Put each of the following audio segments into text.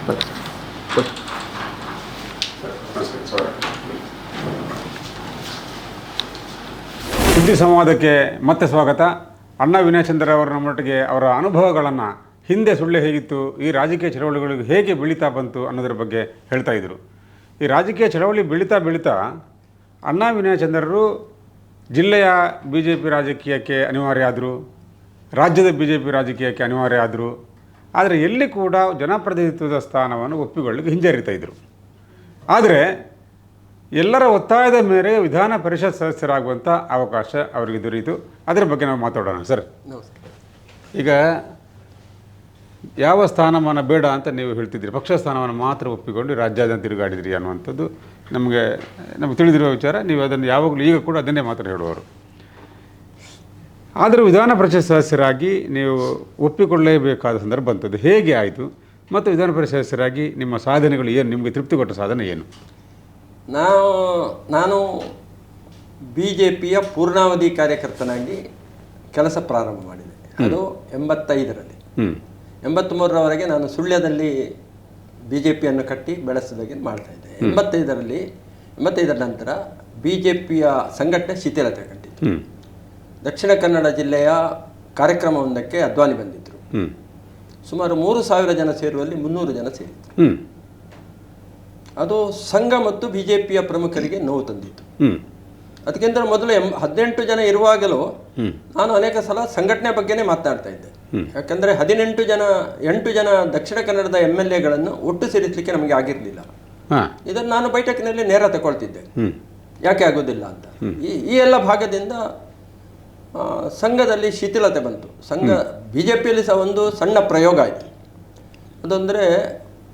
ಸುದ್ದಿ ಸಂವಾದಕ್ಕೆ ಮತ್ತೆ ಸ್ವಾಗತ. ಅಣ್ಣಾ ವಿನಯಚಂದ್ರ ಅವರ ನಮ್ಮೊಟ್ಟಿಗೆ ಅವರ ಅನುಭವಗಳನ್ನು, ಹಿಂದೆ ಸುಳ್ಳೆ ಹೇಗಿತ್ತು, ಈ ರಾಜಕೀಯ ಚಳವಳಿಗಳಿಗೆ ಹೇಗೆ ಬೆಳೀತಾ ಬಂತು ಅನ್ನೋದ್ರ ಬಗ್ಗೆ ಹೇಳ್ತಾ ಇದ್ದರು. ಈ ರಾಜಕೀಯ ಚಳವಳಿ ಬೆಳೀತಾ ಅಣ್ಣಾ ವಿನಯಚಂದ್ರರು ಜಿಲ್ಲೆಯ BJP ರಾಜಕೀಯಕ್ಕೆ ಅನಿವಾರ್ಯ ಆದರು, ರಾಜ್ಯದ BJP ರಾಜಕೀಯಕ್ಕೆ ಅನಿವಾರ್ಯ ಆದರು. ಆದರೆ ಎಲ್ಲಿ ಕೂಡ ಜನಪ್ರತಿನಿಧಿತ್ವದ ಸ್ಥಾನವನ್ನು ಒಪ್ಪಿಕೊಳ್ಳಿಕ್ಕೆ ಹಿಂಜರಿತಾ ಇದ್ದರು. ಆದರೆ ಎಲ್ಲರ ಒತ್ತಾಯದ ಮೇರೆ ವಿಧಾನ ಪರಿಷತ್ ಸದಸ್ಯರಾಗುವಂಥ ಅವಕಾಶ ಅವರಿಗೆ ದೊರೆಯಿತು. ಅದರ ಬಗ್ಗೆ ನಾವು ಮಾತಾಡೋಣ. ಸರ್ ನಮಸ್ಕಾರ. ಈಗ ಯಾವ ಸ್ಥಾನಮಾನ ಬೇಡ ಅಂತ ನೀವು ಹೇಳ್ತಿದ್ದೀರಿ, ಪಕ್ಷ ಸ್ಥಾನವನ್ನು ಮಾತ್ರ ಒಪ್ಪಿಕೊಂಡು ರಾಜ್ಯಾದ್ಯಂತ ತಿರುಗಾಡಿದ್ರಿ ಅನ್ನುವಂಥದ್ದು ನಮಗೆ ತಿಳಿದಿರುವ ವಿಚಾರ. ನೀವು ಅದನ್ನು ಯಾವಾಗಲೂ ಈಗ ಕೂಡ ಅದನ್ನೇ ಮಾತ್ರ ಹೇಳುವವರು. ಆದರೂ ವಿಧಾನ ಪರಿಷತ್ ಸದಸ್ಯರಾಗಿ ನೀವು ಒಪ್ಪಿಕೊಳ್ಳಲೇಬೇಕಾದ ಸಂದರ್ಭ ಬಂತದ್ದು ಹೇಗೆ ಆಯಿತು, ಮತ್ತು ವಿಧಾನ ಪರಿಷತ್ ಸದಸ್ಯರಾಗಿ ನಿಮ್ಮ ಸಾಧನೆಗಳು ಏನು, ನಿಮಗೆ ತೃಪ್ತಿ ಕೊಟ್ಟ ಸಾಧನೆ ಏನು? ನಾನು BJPಯ ಪೂರ್ಣಾವಧಿ ಕಾರ್ಯಕರ್ತನಾಗಿ ಕೆಲಸ ಪ್ರಾರಂಭ ಮಾಡಿದೆ. ಅದು 85ರಲ್ಲಿ. 83ರವರೆಗೆ ನಾನು ಸುಳ್ಯದಲ್ಲಿ BJPಯನ್ನು ಕಟ್ಟಿ ಬೆಳೆಸೋದಾಗಿ ಮಾಡ್ತಾಯಿದ್ದೆ. 85ರ ನಂತರ BJPಯ ಸಂಘಟನೆ ಶಿಥಿಲತೆ ಕಂಡಿತ್ತು. ದಕ್ಷಿಣ ಕನ್ನಡ ಜಿಲ್ಲೆಯ ಕಾರ್ಯಕ್ರಮವೊಂದಕ್ಕೆ ಅದ್ವಾನಿ ಬಂದಿದ್ದರು. ಸುಮಾರು 3,000 ಜನ ಸೇರುವಲ್ಲಿ 300 ಜನ ಸೇರಿದ್ರು. ಅದು ಸಂಘ ಮತ್ತು BJPಯ ಪ್ರಮುಖರಿಗೆ ನೋವು ತಂದಿತ್ತು. ಅದಕ್ಕಿಂತ ಮೊದಲು 18 ಜನ ಇರುವಾಗಲೂ ನಾನು ಅನೇಕ ಸಲ ಸಂಘಟನೆ ಬಗ್ಗೆನೇ ಮಾತನಾಡ್ತಾ ಇದ್ದೆ. ಯಾಕಂದರೆ 8 ಜನ ದಕ್ಷಿಣ ಕನ್ನಡದ MLAಗಳನ್ನು ಒಟ್ಟು ಸೇರಿಸಲಿಕ್ಕೆ ನಮಗೆ ಆಗಿರಲಿಲ್ಲ. ಇದನ್ನು ನಾನು ಬೈಠಕಿನಲ್ಲಿ ನೇರ ತಗೊಳ್ತಿದ್ದೆ, ಯಾಕೆ ಆಗೋದಿಲ್ಲ ಅಂತ. ಈ ಎಲ್ಲ ಭಾಗದಿಂದ ಸಂಘದಲ್ಲಿ ಶಿಥಿಲತೆ ಬಂತು. BJPಯಲ್ಲಿ ಸಹ ಒಂದು ಸಣ್ಣ ಪ್ರಯೋಗ ಆಯಿತು. ಅದಂದರೆ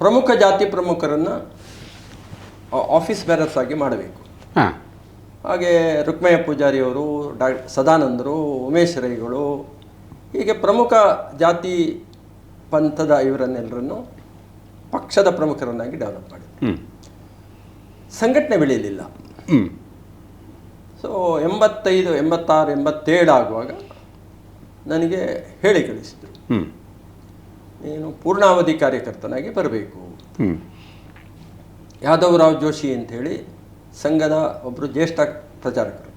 ಪ್ರಮುಖ ಜಾತಿ ಪ್ರಮುಖರನ್ನು ಆಫೀಸ್ ಬೇರರ್ಸ್ ಆಗಿ ಮಾಡಬೇಕು. ಹಾಗೆ ರುಕ್ಮಯ್ಯ ಪೂಜಾರಿಯವರು, ಸದಾನಂದರು, ಉಮೇಶ್ ರೈಗಳು, ಹೀಗೆ ಪ್ರಮುಖ ಜಾತಿ ಪಂಥದ ಇವರನ್ನೆಲ್ಲರನ್ನು ಪಕ್ಷದ ಪ್ರಮುಖರನ್ನಾಗಿ ಡೆವಲಪ್ ಮಾಡಿ ಸಂಘಟನೆ ಬೆಳೆಯಲಿಲ್ಲ. ಸೊ 85, 86, 87 ಆಗುವಾಗ ನನಗೆ ಹೇಳಿ ಕಳಿಸಿದರು, ನೀನು ಪೂರ್ಣಾವಧಿ ಕಾರ್ಯಕರ್ತನಾಗಿ ಬರಬೇಕು. ಯಾದವರಾವ್ ಜೋಶಿ ಅಂಥೇಳಿ ಸಂಘದ ಒಬ್ಬರು ಜ್ಯೇಷ್ಠ ಪ್ರಚಾರಕರು,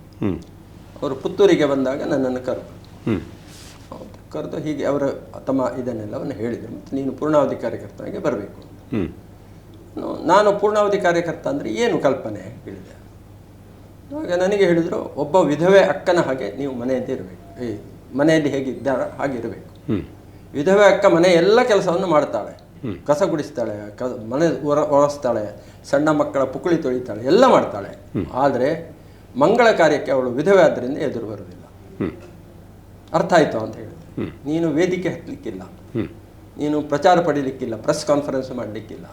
ಅವರು ಪುತ್ತೂರಿಗೆ ಬಂದಾಗ ನನ್ನನ್ನು ಕರೆದು ಹೀಗೆ ಅವರ ತಮ್ಮ ಇದನ್ನೆಲ್ಲವನ್ನು ಹೇಳಿದರು, ಮತ್ತು ನೀನು ಪೂರ್ಣಾವಧಿ ಕಾರ್ಯಕರ್ತನಾಗಿ ಬರಬೇಕು. ನಾನು ಪೂರ್ಣಾವಧಿ ಕಾರ್ಯಕರ್ತ ಅಂದರೆ ಏನು ಕಲ್ಪನೆ ಹೇಳಿದೆ. ಆಗ ನನಗೆ ಹೇಳಿದರು, ಒಬ್ಬ ವಿಧವೆ ಅಕ್ಕನ ಹಾಗೆ ನೀವು ಮನೆಯಲ್ಲಿ ಇರಬೇಕು, ಮನೆಯಲ್ಲಿ ಹೇಗಿದ್ದಾರ ಹಾಗೆ ಇರಬೇಕು. ವಿಧವೆ ಅಕ್ಕ ಮನೆ ಎಲ್ಲ ಕೆಲಸವನ್ನು ಮಾಡ್ತಾಳೆ, ಕಸ ಗುಡಿಸ್ತಾಳೆ, ಮನೆ ಒರೆಸ್ತಾಳೆ, ಸಣ್ಣ ಮಕ್ಕಳ ಪುಕ್ಕಳಿ ತೊಳಿತಾಳೆ, ಎಲ್ಲ ಮಾಡ್ತಾಳೆ. ಆದರೆ ಮಂಗಳ ಕಾರ್ಯಕ್ಕೆ ಅವಳು ವಿಧವೆ ಆದ್ದರಿಂದ ಎದುರು ಬರುವುದಿಲ್ಲ. ಅರ್ಥ ಆಯಿತು ಅಂತ ಹೇಳಿದೆ. ನೀನು ವೇದಿಕೆ ಹತ್ತಲಿಕ್ಕಿಲ್ಲ, ನೀನು ಪ್ರಚಾರ ಪಡೀಲಿಕ್ಕಿಲ್ಲ, ಪ್ರೆಸ್ ಕಾನ್ಫರೆನ್ಸ್ ಮಾಡಲಿಕ್ಕಿಲ್ಲ,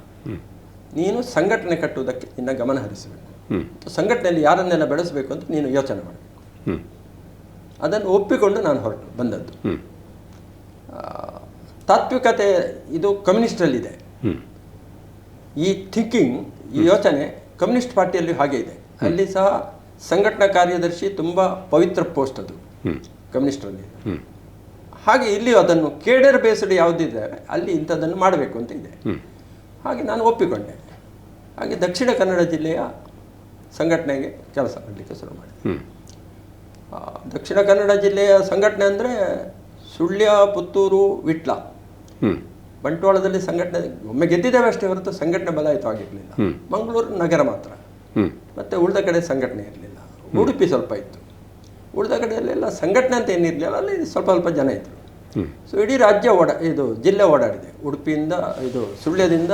ನೀನು ಸಂಘಟನೆ ಕಟ್ಟುವುದಕ್ಕೆ ನಿನ್ನ ಗಮನ ಹರಿಸಬೇಕು, ಸಂಘಟನೆಯಲ್ಲಿ ಯಾರನ್ನೆಲ್ಲ ಬೆಳೆಸಬೇಕು ಅಂತ ನೀನು ಯೋಚನೆ ಮಾಡಬೇಕು. ಅದನ್ನು ಒಪ್ಪಿಕೊಂಡು ನಾನು ಬಂದದ್ದು. ತಾತ್ವಿಕತೆ ಇದು ಕಮ್ಯುನಿಸ್ಟಲ್ಲಿದೆ. ಈ ಥಿಂಕಿಂಗ್, ಈ ಯೋಚನೆ ಕಮ್ಯುನಿಸ್ಟ್ ಪಾರ್ಟಿಯಲ್ಲಿ ಹಾಗೆ ಇದೆ. ಅಲ್ಲಿ ಸಹ ಸಂಘಟನಾ ಕಾರ್ಯದರ್ಶಿ ತುಂಬ ಪವಿತ್ರ ಪೋಸ್ಟ್ ಅದು ಕಮ್ಯುನಿಸ್ಟರಲ್ಲಿ. ಹಾಗೆ ಇಲ್ಲಿ ಅದನ್ನು ಕೇಡರ್ ಬೇಸ್ಡ್ ಯಾವುದಿದೆ ಅಲ್ಲಿ ಇಂಥದ್ದನ್ನು ಮಾಡಬೇಕು ಅಂತ ಇದೆ. ಹಾಗೆ ನಾನು ಒಪ್ಪಿಕೊಂಡೆ. ಹಾಗೆ ದಕ್ಷಿಣ ಕನ್ನಡ ಜಿಲ್ಲೆಯ ಸಂಘಟನೆಗೆ ಕೆಲಸ ಮಾಡಲಿಕ್ಕೆ ಶುರು ಮಾಡಿದೆ. ದಕ್ಷಿಣ ಕನ್ನಡ ಜಿಲ್ಲೆಯ ಸಂಘಟನೆ ಅಂದರೆ ಸುಳ್ಯ, ಪುತ್ತೂರು, ವಿಟ್ಲ, ಬಂಟ್ವಾಳದಲ್ಲಿ ಸಂಘಟನೆ ಒಮ್ಮೆ ಗೆದ್ದಿದ್ದೇವೆ ಅಷ್ಟೇ ಹೊರತು ಸಂಘಟನೆ ಬಲಾಯಿತವಾಗಿರಲಿಲ್ಲ. ಮಂಗಳೂರು ನಗರ ಮಾತ್ರ, ಮತ್ತು ಉಳಿದ ಕಡೆ ಸಂಘಟನೆ ಇರಲಿಲ್ಲ. ಉಡುಪಿ ಸ್ವಲ್ಪ ಇತ್ತು, ಉಳಿದ ಕಡೆಯಲ್ಲೆಲ್ಲ ಸಂಘಟನೆ ಅಂತ ಏನಿರಲಿಲ್ಲ, ಅಲ್ಲಿ ಸ್ವಲ್ಪ ಜನ ಇದ್ದರು. ಸೊ ಇಡೀ ರಾಜ್ಯ ಜಿಲ್ಲೆ ಓಡಾಡಿದೆ. ಉಡುಪಿಯಿಂದ ಸುಳ್ಯದಿಂದ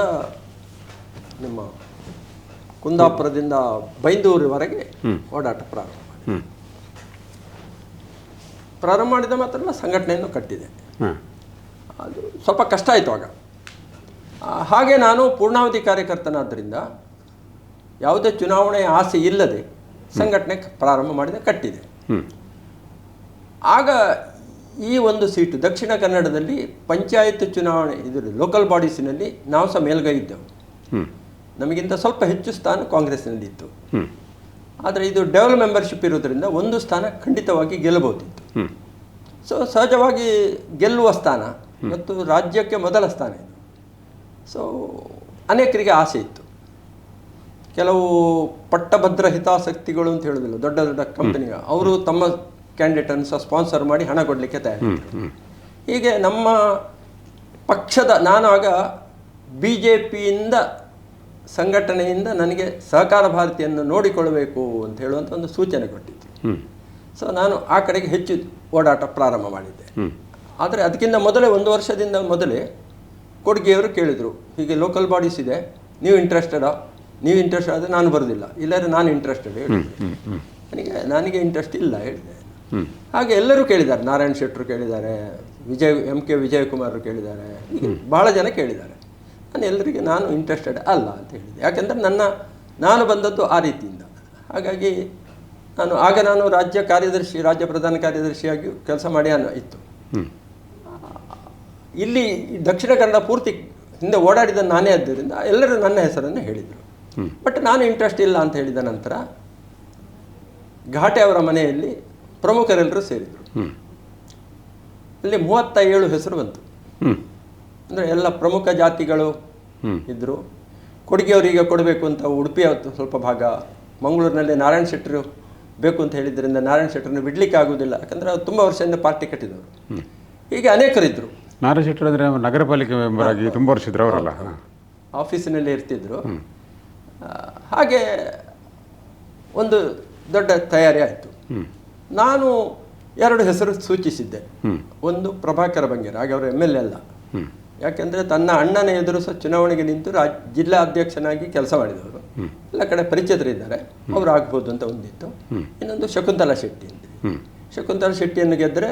ನಿಮ್ಮ ಕುಂದಾಪುರದಿಂದ ಬೈಂದೂರಿವರೆಗೆ ಓಡಾಟ ಪ್ರಾರಂಭ ಮಾಡಿದ ಮಾತ್ರ ಸಂಘಟನೆಯನ್ನು ಕಟ್ಟಿದೆ. ಅದು ಸ್ವಲ್ಪ ಕಷ್ಟ ಆಯಿತು ಆಗ. ಹಾಗೆ ನಾನು ಪೂರ್ಣಾವಧಿ ಕಾರ್ಯಕರ್ತನಾದ್ದರಿಂದ ಯಾವುದೇ ಚುನಾವಣೆಯ ಆಸೆ ಇಲ್ಲದೆ ಸಂಘಟನೆ ಪ್ರಾರಂಭ ಮಾಡಿದೆ, ಕಟ್ಟಿದೆ. ಆಗ ಈ ಒಂದು ಸೀಟು ದಕ್ಷಿಣ ಕನ್ನಡದಲ್ಲಿ ಪಂಚಾಯತ್ ಚುನಾವಣೆ ಲೋಕಲ್ ಬಾಡೀಸಿನಲ್ಲಿ ನಾವು ಸಹ ಮೇಲ್ಗೈ ಇದ್ದೆವು. ನಮಗಿಂತ ಸ್ವಲ್ಪ ಹೆಚ್ಚು ಸ್ಥಾನ ಕಾಂಗ್ರೆಸ್ನಲ್ಲಿ ಇತ್ತು. ಆದರೆ ಇದು ಡೆವಲ್ ಮೆಂಬರ್ಶಿಪ್ ಇರೋದರಿಂದ ಒಂದು ಸ್ಥಾನ ಖಂಡಿತವಾಗಿ ಗೆಲ್ಲಬಹುದಿತ್ತು. ಸೊ ಸಹಜವಾಗಿ ಗೆಲ್ಲುವ ಸ್ಥಾನ ಮತ್ತು ರಾಜ್ಯಕ್ಕೆ ಮೊದಲ ಸ್ಥಾನ ಇದು. ಸೊ ಅನೇಕರಿಗೆ ಆಸೆ ಇತ್ತು. ಕೆಲವು ಪಟ್ಟಭದ್ರ ಹಿತಾಸಕ್ತಿಗಳು ಅಂತ ಹೇಳೋದಿಲ್ಲ, ದೊಡ್ಡ ದೊಡ್ಡ ಕಂಪನಿ, ಅವರು ತಮ್ಮ ಕ್ಯಾಂಡಿಡೇಟನ್ನು ಸಹ ಸ್ಪಾನ್ಸರ್ ಮಾಡಿ ಹಣ ಕೊಡಲಿಕ್ಕೆ ತಯಾರಿದ್ರು. ಹೀಗೆ ನಮ್ಮ ಪಕ್ಷದ, ನಾನು ಆಗ BJPಯಿಂದ ಸಂಘಟನೆಯಿಂದ ನನಗೆ ಸಹಕಾರ ಭಾರತಿಯನ್ನು ನೋಡಿಕೊಳ್ಳಬೇಕು ಅಂತ ಹೇಳುವಂಥ ಒಂದು ಸೂಚನೆ ಕೊಟ್ಟಿತ್ತು. ಸೊ ನಾನು ಆ ಕಡೆಗೆ ಹೆಚ್ಚು ಓಡಾಟ ಪ್ರಾರಂಭ ಮಾಡಿದ್ದೆ. ಆದರೆ ಅದಕ್ಕಿಂತ ಮೊದಲೇ 1 ವರ್ಷದಿಂದ ಮೊದಲೇ ಕೊಡ್ಗೆಯವರು ಕೇಳಿದರು, ಹೀಗೆ ಲೋಕಲ್ ಬಾಡೀಸ್ ಇದೆ, ನೀವು ಇಂಟ್ರೆಸ್ಟೆಡಾ? ನೀವು ಇಂಟ್ರೆಸ್ಟ್ ಆದರೆ ನಾನು ಬರೋದಿಲ್ಲ, ಇಲ್ಲದ್ರೆ ನಾನು ಇಂಟ್ರೆಸ್ಟೆಡ್ ಹೇಳಿದೆ. ನನಗೆ ಇಂಟ್ರೆಸ್ಟ್ ಇಲ್ಲ ಹೇಳಿದೆ. ಹಾಗೆ ಎಲ್ಲರೂ ಕೇಳಿದ್ದಾರೆ, ನಾರಾಯಣ್ ಶೆಟ್ಟರು ಕೇಳಿದ್ದಾರೆ, MK ವಿಜಯಕುಮಾರ್ ಕೇಳಿದ್ದಾರೆ, ಹೀಗೆ ಬಹಳ ಜನ ಕೇಳಿದ್ದಾರೆ. ನಾನು ಎಲ್ಲರಿಗೆ ನಾನು ಇಂಟ್ರೆಸ್ಟೆಡ್ ಅಲ್ಲ ಅಂತ ಹೇಳಿದೆ. ಯಾಕೆಂದರೆ ನಾನು ಬಂದದ್ದು ಆ ರೀತಿಯಿಂದ. ಹಾಗಾಗಿ ನಾನು ರಾಜ್ಯ ಕಾರ್ಯದರ್ಶಿ, ರಾಜ್ಯ ಪ್ರಧಾನ ಕಾರ್ಯದರ್ಶಿಯಾಗಿ ಕೆಲಸ ಮಾಡಿ ಇತ್ತು. ಇಲ್ಲಿ ದಕ್ಷಿಣ ಕನ್ನಡ ಪೂರ್ತಿ ಹಿಂದೆ ಓಡಾಡಿದ ನಾನೇ ಆದ್ದರಿಂದ ಎಲ್ಲರೂ ನನ್ನ ಹೆಸರನ್ನು ಹೇಳಿದರು. ಬಟ್ ನಾನು ಇಂಟ್ರೆಸ್ಟ್ ಇಲ್ಲ ಅಂತ ಹೇಳಿದ ನಂತರ ಘಾಟೆ ಅವರ ಮನೆಯಲ್ಲಿ ಪ್ರಮುಖರೆಲ್ಲರೂ ಸೇರಿದರು. ಅಲ್ಲಿ 37 ಹೆಸರು ಬಂತು. ಅಂದರೆ ಎಲ್ಲ ಪ್ರಮುಖ ಜಾತಿಗಳು ಇದ್ದರು. ಕೊಡುಗೆಯವರಿಗೆ ಕೊಡಬೇಕು ಅಂತ ಉಡುಪಿಯ ಸ್ವಲ್ಪ ಭಾಗ, ಮಂಗಳೂರಿನಲ್ಲಿ ನಾರಾಯಣ್ ಶೆಟ್ಟರು ಬೇಕು ಅಂತ ಹೇಳಿದ್ರಿಂದ ನಾರಾಯಣ್ ಶೆಟ್ಟರನ್ನು ಬಿಡಲಿಕ್ಕೆ ಆಗೋದಿಲ್ಲ, ಯಾಕಂದರೆ ಅವ್ರು ತುಂಬ ವರ್ಷದಿಂದ ಪಾರ್ಟಿ ಕಟ್ಟಿದವರು. ಹೀಗೆ ಅನೇಕರಿದ್ದರು. ನಾರಾಯಣ್ ಶೆಟ್ಟರ್ ಅಂದರೆ ನಗರ ಪಾಲಿಕೆ ಮೆಂಬರ್ ಆಗಿ ತುಂಬ ವರ್ಷ ಇದ್ರು ಅವರಲ್ಲ, ಆಫೀಸಿನಲ್ಲಿ ಇರ್ತಿದ್ರು. ಹಾಗೆ ಒಂದು ದೊಡ್ಡ ತಯಾರಿ ಆಯಿತು. ನಾನು 2 ಹೆಸರು ಸೂಚಿಸಿದ್ದೆ. ಒಂದು ಪ್ರಭಾಕರ ಬಂಗೇರ, ಹಾಗೆ ಅವರು MLA ಅಲ್ಲ, ಯಾಕೆಂದರೆ ತನ್ನ ಅಣ್ಣನ ಎದುರು ಸಹ ಚುನಾವಣೆಗೆ ನಿಂತು ಜಿಲ್ಲಾ ಅಧ್ಯಕ್ಷನಾಗಿ ಕೆಲಸ ಮಾಡಿದವರು, ಎಲ್ಲ ಕಡೆ ಪರಿಚಿತರಿದ್ದಾರೆ, ಅವರು ಆಗ್ಬೋದು ಅಂತ ಒಂದಿತ್ತು. ಇನ್ನೊಂದು ಶಕುಂತಲಾ ಶೆಟ್ಟಿ ಅಂತ. ಶಕುಂತಲಾ ಶೆಟ್ಟಿಯನ್ನು ಗೆದ್ದರೆ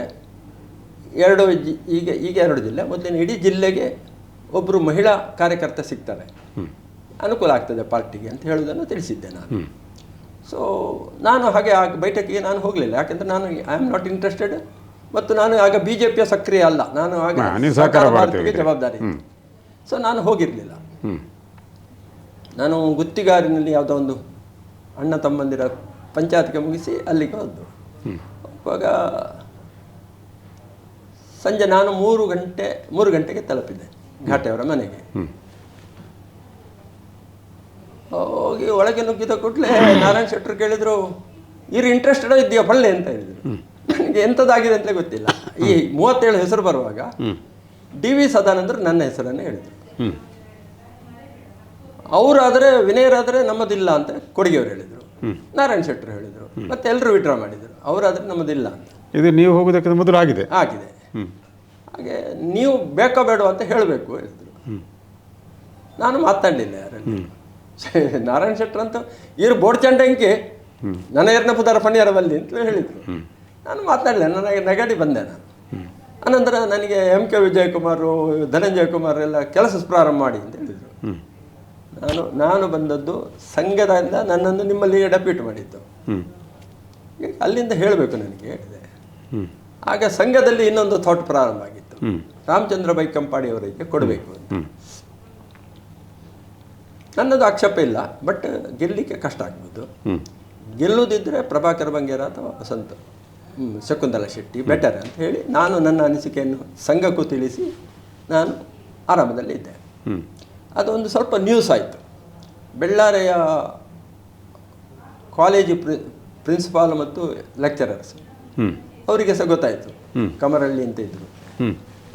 ಈಗ 2 ಜಿಲ್ಲೆ, ಮೊದಲಿನ ಇಡೀ ಜಿಲ್ಲೆಗೆ ಒಬ್ಬರು ಮಹಿಳಾ ಕಾರ್ಯಕರ್ತ ಸಿಗ್ತಾರೆ, ಅನುಕೂಲ ಆಗ್ತದೆ ಪಾರ್ಟಿಗೆ ಅಂತ ಹೇಳೋದನ್ನು ತಿಳಿಸಿದ್ದೆ ನಾನು. ಸೊ ನಾನು ಹಾಗೆ ಆ ಬೈಠಕಿಗೆ ನಾನು ಹೋಗಲಿಲ್ಲ, ಯಾಕೆಂದರೆ ನಾನು ಐ ಆಮ್ ನಾಟ್ ಇಂಟ್ರೆಸ್ಟೆಡ್, ಮತ್ತು ನಾನು ಆಗ BJPಯ ಸಕ್ರಿಯ ಅಲ್ಲ, ನಾನು ಆಗ ಸಹಕಾರ ಭಾರತಿಗೆ ಜವಾಬ್ದಾರಿ. ಸೊ ನಾನು ಹೋಗಿರಲಿಲ್ಲ. ನಾನು ಗುತ್ತಿಗಾರಿನಲ್ಲಿ ಯಾವುದೋ ಒಂದು ಅಣ್ಣ ತಮ್ಮಂದಿರ ಪಂಚಾಯತ್ಗೆ ಮುಗಿಸಿ ಅಲ್ಲಿಗೆ ಹೋದ್ದು. ಆವಾಗ ಸಂಜೆ ನಾನು 3 ಗಂಟೆಗೆ ತಲುಪಿದೆ ಘಾಟೆಯವರ ಮನೆಗೆ. ಹೋಗಿ ಒಳಗೆ ನುಗ್ಗಿದ ಕೂಡಲೇ ನಾರಾಯಣ್ ಶೆಟ್ಟರು ಕೇಳಿದರು, ಇವ್ರು ಇಂಟ್ರೆಸ್ಟೆಡ್ ಇದೆಯಾ ಬಳ್ಳೆ ಅಂತ ಹೇಳಿದರು. ನನಗೆ ಎಂಥದ್ದಾಗಿದೆ ಅಂತಲೇ ಗೊತ್ತಿಲ್ಲ. ಈ 37 ಹೆಸರು ಬರುವಾಗ DV ಸದಾನಂದರು ನನ್ನ ಹೆಸರನ್ನು ಹೇಳಿದರು. ಅವರಾದರೆ ವಿನಯರಾದರೆ ನಮ್ಮದಿಲ್ಲ ಅಂತ ಕೊಡುಗೆಯವರು ಹೇಳಿದರು, ನಾರಾಯಣ್ ಶೆಟ್ಟರು ಹೇಳಿದರು, ಮತ್ತೆ ಎಲ್ಲರೂ ವಿಡ್ರಾ ಮಾಡಿದರು. ಅವರಾದರೆ ನಮ್ಮದಿಲ್ಲ ಅಂತ. ಇದು ನೀವು ಹೋಗೋದಕ್ಕೆ ಮೊದಲು ಆಗಿದೆ. ಹಾಗೆ ನೀವು ಬೇಕೋ ಬೇಡೋ ಅಂತ ಹೇಳಬೇಕು ಹೇಳಿದರು. ನಾನು ಮಾತಾಡಲಿಲ್ಲ ಯಾರಲ್ಲಿ. ನಾರಾಯಣ್ ಶೆಟ್ಟರು ಅಂತ ಇವರು ಬೋರ್ಡ್ ಚಂಡಂಕಿ ನನ್ನ ಎರಡನ ಪುದಾರ ಪಣಿಯಾರ ಬಲ್ಲಿ ಅಂತ ಹೇಳಿದರು. ನಾನು ಮಾತಾಡಲಿಲ್ಲ, ನನಗೆ ನೆಗಡಿ ಬಂದೆ ನಾನು. ಅನಂತರ ನನಗೆ MK ವಿಜಯಕುಮಾರು, ಧನಂಜಯ ಕುಮಾರ್ ಎಲ್ಲ ಕೆಲಸ ಪ್ರಾರಂಭ ಮಾಡಿ ಅಂತ ಹೇಳಿದರು. ನಾನು ಬಂದದ್ದು ಸಂಘದಿಂದ ನನ್ನನ್ನು ನಿಮ್ಮಲ್ಲಿ ಡೆಪ್ಯೂಟ್ ಮಾಡಿದ್ದು. ಅಲ್ಲಿಂದ ಹೇಳಬೇಕು ನನಗೆ ಹೇಳಿದೆ. ಆಗ ಸಂಘದಲ್ಲಿ ಇನ್ನೊಂದು ಥಾಟ್ ಪ್ರಾರಂಭ ಆಗಿತ್ತು, ರಾಮಚಂದ್ರ ಬೈ ಕಂಪಾಡಿ ಅವರಿಗೆ ಕೊಡಬೇಕು ಅಂತ. ನನ್ನದು ಆಕ್ಷೇಪ ಇಲ್ಲ, ಬಟ್ ಗೆಲ್ಲಲಿಕ್ಕೆ ಕಷ್ಟ ಆಗ್ಬೋದು. ಗೆಲ್ಲುವುದಿದ್ದರೆ ಪ್ರಭಾಕರ್ ಬಂಗೇರ ಅಥವಾ ವಸಂತ ಶಕುಂತಲಾ ಶೆಟ್ಟಿ ಬೆಟರ್ ಅಂತ ಹೇಳಿ ನಾನು ನನ್ನ ಅನಿಸಿಕೆಯನ್ನು ಸಂಘಕ್ಕೂ ತಿಳಿಸಿ ನಾನು ಆರಂಭದಲ್ಲಿ ಇದ್ದೆ. ಅದೊಂದು ಸ್ವಲ್ಪ ನ್ಯೂಸ್ ಆಯಿತು. ಬೆಳ್ಳಾರೆಯ ಕಾಲೇಜು ಪ್ರಿನ್ಸಿಪಾಲ್ ಮತ್ತು ಲೆಕ್ಚರರ್ಸ್ ಅವರಿಗೆ ಸಹ ಗೊತ್ತಾಯಿತು, ಕಮರಳ್ಳಿ ಅಂತ ಇದ್ದರು,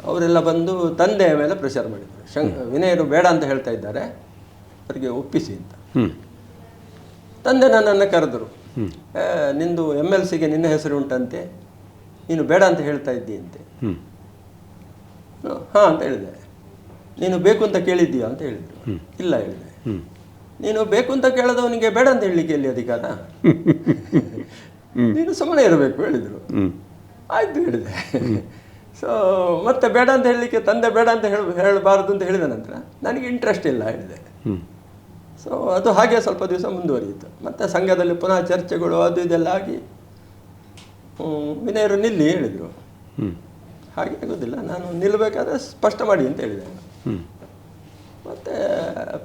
ಅವರೆಲ್ಲ ಬಂದು ತಂದೆಯ ಮೇಲೆ ಪ್ರೆಷರ್ ಮಾಡಿದರು. ವಿನಯರು ಬೇಡ ಅಂತ ಹೇಳ್ತಾ ಇದ್ದಾರೆ, ಅವರಿಗೆ ಒಪ್ಪಿಸಿ ಅಂತ. ತಂದೆ ನನ್ನನ್ನು ಕರೆದರು, ನಿಂದು MLCಗೆ ನಿನ್ನ ಹೆಸರು ಉಂಟಂತೆ, ನೀನು ಬೇಡ ಅಂತ ಹೇಳ್ತಾ ಇದ್ದೀಯಂತೆ. ಹಾಂ ಅಂತ ಹೇಳಿದೆ. ನೀನು ಬೇಕು ಅಂತ ಕೇಳಿದ್ದೀಯಾ ಅಂತ ಹೇಳಿದರು. ಇಲ್ಲ ಹೇಳಿದೆ. ನೀನು ಬೇಕು ಅಂತ ಕೇಳದವನಿಗೆ ಬೇಡ ಅಂತ ಹೇಳಲಿಕ್ಕೆ ಎಲ್ಲಿ ಅಧಿಕಾರ, ನೀನು ಸುಮ್ಮನೆ ಇರಬೇಕು ಹೇಳಿದರು. ಆಯಿತು ಹೇಳಿದೆ. ಸೊ ಮತ್ತೆ ಬೇಡ ಅಂತ ಹೇಳಲಿಕ್ಕೆ ತಂದೆ ಬೇಡ ಅಂತ ಹೇಳಬಾರ್ದು ಅಂತ ಹೇಳಿದ ನಂತರ ನನಗೆ ಇಂಟ್ರೆಸ್ಟ್ ಇಲ್ಲ ಹೇಳಿದೆ. ಸೊ ಅದು ಹಾಗೆ ಸ್ವಲ್ಪ ದಿವಸ ಮುಂದುವರಿಯಿತು. ಮತ್ತು ಸಂಘದಲ್ಲಿ ಪುನಃ ಚರ್ಚೆಗಳು ಅದು ಇದೆಲ್ಲ ಆಗಿ ವಿನಯರು ನಿಲ್ಲಿ ಹೇಳಿದರು. ಹಾಗೆ ಆಗೋದಿಲ್ಲ, ನಾನು ನಿಲ್ಲಬೇಕಾದ್ರೆ ಸ್ಪಷ್ಟ ಮಾಡಿ ಅಂತ ಹೇಳಿದೆ. ಮತ್ತು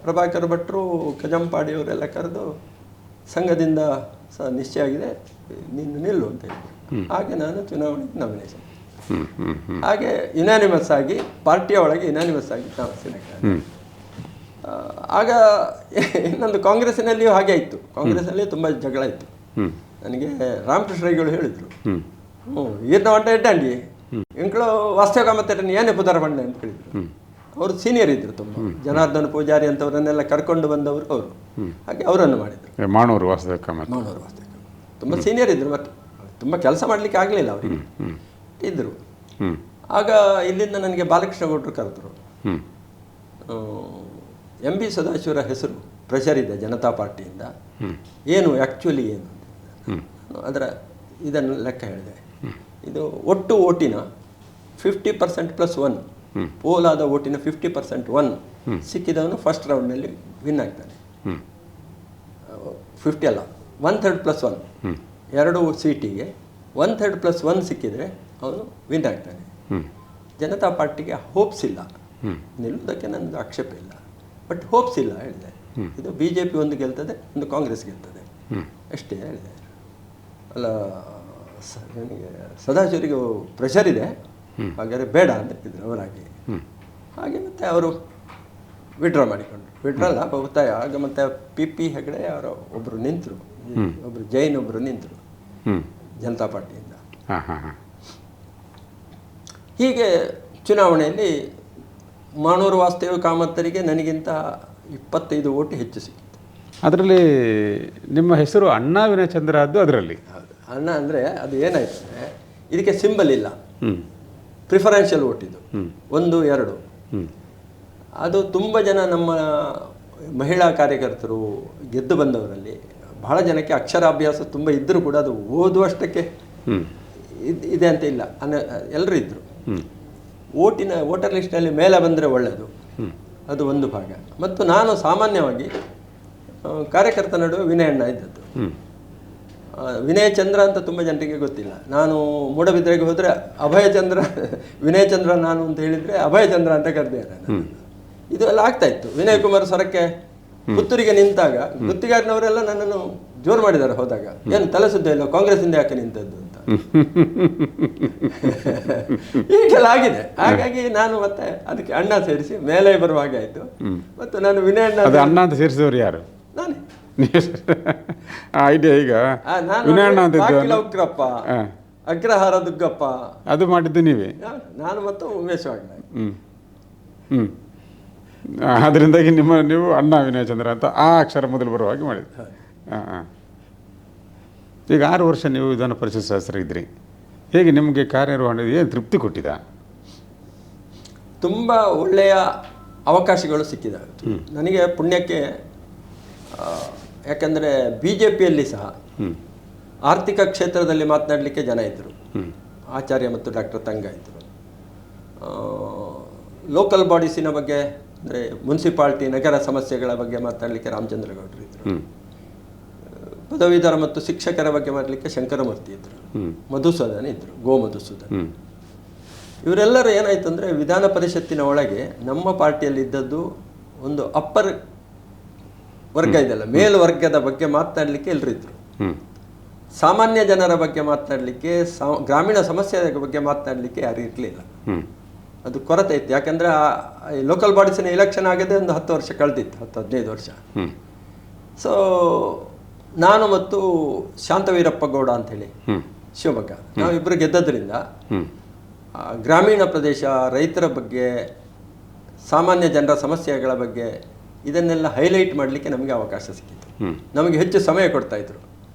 ಪ್ರಭಾಕರ್ ಭಟ್ರು, ಕಜಂಪಾಡಿಯವರೆಲ್ಲ ಕರೆದು ಸಂಘದಿಂದ ಸಹ ನಿಶ್ಚಯ ಆಗಿದೆ, ನೀನು ನಿಲ್ಲು ಅಂತ ಹೇಳಿದರು. ಹಾಗೆ ನಾನು ಚುನಾವಣೆಗೆ ನಾಮಿನೇಷನ್. ಹಾಗೆ ಯುನಾನಿಮಸ್ ಆಗಿ ಪಾರ್ಟಿಯ ಒಳಗೆ ಯುನಾನಿಮಸ್ ಆಗಿ ನಾವು ಸೆಲೆಕ್ಟ್. ಆಗ ಇನ್ನೊಂದು ಕಾಂಗ್ರೆಸ್ಸಿನಲ್ಲಿಯೂ ಹಾಗೆ ಇತ್ತು. ಕಾಂಗ್ರೆಸ್ನಲ್ಲಿ ತುಂಬ ಜಗಳ ಇತ್ತು. ನನಗೆ ರಾಮಕೃಷ್ಣ ರೈಗಳು ಹೇಳಿದರು, ಈರ್ನ ಹೊಂಟ ಇಡ್ಡಂಡಿ ಇಂಕ್ಳು ವಾಸ್ತವ ಮತ್ತೆ ಏನೇ ಪುದರ ಬಂಡೆ ಅಂತ ಹೇಳಿದರು. ಅವರು ಸೀನಿಯರ್ ಇದ್ದರು ತುಂಬ. ಜನಾರ್ದನ ಪೂಜಾರಿ ಅಂತವರನ್ನೆಲ್ಲ ಕರ್ಕೊಂಡು ಬಂದವರು ಅವರು. ಹಾಗೆ ಅವರನ್ನು ಮಾಡಿದರು. ಮಾಣೂರು ವಾಸ್ತವಿಕ ತುಂಬ ಸೀನಿಯರ್ ಇದ್ದರು. ಮತ್ತು ತುಂಬ ಕೆಲಸ ಮಾಡಲಿಕ್ಕೆ ಆಗಲಿಲ್ಲ ಅವರಿಗೆ ಇದ್ದರು. ಆಗ ಇಲ್ಲಿಂದ ನನಗೆ ಬಾಲಕೃಷ್ಣ ಗೌಡರು ಕರೆದರು. ಎಂ ಬಿ ಸದಾಶಿವರ ಹೆಸರು ಪ್ರೆಷರ್ ಇದೆ ಜನತಾ ಪಾರ್ಟಿಯಿಂದ, ಏನು ಆ್ಯಕ್ಚುಲಿ ಏನು ಅದರ ಇದನ್ನು ಲೆಕ್ಕ ಹೇಳಿದೆ. ಇದು ಒಟ್ಟು ಓಟಿನ 50% + 1, ಪೋಲಾದ ಓಟಿನ 50% 1 ಸಿಕ್ಕಿದವನು ಫಸ್ಟ್ ರೌಂಡ್ನಲ್ಲಿ ವಿನ್ ಆಗ್ತಾನೆ. 50 ಅಲ್ಲ, 1/3 + 1, 2 ಸೀಟಿಗೆ 1/3 + 1 ಸಿಕ್ಕಿದರೆ ಅವನು ವಿನ್ ಆಗ್ತಾನೆ. ಜನತಾ ಪಾರ್ಟಿಗೆ ಹೋಪ್ಸ್ ಇಲ್ಲ, ನಿಲ್ಲುವುದಕ್ಕೆ ನನಗೆ ಆಕ್ಷೇಪ ಇಲ್ಲ, ಬಟ್ ಹೋಪ್ಸ್ ಇಲ್ಲ ಹೇಳಿದೆ. ಇದು BJP ಒಂದು ಗೆಲ್ತದೆ, ಒಂದು ಕಾಂಗ್ರೆಸ್ ಗೆಲ್ತದೆ ಅಷ್ಟೇ ಹೇಳಿದೆ. ಅಲ್ಲ, ನನಗೆ ಸದಾಶಿವರಿಗೆ ಪ್ರೆಷರ್ ಇದೆ, ಹಾಗಾದರೆ ಬೇಡ ಅಂತ ಹೇಳಿದ್ರು ಅವರಾಗಿ. ಹಾಗೆ ಮತ್ತೆ ಅವರು ವಿಡ್ರಾ ಮಾಡಿಕೊಂಡ್ರು. ವಿಡ್ರಾ ಅಲ್ಲ, ಬಹುತಾಯ. ಆಗ ಮತ್ತೆ PP ಹೆಗಡೆ ಅವರ ಒಬ್ಬರು ನಿಂತರು, ಒಬ್ಬರು ಜೈನ್ ಒಬ್ಬರು ನಿಂತರು ಜನತಾ ಪಾರ್ಟಿಯಿಂದ. ಹೀಗೆ ಚುನಾವಣೆಯಲ್ಲಿ ಮಾಣೂರು ವಾಸ್ತವ ಕಾಮತ್ತರಿಗೆ ನನಗಿಂತ 25 ಓಟು ಹೆಚ್ಚು ಸಿಕ್ಕಿತ್ತು. ಅದರಲ್ಲಿ ನಿಮ್ಮ ಹೆಸರು ಅಣ್ಣಾ ವಿನಯಚಂದ್ರ ಅದು ಅದರಲ್ಲಿ. ಅಣ್ಣ ಅಂದರೆ ಅದು ಏನಾಯ್ತು ಅಂದರೆ ಇದಕ್ಕೆ ಸಿಂಬಲ್ ಇಲ್ಲ, ಪ್ರಿಫರೆನ್ಷಿಯಲ್ ಓಟ್ ಇದು 1, 2. ಅದು ತುಂಬ ಜನ ನಮ್ಮ ಮಹಿಳಾ ಕಾರ್ಯಕರ್ತರು ಗೆದ್ದು ಬಂದವರಲ್ಲಿ ಬಹಳ ಜನಕ್ಕೆ ಅಕ್ಷರಾಭ್ಯಾಸ ತುಂಬ ಇದ್ದರೂ ಕೂಡ ಅದು ಓದುವಷ್ಟಕ್ಕೆ ಇದೆ ಅಂತ ಇಲ್ಲ, ಎಲ್ಲರೂ ಇದ್ದರು. ವೋಟರ್ ಲಿಸ್ಟ್ನಲ್ಲಿ ಮೇಲೆ ಬಂದರೆ ಒಳ್ಳೆಯದು, ಅದು ಒಂದು ಭಾಗ. ಮತ್ತು ನಾನು ಸಾಮಾನ್ಯವಾಗಿ ಕಾರ್ಯಕರ್ತ ನಡುವೆ ವಿನಯಣ್ಣ ಇದ್ದದ್ದು. ವಿನಯಚಂದ್ರ ಅಂತ ತುಂಬ ಜನರಿಗೆ ಗೊತ್ತಿಲ್ಲ. ನಾನು ಮೂಡಬಿದ್ರೆಗೆ ಹೋದರೆ ಅಭಯಚಂದ್ರ, ವಿನಯಚಂದ್ರ ನಾನು ಅಂತ ಹೇಳಿದರೆ ಅಭಯಚಂದ್ರ ಅಂತ ಕರೆದಿದ್ದಾರೆ. ಇದು ಎಲ್ಲ ಆಗ್ತಾ ಇತ್ತು. ವಿನಯ್ ಕುಮಾರ್ ಸ್ವರಕ್ಕೆ ಪುತ್ತೂರಿಗೆ ನಿಂತಾಗ ಗುತ್ತಿಗಾರಿನವರೆಲ್ಲ ನನ್ನನ್ನು ಜೋರು ಮಾಡಿದ್ದಾರೆ ಹೋದಾಗ. ಏನು ತಲೆ ಸುದ್ದಿ ಇಲ್ಲ, ಕಾಂಗ್ರೆಸ್ಸಿಂದ ಯಾಕೆ ನಿಂತದ್ದು ಅಂತ ಈಗೆಲ್ಲ ಆಗಿದೆ. ಹಾಗಾಗಿ ನಾನು ಮತ್ತೆ ಅದಕ್ಕೆ ಅಣ್ಣ ಸೇರಿಸಿ ಮೇಲೆ ಬರುವ ಹಾಗೆ ಆಯಿತು. ಮತ್ತು ನಾನು ವಿನಯಣ್ಣ ಅಣ್ಣ ಅಂತ ಸೇರಿಸಿದವರು ಯಾರು? ನಾನೇ. ಐಡಿಯಾ ಈಗ ವಿನಯಣ್ಣ ಅಂತ ಉಗ್ರಪ್ಪ, ಅಗ್ರಹಾರ ದುಗ್ಗಪ್ಪ ಅದು ಮಾಡಿದ್ದು ನೀವೇ? ನಾನು ಮತ್ತು ಉಮೇಶ್ ವಾಗ್ನಾಯ್. ಅದರಿಂದಾಗಿ ನೀವು ಅಣ್ಣಾ ವಿನಯಚಂದ್ರ ಅಂತ ಆ ಅಕ್ಷರ ಮೊದಲು ಬರುವ ಹಾಗೆ ಮಾಡಿದ್ದು. ಈಗ 6 ವರ್ಷ ನೀವು ವಿಧಾನ ಪರಿಷತ್ ಸದಸ್ಯರಿದ್ರಿ. ಹೇಗೆ ನಿಮಗೆ ಕಾರ್ಯನಿರ್ವಹಣೆ ಏನು ತೃಪ್ತಿ ಕೊಟ್ಟಿದ? ತುಂಬ ಒಳ್ಳೆಯ ಅವಕಾಶಗಳು ಸಿಕ್ಕಿದ್ದಾವೆ ನನಗೆ ಪುಣ್ಯಕ್ಕೆ. ಯಾಕಂದರೆ BJPಯಲ್ಲಿ ಸಹ ಆರ್ಥಿಕ ಕ್ಷೇತ್ರದಲ್ಲಿ ಮಾತನಾಡಲಿಕ್ಕೆ ಜನ ಇದ್ದರು. ಆಚಾರ್ಯ ಮತ್ತು ಡಾಕ್ಟರ್ ತಂಗ ಇದ್ದರು. ಲೋಕಲ್ ಬಾಡೀಸಿನ ಬಗ್ಗೆ ಅಂದರೆ ಮುನ್ಸಿಪಾಲ್ಟಿ ನಗರ ಸಮಸ್ಯೆಗಳ ಬಗ್ಗೆ ಮಾತನಾಡಲಿಕ್ಕೆ ರಾಮಚಂದ್ರ ಗೌಡರು ಇದ್ದರು. ಪದವೀಧರ ಮತ್ತು ಶಿಕ್ಷಕರ ಬಗ್ಗೆ ಮಾಡಲಿಕ್ಕೆ ಶಂಕರಮೂರ್ತಿ ಇದ್ದರು. ಮಧುಸೂದನ್ ಇದ್ದರು, ಗೋ ಮಧುಸೂದನ್. ಇವರೆಲ್ಲರೂ ಏನಾಯ್ತು ಅಂದರೆ ವಿಧಾನ ಪರಿಷತ್ತಿನ ಒಳಗೆ ನಮ್ಮ ಪಾರ್ಟಿಯಲ್ಲಿ ಇದ್ದದ್ದು ಒಂದು ಅಪ್ಪರ್ ವರ್ಗ ಇದೆಲ್ಲ, ಮೇಲ್ವರ್ಗದ ಬಗ್ಗೆ ಮಾತನಾಡಲಿಕ್ಕೆ ಎಲ್ಲರೂ ಇದ್ದರು. ಸಾಮಾನ್ಯ ಜನರ ಬಗ್ಗೆ ಮಾತನಾಡಲಿಕ್ಕೆ, ಗ್ರಾಮೀಣ ಸಮಸ್ಯೆಗಳ ಬಗ್ಗೆ ಮಾತನಾಡಲಿಕ್ಕೆ ಯಾರು ಇರಲಿಲ್ಲ. ಅದು ಕೊರತೆ ಇತ್ತು. ಯಾಕಂದರೆ ಲೋಕಲ್ ಬಾಡೀಸಿನ ಎಲೆಕ್ಷನ್ ಆಗದೆ ಒಂದು 10 ವರ್ಷ ಕಳೆದಿತ್ತು, 10-15 ವರ್ಷ. ಸೊ ನಾನು ಮತ್ತು ಶಾಂತವೀರಪ್ಪ ಗೌಡ ಅಂಥೇಳಿ ಶಿವಮೊಗ್ಗ, ನಾವಿಬ್ಬರು ಗೆದ್ದದ್ರಿಂದ ಗ್ರಾಮೀಣ ಪ್ರದೇಶ, ರೈತರ ಬಗ್ಗೆ, ಸಾಮಾನ್ಯ ಜನರ ಸಮಸ್ಯೆಗಳ ಬಗ್ಗೆ ಇದನ್ನೆಲ್ಲ ಹೈಲೈಟ್ ಮಾಡಲಿಕ್ಕೆ ನಮಗೆ ಅವಕಾಶ ಸಿಕ್ಕಿತ್ತು. ನಮಗೆ ಹೆಚ್ಚು ಸಮಯ ಕೊಡ್ತಾ ಇದ್ರು.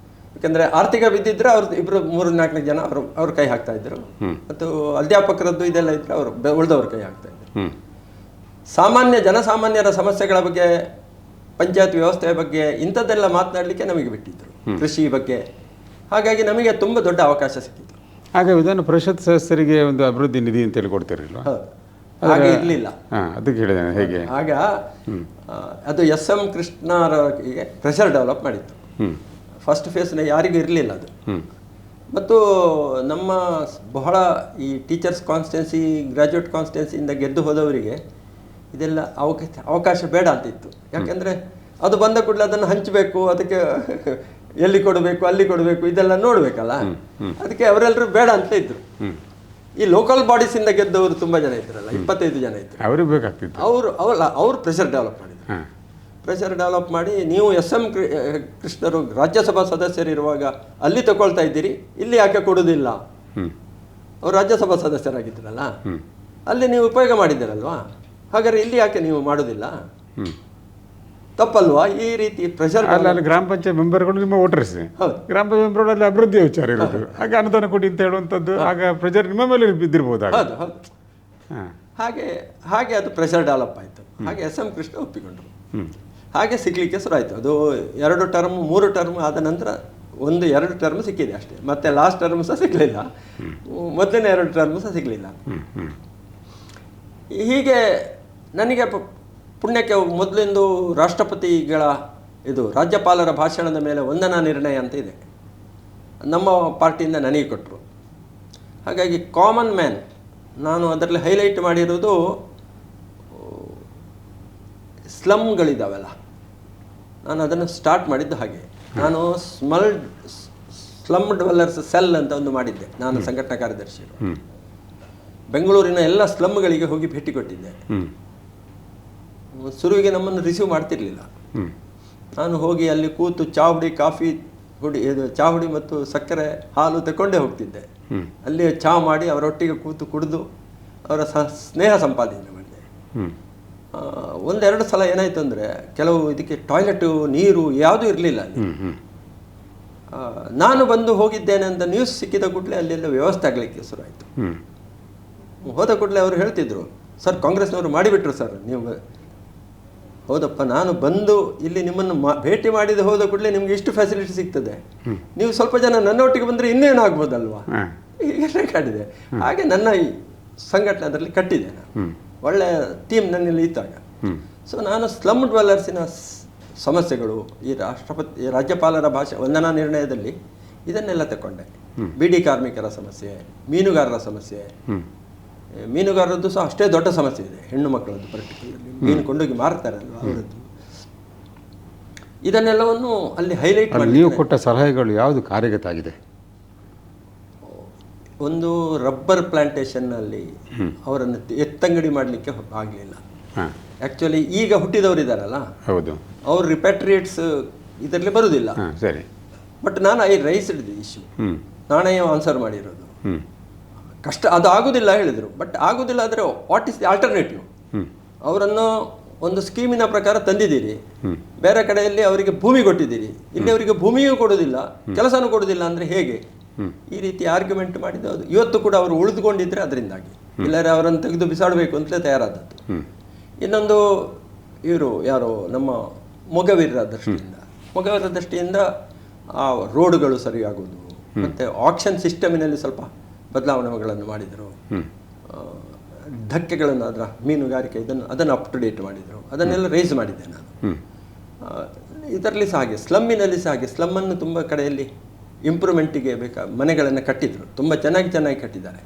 ಯಾಕಂದರೆ ಆರ್ಥಿಕ ಬಿದ್ದಿದ್ರೆ ಅವ್ರು 3-4 ಜನ ಅವ್ರ ಕೈ ಹಾಕ್ತಾ ಇದ್ರು. ಮತ್ತು ಅಧ್ಯಾಪಕರದ್ದು ಇದೆಲ್ಲ ಇದ್ರೆ ಅವರು ಉಳಿದವ್ರ ಕೈ ಹಾಕ್ತಾ ಇದ್ರು. ಜನಸಾಮಾನ್ಯರ ಸಮಸ್ಯೆಗಳ ಬಗ್ಗೆ, ಪಂಚಾಯತ್ ವ್ಯವಸ್ಥೆಯ ಬಗ್ಗೆ ಇಂಥದ್ದೆಲ್ಲ ಮಾತನಾಡಲಿಕ್ಕೆ ನಮಗೆ ಬಿಟ್ಟಿದ್ರು, ಕೃಷಿ ಬಗ್ಗೆ. ಹಾಗಾಗಿ ನಮಗೆ ತುಂಬ ದೊಡ್ಡ ಅವಕಾಶ ಸಿಕ್ಕಿತ್ತು. ಆಗ ವಿಧಾನ ಪರಿಷತ್ ಸದಸ್ಯರಿಗೆ ಒಂದು ಅಭಿವೃದ್ಧಿ ನಿಧಿ ಅಂತೇಳಿ ಕೊಡ್ತಿರಲಿಲ್ಲ? ಹಾಗೆ ಇರಲಿಲ್ಲ. ಅದಕ್ಕೆ ಹೇಳಿದೆ ಹೇಗೆ. ಆಗ ಅದು SM ಕೃಷ್ಣರಿಗೆ ಪ್ರೆಷರ್ ಡೆವಲಪ್ ಮಾಡಿತ್ತು. ಫಸ್ಟ್ ಫೇಸ್ನ ಯಾರಿಗೂ ಇರಲಿಲ್ಲ ಅದು. ಮತ್ತು ನಮ್ಮ ಬಹಳ ಈ ಟೀಚರ್ಸ್ ಕಾನ್ಸ್ಟಿಟ್ಯೂನ್ಸಿ, ಗ್ರ್ಯಾಜುಯೇಟ್ ಕಾನ್ಸ್ಟಿಟ್ಯೂನ್ಸಿಯಿಂದ ಗೆದ್ದು ಹೋದವರಿಗೆ ಇದೆಲ್ಲ ಅವಕಾಶ ಬೇಡ ಅಂತಿತ್ತು. ಯಾಕೆಂದರೆ ಅದು ಬಂದ ಕೂಡಲೇ ಅದನ್ನು ಹಂಚಬೇಕು, ಅದಕ್ಕೆ ಎಲ್ಲಿ ಕೊಡಬೇಕು, ಅಲ್ಲಿ ಕೊಡಬೇಕು, ಇದೆಲ್ಲ ನೋಡಬೇಕಲ್ಲ. ಅದಕ್ಕೆ ಅವರೆಲ್ಲರೂ ಬೇಡ ಅಂತ ಇದ್ರು. ಈ ಲೋಕಲ್ ಬಾಡೀಸಿಂದ ಗೆದ್ದವರು ತುಂಬ ಜನ ಇದ್ರಲ್ಲ, 25 ಜನ ಇದ್ರು. ಅವ್ರಿಗೆ ಬೇಕಾಗ್ತಿತ್ತು. ಅವರು ಪ್ರೆಷರ್ ಡೆವಲಪ್ ಮಾಡಿದ್ರು. ಪ್ರೆಷರ್ ಡೆವಲಪ್ ಮಾಡಿ ನೀವು SM ಕೃಷ್ಣರು ರಾಜ್ಯಸಭಾ ಸದಸ್ಯರಿರುವಾಗ ಅಲ್ಲಿ ತಗೊಳ್ತಾ ಇದ್ದೀರಿ, ಇಲ್ಲಿ ಯಾಕೆ ಕೊಡೋದಿಲ್ಲ? ಅವರು ರಾಜ್ಯಸಭಾ ಸದಸ್ಯರಾಗಿದ್ದೀರಲ್ಲ, ಅಲ್ಲಿ ನೀವು ಉಪಯೋಗ ಮಾಡಿದ್ದೀರಲ್ವಾ, ಹಾಗಾದ್ರೆ ಇಲ್ಲಿ ಯಾಕೆ ನೀವು ಮಾಡೋದಿಲ್ಲ? ತಪ್ಪಲ್ವಾ? ಈ ರೀತಿ ಪ್ರೆಷರ್ ಅಲ್ಲಿ ಗ್ರಾಮ ಪಂಚಾಯತ್ ಮೆಂಬರ್ಗಳು ನಿಮ್ಮ ವೋಟರ್ಸ್, ಗ್ರಾಮ ಪಂಚಾಯತ್ ಮೆಂಬರ್ಗಳಲ್ಲಿ ಅಭಿವೃದ್ಧಿ ವಿಚಾರ ಇರೋದು, ಹಾಗೆ ಅನುದಾನ ಕೊಡಿ ಅಂತ ಹೇಳುವಂಥದ್ದು, ಆಗ ಪ್ರೆಷರ್ ನಿಮ್ಮ ಮೇಲೆ ಬಿದ್ದಿರ್ಬೋದು. ಹೌದು ಹೌದು. ಹಾಗೆ ಅದು ಪ್ರೆಷರ್ ಡೆವಲಪ್ ಆಯಿತು. ಹಾಗೆ SM ಕೃಷ್ಣ ಒಪ್ಪಿಕೊಂಡ್ರು. ಹಾಗೆ ಸಿಗ್ಲಿಕ್ಕೆ ಶುರು ಆಯಿತು. ಅದು 2 ಟರ್ಮ್ 3 ಟರ್ಮ್ ಆದ ನಂತರ 1-2 ಟರ್ಮ್ ಸಿಕ್ಕಿದೆ ಅಷ್ಟೇ. ಮತ್ತೆ ಲಾಸ್ಟ್ ಟರ್ಮ್ ಸಹ ಸಿಗಲಿಲ್ಲ, ಮೊದಲನೇ 2 ಟರ್ಮ್ ಸಹ ಸಿಗಲಿಲ್ಲ. ಹೀಗೆ ನನಗೆ ಪುಣ್ಯಕ್ಕೆ ಮೊದಲಿಂದು ರಾಷ್ಟ್ರಪತಿಗಳ ಇದು ರಾಜ್ಯಪಾಲರ ಭಾಷಣದ ಮೇಲೆ ವಂದನಾ ನಿರ್ಣಯ ಅಂತ ಇದೆ, ನಮ್ಮ ಪಾರ್ಟಿಯಿಂದ ನನಗೆ ಕೊಟ್ಟರು. ಹಾಗಾಗಿ ಕಾಮನ್ ಮ್ಯಾನ್ ನಾನು ಅದರಲ್ಲಿ ಹೈಲೈಟ್ ಮಾಡಿರೋದು ಸ್ಲಮ್ಗಳಿದ್ದಾವಲ್ಲ, ನಾನು ಅದನ್ನು ಸ್ಟಾರ್ಟ್ ಮಾಡಿದ್ದು ಹಾಗೆ. ನಾನು ಸ್ಲಮ್ ಡೆವಲರ್ಸ್ ಸೆಲ್ ಅಂತ ಒಂದು ಮಾಡಿದ್ದೆ, ನಾನು ಸಂಘಟನಾ ಕಾರ್ಯದರ್ಶಿ. ಬೆಂಗಳೂರಿನ ಎಲ್ಲ ಸ್ಲಮ್ಗಳಿಗೆ ಹೋಗಿ ಭೇಟಿ ಕೊಟ್ಟಿದ್ದೆ. ಶುರುವಿಗೆ ನಮ್ಮನ್ನು ರಿಸೀವ್ ಮಾಡ್ತಿರ್ಲಿಲ್ಲ. ನಾನು ಹೋಗಿ ಅಲ್ಲಿ ಕೂತು ಕಾಫಿ ಚಾಹುಡಿ ಮತ್ತು ಸಕ್ಕರೆ ಹಾಲು ತಗೊಂಡೇ ಹೋಗ್ತಿದ್ದೆ. ಅಲ್ಲಿ ಚಹಾ ಮಾಡಿ ಅವರೊಟ್ಟಿಗೆ ಕೂತು ಕುಡಿದು ಅವರ ಸ್ನೇಹ ಸಂಪಾದನೆ ಮಾಡಿದೆ. 1-2 ಸಲ ಏನಾಯ್ತು ಅಂದರೆ, ಕೆಲವು ಇದಕ್ಕೆ ಟಾಯ್ಲೆಟು ನೀರು ಯಾವುದೂ ಇರಲಿಲ್ಲ ಅಲ್ಲಿ. ನಾನು ಬಂದು ಹೋಗಿದ್ದೇನೆ ಅಂತ ನ್ಯೂಸ್ ಸಿಕ್ಕಿದ ಕೂಡಲೇ ಅಲ್ಲೆಲ್ಲ ವ್ಯವಸ್ಥೆ ಆಗಲಿಕ್ಕೆ ಶುರು ಆಯಿತು. ಹೋದ ಕೂಡಲೇ ಅವರು ಹೇಳ್ತಿದ್ರು, ಸರ್ ಕಾಂಗ್ರೆಸ್ನವರು ಮಾಡಿಬಿಟ್ರು ಸರ್ ನೀವು. ಹೌದಪ್ಪ, ನಾನು ಬಂದು ಇಲ್ಲಿ ನಿಮ್ಮನ್ನು ಭೇಟಿ ಮಾಡಿದ ಹೋದ ಕೂಡಲೇ ನಿಮ್ಗೆ ಇಷ್ಟು ಫೆಸಿಲಿಟಿ ಸಿಗ್ತದೆ, ನೀವು ಸ್ವಲ್ಪ ಜನ ನನ್ನೊಟ್ಟಿಗೆ ಬಂದರೆ ಇನ್ನೇನು ಆಗ್ಬೋದಲ್ವಾ, ಹೀಗೆ ಕಾಡಿದೆ. ಹಾಗೆ ನನ್ನ ಈ ಸಂಘಟನೆ ಅದರಲ್ಲಿ ಕಟ್ಟಿದೆ. ನಾನು ಒಳ್ಳೆಯ ಟೀಮ್ ನನ್ನಲ್ಲಿ ಇದ್ದಾಗ. ಸೊ ನಾನು ಸ್ಲಮ್ ಡ್ವೆಲ್ಲರ್ಸಿನ ಸಮಸ್ಯೆಗಳು, ಈ ರಾಜ್ಯಪಾಲರ ವಂದನಾ ನಿರ್ಣಯದಲ್ಲಿ ಇದನ್ನೆಲ್ಲ ತಗೊಂಡೆ. ಬಿಡಿ ಕಾರ್ಮಿಕರ ಸಮಸ್ಯೆ, ಮೀನುಗಾರರ ಸಮಸ್ಯೆ. ಮೀನುಗಾರರದ್ದು ಸಹ ಅಷ್ಟೇ ದೊಡ್ಡ ಸಮಸ್ಯೆ ಇದೆ, ಹೆಣ್ಣು ಮಕ್ಕಳದ್ದು ಪರ್ಟಿಕ್ಯುಲರ್ಲಿ. ಮೀನು ಕೊಂಡೋಗಿ ಮಾರ್ತಾರಲ್ವ ಅವರದ್ದು. ಇದನ್ನೆಲ್ಲವನ್ನು ಅಲ್ಲಿ ಹೈಲೈಟ್ ಮಾಡಿ. ನೀವು ಕೊಟ್ಟ ಸಲಹೆಗಳು ಯಾವುದು ಕಾರ್ಯಗತ ಆಗಿದೆ? ಒಂದು ರಬ್ಬರ್ ಪ್ಲಾಂಟೇಶನ್ನಲ್ಲಿ ಅವರನ್ನು ಎತ್ತಂಗಡಿ ಮಾಡಲಿಕ್ಕೆ ಆಗಲಿಲ್ಲ. ಆ್ಯಕ್ಚುಲಿ ಈಗ ಹುಟ್ಟಿದವರು ಇದ್ದಾರಲ್ಲ, ಹೌದು, ಅವರು ರಿಪ್ಯಾಟ್ರಿಯೇಟ್ಸ್ ಇದರಲ್ಲಿ ಬರುವುದಿಲ್ಲ. ಸರಿ. ಬಟ್ ನಾನು ರೈಸ್ಡ್ ದಿ ಇಶ್ಯೂ, ನಾನೇ ಆನ್ಸರ್ ಮಾಡಿರೋದು. ಕಷ್ಟ ಅದು ಆಗೋದಿಲ್ಲ ಹೇಳಿದರು. ಬಟ್ ಆಗೋದಿಲ್ಲ ಆದರೆ ವಾಟ್ ಇಸ್ ದಿ ಆಲ್ಟರ್ನೇಟಿವ್? ಅವರನ್ನು ಒಂದು ಸ್ಕೀಮಿನ ಪ್ರಕಾರ ತಂದಿದ್ದೀರಿ, ಬೇರೆ ಕಡೆಯಲ್ಲಿ ಅವರಿಗೆ ಭೂಮಿ ಕೊಟ್ಟಿದ್ದೀರಿ, ಇಲ್ಲಿ ಅವರಿಗೆ ಭೂಮಿಯೂ ಕೊಡೋದಿಲ್ಲ, ಕೆಲಸನೂ ಕೊಡೋದಿಲ್ಲ ಅಂದರೆ ಹೇಗೆ? ಈ ರೀತಿ ಆರ್ಗ್ಯುಮೆಂಟ್ ಮಾಡಿದ್ದು. ಅದು ಇವತ್ತು ಕೂಡ ಅವರು ಉಳಿದುಕೊಂಡಿದ್ರೆ ಅದರಿಂದಾಗಿ, ಇಲ್ಲರೆ ಅವರನ್ನು ತೆಗೆದು ಬಿಸಾಡಬೇಕು ಅಂತಲೇ ತಯಾರಾದದ್ದು. ಇನ್ನೊಂದು ಇವರು ಯಾರೋ ನಮ್ಮ ಮೊಗವೀರರ ದೃಷ್ಟಿಯಿಂದ ಆ ರೋಡ್ಗಳು ಸರಿಯಾಗೋದು, ಮತ್ತು ಆಕ್ಷನ್ ಸಿಸ್ಟಮಿನಲ್ಲಿ ಸ್ವಲ್ಪ ಬದಲಾವಣೆಗಳನ್ನು ಮಾಡಿದರು. ಧಕ್ಕೆಗಳನ್ನು ಅದರ ಮೀನುಗಾರಿಕೆ ಅದನ್ನು ಅಪ್ ಟು ಡೇಟ್ ಮಾಡಿದರು. ಅದನ್ನೆಲ್ಲ ರೈಸ್ ಮಾಡಿದ್ದೆ ನಾನು. ಇದರಲ್ಲಿ ಸಹ ಹಾಗೆ, ಸ್ಲಮ್ಮಿನಲ್ಲಿ ಸಹ ಹಾಗೆ. ಸ್ಲಮ್ಮನ್ನು ತುಂಬ ಕಡೆಯಲ್ಲಿ ಇಂಪ್ರೂವ್ಮೆಂಟಿಗೆ ಮನೆಗಳನ್ನು ಕಟ್ಟಿದ್ರು, ತುಂಬ ಚೆನ್ನಾಗಿ ಕಟ್ಟಿದ್ದಾರೆ.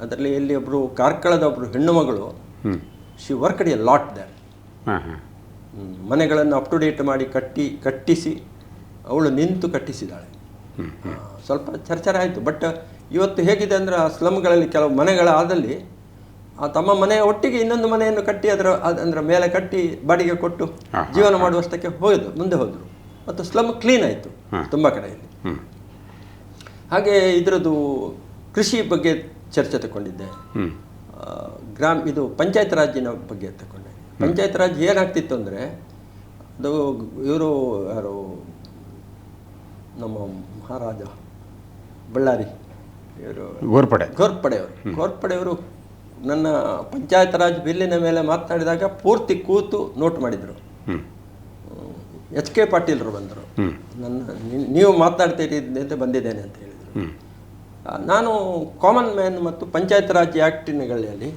ಅದರಲ್ಲಿ ಎಲ್ಲಿ ಒಬ್ಬರು ಕಾರ್ಕಳದ ಒಬ್ಬರು ಹೆಣ್ಣು ಮಗಳು, she worked a lot there. ಮನೆಗಳನ್ನು ಅಪ್ ಟು ಡೇಟ್ ಮಾಡಿ ಕಟ್ಟಿಸಿ ಅವಳು ನಿಂತು ಕಟ್ಟಿಸಿದ್ದಾಳೆ. ಸ್ವಲ್ಪ ಚರ್ಚೆ ಆಯಿತು. ಬಟ್ ಇವತ್ತು ಹೇಗಿದೆ ಅಂದರೆ, ಆ ಸ್ಲಮ್ಗಳಲ್ಲಿ ಕೆಲವು ಮನೆಗಳಾದಲ್ಲಿ ಆ ತಮ್ಮ ಮನೆಯ ಒಟ್ಟಿಗೆ ಇನ್ನೊಂದು ಮನೆಯನ್ನು ಕಟ್ಟಿ ಅದರ ಮೇಲೆ ಕಟ್ಟಿ ಬಾಡಿಗೆ ಕೊಟ್ಟು ಜೀವನ ಮಾಡುವಷ್ಟಕ್ಕೆ ಮುಂದೆ ಹೋದರು. ಮತ್ತು ಸ್ಲಮ್ ಕ್ಲೀನ್ ಆಯಿತು ತುಂಬ ಕಡೆಯಲ್ಲಿ. ಹಾಗೆ ಇದರದ್ದು ಕೃಷಿ ಬಗ್ಗೆ ಚರ್ಚೆ ತಗೊಂಡಿದ್ದೆ. ಇದು ಪಂಚಾಯತ್ ರಾಜಿನ ಬಗ್ಗೆ ತಗೊಂಡೆ. ಪಂಚಾಯತ್ ರಾಜ್ ಏನಾಗ್ತಿತ್ತು ಅಂದರೆ, ಅದು ಇವರು ಯಾರು ನಮ್ಮ ಮಹಾರಾಜ ಬಳ್ಳಾರಿ ಇವರು ಗೋರ್ಪಡೆಯವರು ನನ್ನ ಪಂಚಾಯತ್ ರಾಜ್ ಬಿಲ್ಲಿನ ಮೇಲೆ ಮಾತನಾಡಿದಾಗ ಪೂರ್ತಿ ಕೂತು ನೋಟ್ ಮಾಡಿದರು. HK ಪಾಟೀಲ್ರು ಬಂದರು, ನೀವು ಮಾತನಾಡ್ತೀರಿ ಅಂತ ಬಂದಿದ್ದೇನೆ ಅಂತ ಹೇಳಿದರು. ನಾನು ಕಾಮನ್ ಮ್ಯಾನ್ ಮತ್ತು ಪಂಚಾಯತ್ ರಾಜ್ ಆ್ಯಕ್ಟಿನಲ್ಲಿ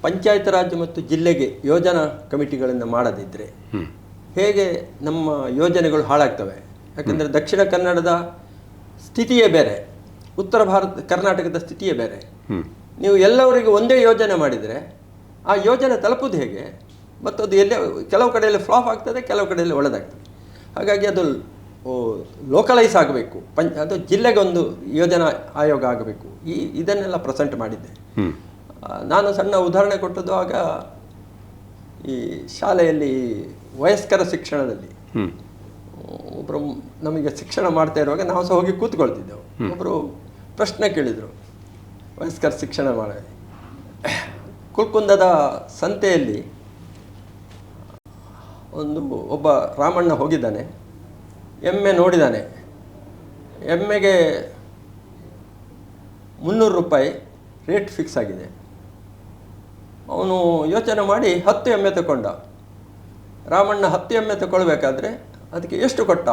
ಪಂಚಾಯತ್ ರಾಜ್ ಮತ್ತು ಜಿಲ್ಲೆಗೆ ಯೋಜನಾ ಕಮಿಟಿಗಳನ್ನು ಮಾಡದಿದ್ದರೆ ಹೇಗೆ ನಮ್ಮ ಯೋಜನೆಗಳು ಹಾಳಾಗ್ತವೆ. ಯಾಕೆಂದರೆ ದಕ್ಷಿಣ ಕನ್ನಡದ ಸ್ಥಿತಿಯೇ ಬೇರೆ, ಉತ್ತರ ಕರ್ನಾಟಕದ ಸ್ಥಿತಿಯೇ ಬೇರೆ. ನೀವು ಎಲ್ಲವರಿಗೂ ಒಂದೇ ಯೋಜನೆ ಮಾಡಿದರೆ ಆ ಯೋಜನೆ ತಲುಪೋದು ಹೇಗೆ? ಮತ್ತು ಅದು ಕೆಲವು ಕಡೆಯಲ್ಲಿ ಫ್ಲಾಪ್ ಆಗ್ತದೆ, ಕೆಲವು ಕಡೆಯಲ್ಲಿ ಒಳ್ಳೆದಾಗ್ತದೆ. ಹಾಗಾಗಿ ಅದು ಲೋಕಲೈಸ್ ಆಗಬೇಕು. ಅದು ಜಿಲ್ಲೆಗೆ ಒಂದು ಯೋಜನಾ ಆಯೋಗ ಆಗಬೇಕು. ಇದನ್ನೆಲ್ಲ ಪ್ರೆಸೆಂಟ್ ಮಾಡಿದ್ದೆ. ನಾನು ಸಣ್ಣ ಉದಾಹರಣೆ ಕೊಟ್ಟದ್ದು, ಆಗ ಈ ಶಾಲೆಯಲ್ಲಿ ವಯಸ್ಕರ ಶಿಕ್ಷಣದಲ್ಲಿ ಒಬ್ಬರು ನಮಗೆ ಶಿಕ್ಷಣ ಮಾಡ್ತಾ ಇರುವಾಗ ನಾವು ಸಹ ಹೋಗಿ ಕೂತ್ಕೊಳ್ತಿದ್ದೆವು. ಒಬ್ಬರು ಪ್ರಶ್ನೆ ಕೇಳಿದರು, ವಯಸ್ಕರ ಶಿಕ್ಷಣ ಮಾಡಿ ಕುಲ್ಕುಂದದ ಸಂತೆಯಲ್ಲಿ ಒಬ್ಬ ರಾಮಣ್ಣ ಹೋಗಿದ್ದಾನೆ, ಎಮ್ಮೆ ನೋಡಿದ್ದಾನೆ. ಎಮ್ಮೆಗೆ 300 ರೂಪಾಯಿ ರೇಟ್ ಫಿಕ್ಸ್ ಆಗಿದೆ. ಅವನು ಯೋಚನೆ ಮಾಡಿ 10 ಎಮ್ಮೆ ತಗೊಂಡ. ರಾಮಣ್ಣ 10 ಎಮ್ಮೆ ತಗೊಳ್ಬೇಕಾದ್ರೆ ಅದಕ್ಕೆ ಎಷ್ಟು ಕೊಟ್ಟ?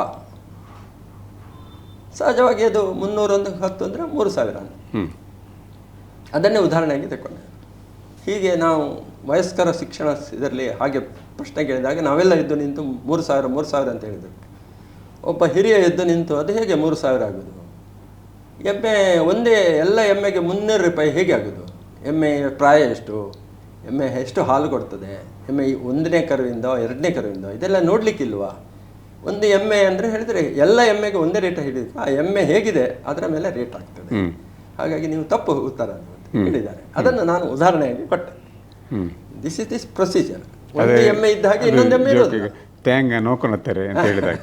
ಸಹಜವಾಗಿ ಅದು 310 ಅಂದರೆ 3000. ಅದನ್ನೇ ಉದಾಹರಣೆಯಾಗಿ ತಗೊಂಡೆ. ಹೀಗೆ ನಾವು ವಯಸ್ಕರ ಶಿಕ್ಷಣ ಇದರಲ್ಲಿ ಹಾಗೆ ಪ್ರಶ್ನೆ ಕೇಳಿದಾಗ ನಾವೆಲ್ಲ ಎದ್ದು ನಿಂತು 3000 ಅಂತ ಹೇಳಿದರು. ಒಬ್ಬ ಹಿರಿಯ ಎದ್ದು ನಿಂತು ಅದು ಹೇಗೆ 3000 ಆಗೋದು? ಎಮ್ಮೆ ಒಂದೇ ಎಲ್ಲ ಎಮ್ಮೆಗೆ 300 ರೂಪಾಯಿ ಹೇಗೆ ಆಗೋದು? ಎಮ್ಮೆಯ ಪ್ರಾಯ ಎಷ್ಟು? ಎಮ್ಮೆ ಎಷ್ಟು ಹಾಲು ಕೊಡ್ತದೆ? ಎಮ್ಮೆ 1ನೇ ಕರುವಿಂದ 2ನೇ ಕರುವಿಂದ ಇದೆಲ್ಲ ನೋಡಲಿಕ್ಕಿಲ್ವಾ? ಒಂದು ಎಮ್ಮೆ ಅಂದರೆ ಹೇಳಿದರೆ ಎಲ್ಲ ಎಮ್ಮೆಗೆ ಒಂದೇ ರೇಟ್ ಹಿಡಿದು ಆ ಎಮ್ಮೆ ಹೇಗಿದೆ ಅದರ ಮೇಲೆ ರೇಟ್ ಆಗ್ತದೆ. ಹಾಗಾಗಿ ನೀವು ತಪ್ಪು ಉತ್ತರ ಹೇಳಿದ್ದಾರೆ. ಅದನ್ನು ನಾನು ಉದಾಹರಣೆಯಾಗಿ ಕೊಟ್ಟೆ. This procedure. ಒಂದು ಎಮ್ಮೆ ಇದ್ದ ಹಾಗೆ ಇನ್ನೊಂದು ಎಮ್ಮೆ ಇರೋದು. ತೇಂಗ ನೋಡ್ಕೊಳ್ತಾರೆ ಅಂತ ಹೇಳಿದಾಗ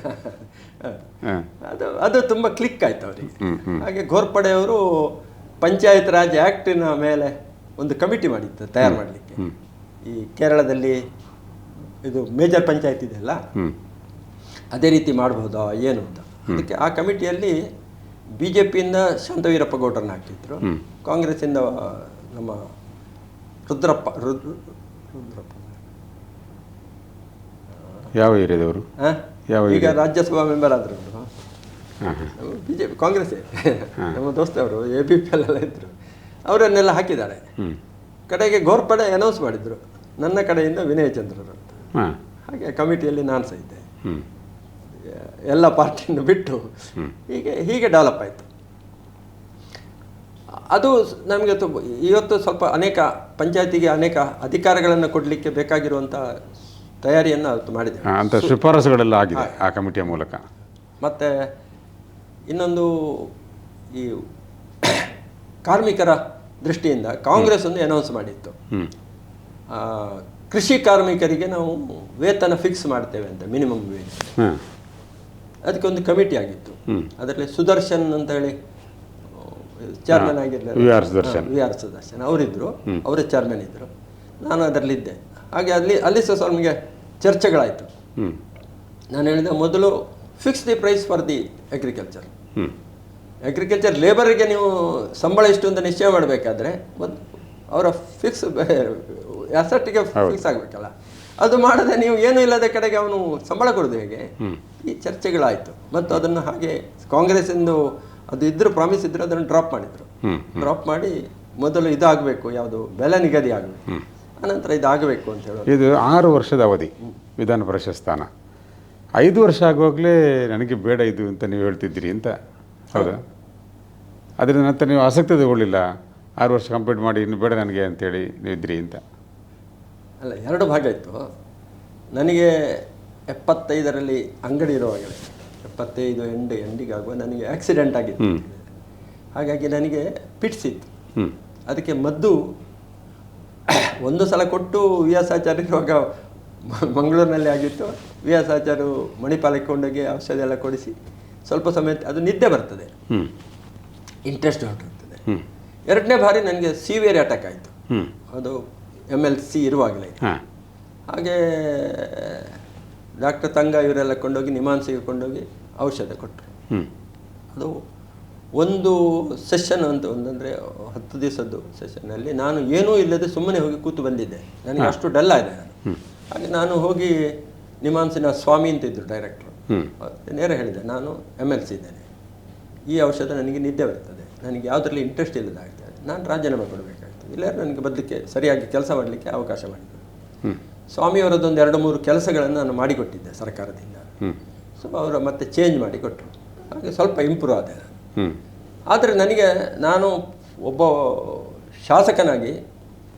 ಅದು ತುಂಬ ಕ್ಲಿಕ್ ಆಯ್ತು ಅವರಿಗೆ. ಹಾಗೆ ಘೋರ್ಪಡೆಯವರು ಪಂಚಾಯತ್ ರಾಜ್ ಆ್ಯಕ್ಟಿನ ಮೇಲೆ ಒಂದು ಕಮಿಟಿ ಮಾಡಿತ್ತು ತಯಾರು ಮಾಡಲಿಕ್ಕೆ. ಈ ಕೇರಳದಲ್ಲಿ ಇದು ಮೇಜರ್ ಪಂಚಾಯತ್ ಇದೆಯಲ್ಲ, ಅದೇ ರೀತಿ ಮಾಡಬಹುದಾ ಏನು ಅಂತ. ಅದಕ್ಕೆ ಆ ಕಮಿಟಿಯಲ್ಲಿ BJPಯಿಂದ ಶಾಂತವೀರಪ್ಪ ಗೌಡ್ರನ್ನ ಹಾಕಿದ್ರು, ಕಾಂಗ್ರೆಸ್ಸಿಂದ ನಮ್ಮ ರುದ್ರಪ್ಪ ಯಾವ ಏರಿಯಾದವರು ಈಗ ರಾಜ್ಯಸಭಾ ಮೆಂಬರ್ ಆದರು ಅವರು. BJP ಕಾಂಗ್ರೆಸ್ಸೇ ನಮ್ಮ ದೋಸ್ತವರು ABPL ಎಲ್ಲ ಇದ್ದರು, ಅವರನ್ನೆಲ್ಲ ಹಾಕಿದ್ದಾರೆ. ಕಡೆಗೆ ಘೋರ್ಪಡೆ ಅನೌನ್ಸ್ ಮಾಡಿದರು, ನನ್ನ ಕಡೆಯಿಂದ ವಿನಯ್ ಚಂದ್ರರು ಅಂತ. ಹಾಗೆ ಕಮಿಟಿಯಲ್ಲಿ ನಾನು ಸಹ ಇದ್ದೆ. ಎಲ್ಲ ಪಾರ್ಟಿಯನ್ನು ಬಿಟ್ಟು ಹೀಗೆ ಡೆವಲಪ್ ಆಯಿತು. ಅದು ನಮಗೆ ಇವತ್ತು ಸ್ವಲ್ಪ ಅನೇಕ ಪಂಚಾಯತಿಗೆ ಅನೇಕ ಅಧಿಕಾರಗಳನ್ನು ಕೊಡಲಿಕ್ಕೆ ಬೇಕಾಗಿರುವಂಥ ತಯಾರಿಯನ್ನು ಅವತ್ತು ಮಾಡಿದ್ದೇವೆ. ಅಂತ ಶಿಫಾರಸುಗಳೆಲ್ಲ ಆಗಿದೆ ಆ ಕಮಿಟಿಯ ಮೂಲಕ. ಮತ್ತು ಇನ್ನೊಂದು ಈ ಕಾರ್ಮಿಕರ ದೃಷ್ಟಿಯಿಂದ ಕಾಂಗ್ರೆಸ್ ಒಂದು ಅನೌನ್ಸ್ ಮಾಡಿತ್ತು, ಕೃಷಿ ಕಾರ್ಮಿಕರಿಗೆ ನಾವು ವೇತನ ಫಿಕ್ಸ್ ಮಾಡ್ತೇವೆ ಅಂತ, ಮಿನಿಮಮ್ ವೇಜ್. ಅದಕ್ಕೆ ಒಂದು ಕಮಿಟಿ ಆಗಿತ್ತು. ಅದರಲ್ಲಿ ಸುದರ್ಶನ್ ಅಂತ ಹೇಳಿ ಚೇರ್ಮನ್ ಆಗಿರಲಿಲ್ಲ, ವಿ ಆರ್ ಸುದರ್ಶನ್ ಅವರಿದ್ದರು, ಅವರೇ ಚೇರ್ಮನ್ ಇದ್ದರು, ನಾನು ಅದರಲ್ಲಿದ್ದೆ. ಹಾಗೆ ಅಲ್ಲಿ ಸಹ ಸ್ವಲ್ಪ ನಮಗೆ ಚರ್ಚೆಗಳಾಯಿತು. ನಾನು ಹೇಳಿದೆ, ಮೊದಲು fix the price for the agriculture ಲೇಬರಿಗೆ ನೀವು ಸಂಬಳ ಇಷ್ಟು ಅಂತ ನಿಶ್ಚಯ ಮಾಡಬೇಕಾದ್ರೆ ಅವರ ಫಿಕ್ಸ್ ಅಸೆಟ್ಗೆ ಫಿಕ್ಸ್ ಆಗಬೇಕಲ್ಲ. ಅದು ಮಾಡದೆ ನೀವು ಏನೂ ಇಲ್ಲದ ಕಡೆಗೆ ಅವನು ಸಂಬಳ ಕೊಡೋದು ಹೇಗೆ? ಈ ಚರ್ಚೆಗಳಾಯಿತು. ಮತ್ತು ಅದನ್ನು ಹಾಗೆ ಕಾಂಗ್ರೆಸ್ಸಿಂದು ಅದು ಇದ್ದರೂ ಪ್ರಾಮಿಸ್ ಇದ್ದರೂ ಅದನ್ನು ಡ್ರಾಪ್ ಮಾಡಿದರು. ಡ್ರಾಪ್ ಮಾಡಿ ಮೊದಲು ಇದಾಗಬೇಕು, ಯಾವುದು ಬೆಲೆ ನಿಗದಿ ಆಗಬೇಕು, ಅನಂತರ ಇದಾಗಬೇಕು ಅಂತ ಹೇಳೋದು. ಇದು 6 ವರ್ಷದ ಅವಧಿ ವಿಧಾನ ಪರಿಷತ್ ಸ್ಥಾನ. 5 ವರ್ಷ ಆಗುವಾಗಲೇ ನನಗೆ ಬೇಡ ಇದು ಅಂತ ನೀವು ಹೇಳ್ತಿದ್ದೀರಿ ಅಂತ, ಹೌದಾ? ಅದರ ನಂತರ ನೀವು ಆಸಕ್ತಿ ತಗೊಳ್ಳಿಲ್ಲ, 6 ವರ್ಷ ಕಂಪ್ಲೀಟ್ ಮಾಡಿ ಇನ್ನು ಬೇಡ ನನಗೆ ಅಂತೇಳಿ ನೀವು ಇದ್ರಿ ಅಂತ? ಅಲ್ಲ, 2 ಭಾಗ ಇತ್ತು. ನನಗೆ 75ರಲ್ಲಿ ಅಂಗಡಿ ಇರುವಾಗಲೇ 75 ಎಂಡಿಗಾಗುವ ನನಗೆ ಆಕ್ಸಿಡೆಂಟ್ ಆಗಿತ್ತು. ಹಾಗಾಗಿ ನನಗೆ ಪಿಟ್ಸ್ ಇತ್ತು. ಅದಕ್ಕೆ ಮದ್ದು ಒಂದು ಸಲ ಕೊಟ್ಟು ವ್ಯಾಸಾಚಾರ್ಯ ಇರುವಾಗ ಮಂಗಳೂರಿನಲ್ಲಿ ಆಗಿತ್ತು. ವ್ಯಾಸಾಚಾರ್ಯರು ಮಣಿಪಾಲಕ್ಕೆ ಕೊಂಡೋಗಿ ಔಷಧಿ ಎಲ್ಲ ಕೊಡಿಸಿ ಸ್ವಲ್ಪ ಸಮಯ ಅದು ನಿದ್ದೆ ಬರ್ತದೆ, ಇಂಟ್ರೆಸ್ಟ್ ಹೊರಟಿರ್ತದೆ. 2ನೇ ಬಾರಿ ನನಗೆ ಸಿವಿಯರ್ ಅಟ್ಯಾಕ್ ಆಯಿತು. ಅದು MLC ಇರುವಾಗಲೇ. ಹಾಗೆ ಡಾಕ್ಟರ್ ತಂಗ ಇವರೆಲ್ಲ ಕೊಂಡೋಗಿ ನಿಮಾನ್ಸಿಗೆ ಕೊಂಡೋಗಿ ಔಷಧ ಕೊಟ್ಟರು. ಅದು ಒಂದು ಸೆಷನ್ ಅಂತ ಒಂದಂದರೆ 10 ದಿವಸದ್ದು ಸೆಷನ್ನಲ್ಲಿ ನಾನು ಏನೂ ಇಲ್ಲದೆ ಸುಮ್ಮನೆ ಹೋಗಿ ಕೂತು ಬಂದಿದ್ದೆ. ನನಗೆ ಅಷ್ಟು ಡಲ್ ಆಗಿದೆ ನಾನು. ಹಾಗೆ ನಾನು ಹೋಗಿ ನಿಮಾನ್ಸಿನ ಸ್ವಾಮಿ ಅಂತ ಇದ್ದರು ಡೈರೆಕ್ಟ್ರು, ನೇರ ಹೇಳಿದೆ, ನಾನು MLC ಇದ್ದೇನೆ, ಈ ಔಷಧ ನನಗೆ ನಿದ್ದೆ ಬರ್ತದೆ, ನನಗೆ ಯಾವುದರಲ್ಲಿ ಇಂಟ್ರೆಸ್ಟ್ ಇಲ್ಲದಾಗ್ತದೆ, ನಾನು ರಾಜೀನಾಮೆ ಕೊಡಬೇಕಾಗ್ತದೆ, ಇಲ್ಲ ನನಗೆ ಬದಲಿಕ್ಕೆ ಸರಿಯಾಗಿ ಕೆಲಸ ಮಾಡಲಿಕ್ಕೆ ಅವಕಾಶ ಮಾಡಿದರು. ಸ್ವಾಮಿಯವರದ್ದೊಂದು 2-3 ಕೆಲಸಗಳನ್ನು ನಾನು ಮಾಡಿಕೊಟ್ಟಿದ್ದೆ ಸರ್ಕಾರದಿಂದ. ಸೊ ಅವರು ಮತ್ತೆ ಚೇಂಜ್ ಮಾಡಿ ಕೊಟ್ಟರು. ಹಾಗೆ ಸ್ವಲ್ಪ ಇಂಪ್ರೂವ್ ಆದೆ ನಾನು. ಆದರೆ ನನಗೆ ನಾನು ಒಬ್ಬ ಶಾಸಕನಾಗಿ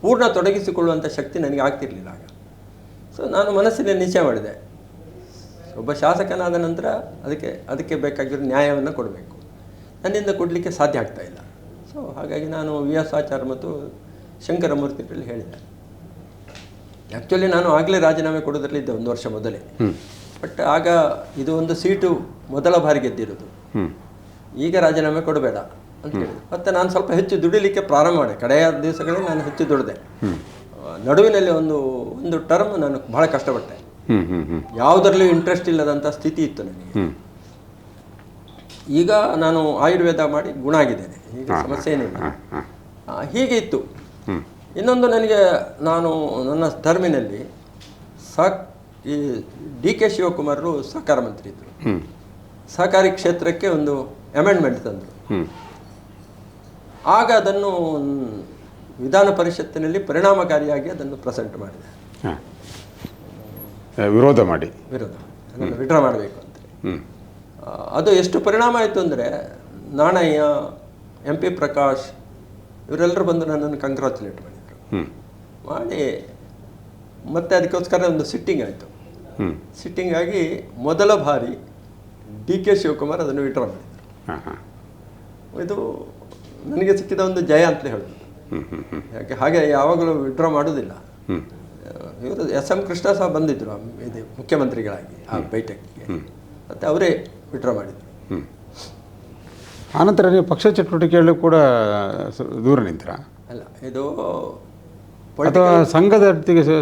ಪೂರ್ಣ ತೊಡಗಿಸಿಕೊಳ್ಳುವಂಥ ಶಕ್ತಿ ನನಗೆ ಆಗ್ತಿರಲಿಲ್ಲ ಆಗ. ಸೊ ನಾನು ಮನಸ್ಸಿನಲ್ಲಿ ನಿಶ್ಚಯ ಮಾಡಿದೆ, ಒಬ್ಬ ಶಾಸಕನಾದ ನಂತರ ಅದಕ್ಕೆ ಬೇಕಾಗಿರೋ ನ್ಯಾಯವನ್ನು ಕೊಡಬೇಕು, ನನ್ನಿಂದ ಕೊಡಲಿಕ್ಕೆ ಸಾಧ್ಯ ಆಗ್ತಾಯಿಲ್ಲ. ಸೊ ಹಾಗಾಗಿ ನಾನು ವ್ಯಾಸಾಚಾರ್ಯ ಮತ್ತು ಶಂಕರಮೂರ್ತಿಗಳಲ್ಲಿ ಹೇಳಿದೆ, ಆ್ಯಕ್ಚುಲಿ ನಾನು ಆಗಲೇ ರಾಜೀನಾಮೆ ಕೊಡೋದ್ರಲ್ಲಿದ್ದೆ 1 ವರ್ಷ ಮೊದಲೇ. ಬಟ್ ಆಗ ಇದು ಒಂದು ಸೀಟು ಮೊದಲ ಬಾರಿ ಗೆದ್ದಿರೋದು, ಈಗ ರಾಜೀನಾಮೆ ಕೊಡಬೇಡ ಅಂತ ಹೇಳಿದೆ. ಮತ್ತು ನಾನು ಸ್ವಲ್ಪ ಹೆಚ್ಚು ದುಡಿಲಿಕ್ಕೆ ಪ್ರಾರಂಭ ಮಾಡಿದೆ. ಕಡೆಯ ದಿವಸಗಳಲ್ಲಿ ನಾನು ಹೆಚ್ಚು ದುಡಿದೆ. ನಡುವಿನಲ್ಲಿ ಒಂದು ಟರ್ಮ್ ನಾನು ಬಹಳ ಕಷ್ಟಪಟ್ಟೆ. ಯಾವುದರಲ್ಲೂ ಇಂಟ್ರೆಸ್ಟ್ ಇಲ್ಲದಂಥ ಸ್ಥಿತಿ ಇತ್ತು ನನಗೆ. ಈಗ ನಾನು ಆಯುರ್ವೇದ ಮಾಡಿ ಗುಣ ಆಗಿದ್ದೇನೆ, ಈಗ ಸಮಸ್ಯೆ ಏನಿಲ್ಲ. ಹೀಗೆ ಇತ್ತು. ಇನ್ನೊಂದು ನನಗೆ ನನ್ನ ಟರ್ಮಿನಲ್ಲಿ ಈ ಡಿ ಕೆ ಶಿವಕುಮಾರರು ಸಹಕಾರ ಮಂತ್ರಿ ಇದ್ದರು. ಸಹಕಾರಿ ಕ್ಷೇತ್ರಕ್ಕೆ ಒಂದು ಅಮೆಂಡ್ಮೆಂಟ್ ತಂದರು. ಆಗ ಅದನ್ನು ವಿಧಾನ ಪರಿಷತ್ತಿನಲ್ಲಿ ಪರಿಣಾಮಕಾರಿಯಾಗಿ ಅದನ್ನು ಪ್ರೆಸೆಂಟ್ ಮಾಡಿದೆ. ವಿರೋಧ ಅದನ್ನು ವಿಡ್ರಾ ಮಾಡಬೇಕು ಅಂತ. ಅದು ಎಷ್ಟು ಪರಿಣಾಮ ಆಯಿತು ಅಂದರೆ, ನಾಣಯ್ಯ, MP ಪ್ರಕಾಶ್ ಇವರೆಲ್ಲರೂ ಬಂದು ನನ್ನನ್ನು ಕಂಗ್ರಾಚುಲೇಟ್ ಮಾಡಿದರು. ಮಾಡಿ ಮತ್ತೆ ಅದಕ್ಕೋಸ್ಕರ ಒಂದು ಸಿಟ್ಟಿಂಗ್ ಆಯಿತು. ಸಿಟ್ಟಿಂಗ್ ಆಗಿ ಮೊದಲ ಬಾರಿ ಡಿ ಕೆ ಶಿವಕುಮಾರ್ ಅದನ್ನು ವಿಡ್ರಾ ಮಾಡಿದರು. ಇದು ನನಗೆ ಸಿಕ್ಕಿದ ಒಂದು ಜಯ ಅಂತಲೇ ಹೇಳೋದು. ಯಾಕೆ ಹಾಗೆ ಯಾವಾಗಲೂ ವಿಡ್ರಾ ಮಾಡೋದಿಲ್ಲ. ಇವರು SM ಕೃಷ್ಣ ಸಹ ಬಂದಿದ್ದರು ಇದು ಮುಖ್ಯಮಂತ್ರಿಗಳಾಗಿ ಆ ಬೈಠಕ್ಕಿಗೆ, ಮತ್ತು ಅವರೇ ವಿಡ್ರಾ ಮಾಡಿದರು. ಆನಂತರ ನೀವು ಪಕ್ಷ ಚಟುವಟಿಕೆಯಲ್ಲೂ ಕೂಡ ದೂರ ನಿಂತರ ಅಲ್ಲ, ಇದು ಅಥವಾ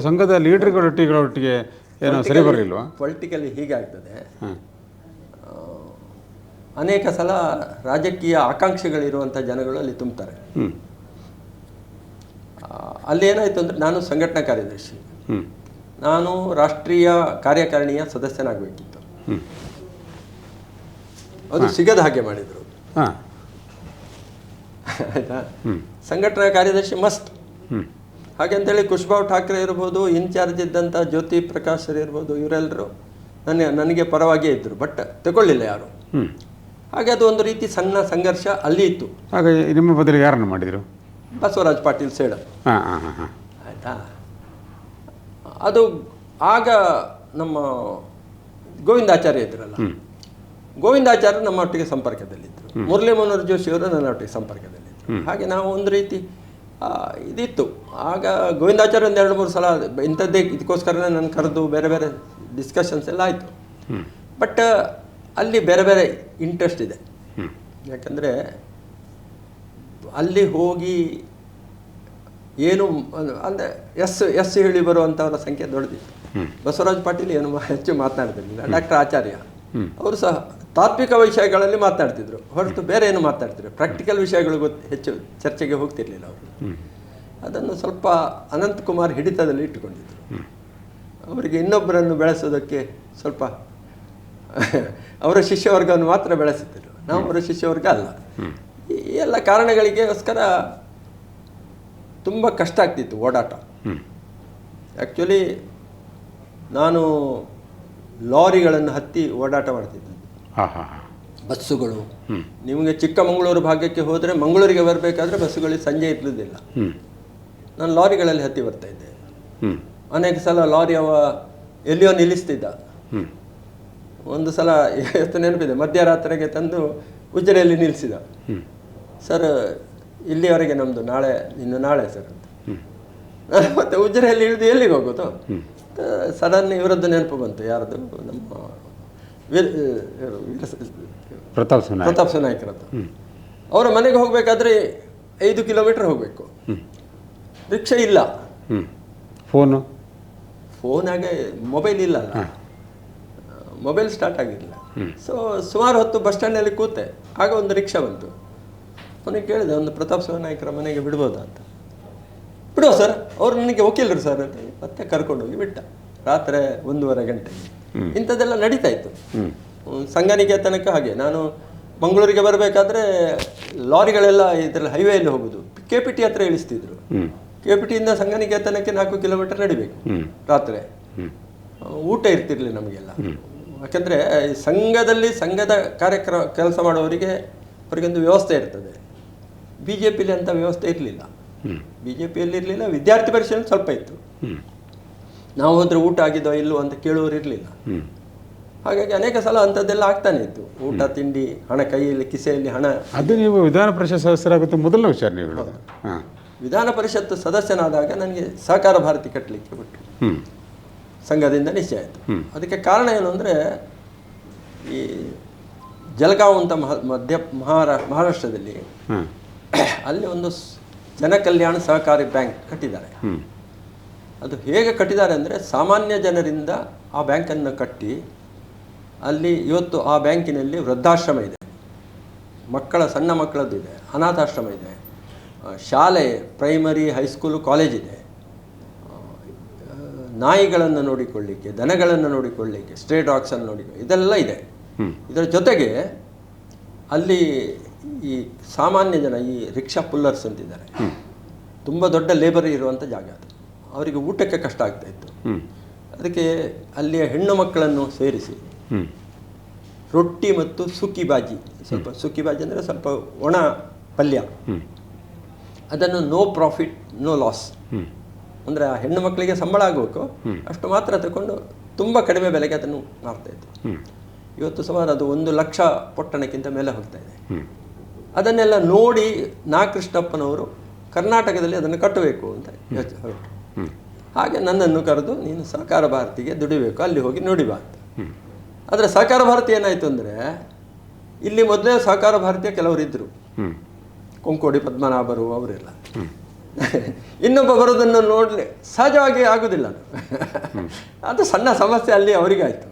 ಸಂಘದ ಲೀಡರ್ಗಳೊಟ್ಟಿಗೆ ಏನೋ ಸರಿ ಬರಲಿಲ್ವಾ? ಪೊಲಿಟಿಕಲಿ ಹೀಗೆ ಆಗ್ತದೆ. ಅನೇಕ ಸಲ ರಾಜಕೀಯ ಆಕಾಂಕ್ಷೆಗಳಿರುವಂಥ ಜನಗಳು ಅಲ್ಲಿ ತುಂಬ್ತಾರೆ. ಅಲ್ಲಿ ಏನಾಯಿತು ಅಂದರೆ, ನಾನು ಸಂಘಟನಾ ಕಾರ್ಯದರ್ಶಿ, ನಾನು ರಾಷ್ಟ್ರೀಯ ಕಾರ್ಯಕಾರಿಣಿಯ ಸದಸ್ಯನಾಗಬೇಕಿತ್ತು. ಅದು ಸಿಗದ ಹಾಗೆ ಮಾಡಿದರು. ಆಯಿತಾ? ಸಂಘಟನಾ ಕಾರ್ಯದರ್ಶಿ ಮಸ್ಟ್. ಹಾಗೆಂತೇಳಿ ಕುಶ್ಬಾವ್ ಠಾಕ್ರೆ ಇರ್ಬೋದು, ಇನ್ಚಾರ್ಜ್ ಇದ್ದಂಥ ಜ್ಯೋತಿ ಪ್ರಕಾಶ್ ಇರ್ಬೋದು, ಇವರೆಲ್ಲರೂ ನನಗೆ ಪರವಾಗಿಯೇ ಇದ್ದರು. ಬಟ್ ತಗೊಳ್ಳಿಲ್ಲ ಯಾರು. ಹಾಗೆ ಅದು ಒಂದು ರೀತಿ ಸಣ್ಣ ಸಂಘರ್ಷ ಅಲ್ಲಿ ಇತ್ತು. ಹಾಗೆ ನಿಮ್ಮ ಬದಲಿಗೆ ಯಾರನ್ನು ಮಾಡಿದರು? ಬಸವರಾಜ್ ಪಾಟೀಲ್ ಸೇಡ. ಆಯಿತಾ? ಅದು ಆಗ ನಮ್ಮ ಗೋವಿಂದಾಚಾರ್ಯ ಇದ್ರಲ್ಲ, ಗೋವಿಂದಾಚಾರ್ಯ ನಮ್ಮೊಟ್ಟಿಗೆ ಸಂಪರ್ಕದಲ್ಲಿದ್ದರು. ಮುರಳಿ ಮನೋಹರ್ ಜೋಶಿ ಅವರು ನನ್ನೊಟ್ಟಿಗೆ ಸಂಪರ್ಕದಲ್ಲಿದ್ದರು. ಹಾಗೆ ನಾವು ಒಂದು ರೀತಿ ಇದಿತ್ತು. ಆಗ ಗೋವಿಂದಾಚಾರ್ಯ ಒಂದು 2-3 ಸಲ ಇಂಥದ್ದೇ ಇದಕ್ಕೋಸ್ಕರನೇ ನನ್ನ ಕರೆದು ಬೇರೆ ಬೇರೆ ಡಿಸ್ಕಷನ್ಸ್ ಎಲ್ಲ ಆಯಿತು. ಬಟ್ ಅಲ್ಲಿ ಬೇರೆ ಬೇರೆ ಇಂಟ್ರೆಸ್ಟ್ ಇದೆ. ಯಾಕಂದರೆ ಅಲ್ಲಿ ಹೋಗಿ ಏನು ಅಂದರೆ ಎಸ್ ಹೇಳಿ ಬರುವಂಥವರ ಸಂಖ್ಯೆ ದೊಡ್ಡದಿತ್ತು. ಬಸವರಾಜ್ ಪಾಟೀಲ್ ಏನು ಹೆಚ್ಚು ಮಾತನಾಡ್ತಿರ್ಲಿಲ್ಲ. ಡಾಕ್ಟರ್ ಆಚಾರ್ಯ ಅವರು ಸಹ ತಾತ್ವಿಕ ವಿಷಯಗಳಲ್ಲಿ ಮಾತನಾಡ್ತಿದ್ರು ಹೊರತು ಬೇರೆ ಏನು ಮಾತನಾಡ್ತಿದ್ರು. ಪ್ರಾಕ್ಟಿಕಲ್ ವಿಷಯಗಳು ಹೆಚ್ಚು ಚರ್ಚೆಗೆ ಹೋಗ್ತಿರ್ಲಿಲ್ಲ ಅವರು. ಅದನ್ನು ಸ್ವಲ್ಪ ಅನಂತಕುಮಾರ್ ಹಿಡಿತದಲ್ಲಿ ಇಟ್ಟುಕೊಂಡಿದ್ದರು. ಅವರಿಗೆ ಇನ್ನೊಬ್ಬರನ್ನು ಬೆಳೆಸೋದಕ್ಕೆ ಸ್ವಲ್ಪ ಅವರ ಶಿಷ್ಯವರ್ಗವನ್ನು ಮಾತ್ರ ಬೆಳೆಸುತ್ತಿದ್ದರು. ನಾವು ಅವರ ಶಿಷ್ಯವರ್ಗ ಅಲ್ಲ. ಈ ಎಲ್ಲ ಕಾರಣಗಳಿಗೋಸ್ಕರ ತುಂಬ ಕಷ್ಟ ಆಗ್ತಿತ್ತು ಓಡಾಟ. ಆ್ಯಕ್ಚುಲಿ ನಾನು ಲಾರಿಗಳನ್ನು ಹತ್ತಿ ಓಡಾಟ ಮಾಡ್ತಿದ್ದೆ. ಬಸ್ಸುಗಳು ನಿಮಗೆ ಚಿಕ್ಕಮಗಳೂರು ಭಾಗಕ್ಕೆ ಹೋದರೆ ಮಂಗಳೂರಿಗೆ ಬರಬೇಕಾದ್ರೆ ಬಸ್ಸುಗಳಿಗೆ ಸಂಜೆ ಇರಲಿಲ್ಲ. ನಾನು ಲಾರಿಗಳಲ್ಲಿ ಹತ್ತಿ ಬರ್ತಾ ಇದ್ದೆ. ಅನೇಕ ಸಲ ಲಾರಿ ಎಲ್ಲಿಯೋ ನಿಲ್ಲಿಸ್ತಿದ್ದ. ಒಂದು ಸಲ ಎಷ್ಟು ನೆನಪಿದೆ, ಮಧ್ಯರಾತ್ರಿಗೆ ತಂದು ಉಜಿರೆಯಲ್ಲಿ ನಿಲ್ಲಿಸಿದ. ಸರ್ ಇಲ್ಲಿವರೆಗೆ ನಮ್ಮದು ಇನ್ನು ನಾಳೆ ಸರ್ ಅಂತ. ಮತ್ತೆ ಉಜಿರೆಯಲ್ಲಿ ಇಳಿದು ಎಲ್ಲಿಗೆ ಹೋಗೋದು? ಸಡನ್ ಇವರದ್ದು ನೆನಪು ಬಂತು. ಯಾರದು? ನಮ್ಮ ಪ್ರತಾಪ್ ನಾಯ್ಕರದ್ದು. ಅವರ ಮನೆಗೆ ಹೋಗಬೇಕಾದ್ರೆ 5 ಕಿಲೋಮೀಟರ್ ಹೋಗಬೇಕು. ರಿಕ್ಷಾ ಇಲ್ಲ, ಫೋನ್ ಹಾಗೆ ಮೊಬೈಲ್ ಇಲ್ಲ ಅಲ್ಲ, ಮೊಬೈಲ್ ಸ್ಟಾರ್ಟ್ ಆಗಿರಲಿಲ್ಲ. ಸೊ ಸುಮಾರು ಹೊತ್ತು ಬಸ್ ಸ್ಟ್ಯಾಂಡಲ್ಲಿ ಕೂತೆ. ಆಗ ಒಂದು ರಿಕ್ಷಾ ಬಂತು. ಅವನಿಗೆ ಕೇಳಿದೆ, ಒಂದು ಪ್ರತಾಪ್ ನಾಯ್ಕರ ಮನೆಗೆ ಬಿಡ್ಬೋದಾ ಅಂತ. ಬಿಡುವ ಸರ್, ಅವ್ರು ನನಗೆ ವಕೀಲರು ಸರ್ ಅಂತ ಮತ್ತೆ ಕರ್ಕೊಂಡೋಗಿ ಬಿಟ್ಟ. ರಾತ್ರಿ 1:30 ಗಂಟೆಗೆ ಇಂಥದ್ದೆಲ್ಲ ನಡೀತಾ ಇತ್ತು. ಸಂಘನಿಕೇತನಕ್ಕೆ ಹಾಗೆ ನಾನು ಮಂಗಳೂರಿಗೆ ಬರಬೇಕಾದ್ರೆ ಲಾರಿಗಳೆಲ್ಲ ಇದರಲ್ಲಿ ಹೈವೇಯಲ್ಲಿ ಹೋಗೋದು. KPT ಹತ್ರ ಇಳಿಸ್ತಿದ್ರು. KPTಯಿಂದ ಸಂಘನಿಕೇತನಕ್ಕೆ 4 ಕಿಲೋಮೀಟರ್ ನಡಿಬೇಕು ರಾತ್ರಿ. ಊಟ ಇರ್ತಿರ್ಲಿಲ್ಲ ನಮಗೆಲ್ಲ. ಯಾಕಂದರೆ ಸಂಘದ ಕೆಲಸ ಮಾಡೋರಿಗೆ ಅವರಿಗೊಂದು ವ್ಯವಸ್ಥೆ ಇರ್ತದೆ. BJPಲಿ ಅಂಥ ವ್ಯವಸ್ಥೆ ಇರಲಿಲ್ಲ. BJPಯಲ್ಲಿ ಇರಲಿಲ್ಲ. ವಿದ್ಯಾರ್ಥಿ ಪರಿಷತ್ ಸ್ವಲ್ಪ ಇತ್ತು. ನಾವು ಹೋದರೆ ಊಟ ಆಗಿದ್ದೋ ಇಲ್ಲೋ ಅಂತ ಕೇಳುವವರು ಇರಲಿಲ್ಲ. ಹಾಗಾಗಿ ಅನೇಕ ಸಲ ಅಂಥದ್ದೆಲ್ಲ ಆಗ್ತಾನೆ ಇತ್ತು. ಊಟ ತಿಂಡಿ, ಹಣ ಕೈಯಲ್ಲಿ ಕಿಸೆಯಲ್ಲಿ ಹಣ. ಅದು ನೀವು ವಿಧಾನ ಪರಿಷತ್ ಸದಸ್ಯರಾಗುತ್ತೆ ಮೊದಲನೇ ವಿಚಾರ ನೀವು ಹೇಳೋದು. ವಿಧಾನ ಪರಿಷತ್ ಸದಸ್ಯನಾದಾಗ ನನಗೆ ಸಹಕಾರ ಭಾರತಿ ಕಟ್ಟಲಿಕ್ಕೆ ಬಿಟ್ಟು ಸಂಘದಿಂದ ನಿಶ್ಚಯ ಆಯಿತು. ಅದಕ್ಕೆ ಕಾರಣ ಏನು ಅಂದರೆ, ಈ ಜಲಗಾಂವ್ ಅಂತ ಮಹಾರಾಷ್ಟ್ರದಲ್ಲಿ ಅಲ್ಲಿ ಒಂದು ಜನಕಲ್ಯಾಣ ಸಹಕಾರಿ ಬ್ಯಾಂಕ್ ಕಟ್ಟಿದ್ದಾರೆ. ಅದು ಹೇಗೆ ಕಟ್ಟಿದ್ದಾರೆ ಅಂದರೆ, ಸಾಮಾನ್ಯ ಜನರಿಂದ ಆ ಬ್ಯಾಂಕನ್ನು ಕಟ್ಟಿ ಅಲ್ಲಿ ಇವತ್ತು ಆ ಬ್ಯಾಂಕಿನಲ್ಲಿ ವೃದ್ಧಾಶ್ರಮ ಇದೆ, ಸಣ್ಣ ಮಕ್ಕಳದ್ದು ಇದೆ, ಅನಾಥಾಶ್ರಮ ಇದೆ, ಶಾಲೆ, ಪ್ರೈಮರಿ, ಹೈಸ್ಕೂಲು, ಕಾಲೇಜ್ ಇದೆ, ನಾಯಿಗಳನ್ನು ನೋಡಿಕೊಳ್ಳಿಕ್ಕೆ, ದನಗಳನ್ನು ನೋಡಿಕೊಳ್ಳಿಕ್ಕೆ, ಸ್ಟ್ರೇ ಡಾಗ್ಸನ್ನು ನೋಡಿಕೊಳ್ಳಿ, ಇದೆಲ್ಲ ಇದೆ. ಇದರ ಜೊತೆಗೆ ಅಲ್ಲಿ ಈ ಸಾಮಾನ್ಯ ಜನ, ಈ ರಿಕ್ಷಾ ಪುಲ್ಲರ್ಸ್ ಅಂತಿದ್ದಾರೆ, ತುಂಬ ದೊಡ್ಡ ಲೇಬರ್ ಇರುವಂಥ ಜಾಗ ಅದು. ಅವರಿಗೆ ಊಟಕ್ಕೆ ಕಷ್ಟ ಆಗ್ತಾಯಿತ್ತು. ಅದಕ್ಕೆ ಅಲ್ಲಿಯ ಹೆಣ್ಣು ಮಕ್ಕಳನ್ನು ಸೇರಿಸಿ ರೊಟ್ಟಿ ಮತ್ತು ಸುಕ್ಕಿ ಬಾಜಿ, ಸ್ವಲ್ಪ ಸುಕ್ಕಿ ಬಾಜಿ ಅಂದರೆ ಸ್ವಲ್ಪ ಒಣ ಪಲ್ಯ, ಅದನ್ನು ನೋ ಪ್ರಾಫಿಟ್ ನೋ ಲಾಸ್, ಅಂದರೆ ಆ ಹೆಣ್ಣು ಮಕ್ಕಳಿಗೆ ಸಂಬಳ ಆಗಬೇಕು ಅಷ್ಟು ಮಾತ್ರ ತಗೊಂಡು ತುಂಬ ಕಡಿಮೆ ಬೆಲೆಗೆ ಅದನ್ನು ಮಾರ್ತಾಯಿತ್ತು. ಇವತ್ತು ಸುಮಾರು ಅದು 1 ಲಕ್ಷ ಪೊಟ್ಟಣಕ್ಕಿಂತ ಮೇಲೆ ಹೋಗ್ತಾ ಇದೆ. ಅದನ್ನೆಲ್ಲ ನೋಡಿ ಕೃಷ್ಣಪ್ಪನವರು ಕರ್ನಾಟಕದಲ್ಲಿ ಅದನ್ನು ಕಟ್ಟಬೇಕು ಅಂತ ಹೊರಟು. ಹಾಗೆ ನನ್ನನ್ನು ಕರೆದು, ನೀನು ಸಹಕಾರ ಭಾರತಿಗೆ ದುಡಿಬೇಕು, ಅಲ್ಲಿ ಹೋಗಿ ನೋಡಿ ಬಾ ಅಂತ. ಆದರೆ ಸಹಕಾರ ಭಾರತಿ ಏನಾಯಿತು ಅಂದರೆ, ಇಲ್ಲಿ ಮೊದಲೇ ಸಹಕಾರ ಭಾರತೀಯ ಕೆಲವರು ಇದ್ದರು, ಕೊಂಕೋಡಿ ಪದ್ಮನಾಭರು ಅವರೆಲ್ಲ. ಇನ್ನೊಬ್ಬ ಬರೋದನ್ನು ನೋಡಲಿ ಸಹಜವಾಗಿ ಆಗುವುದಿಲ್ಲ. ಅದು ಸಣ್ಣ ಸಮಸ್ಯೆ ಅಲ್ಲಿ ಅವರಿಗಾಯಿತು,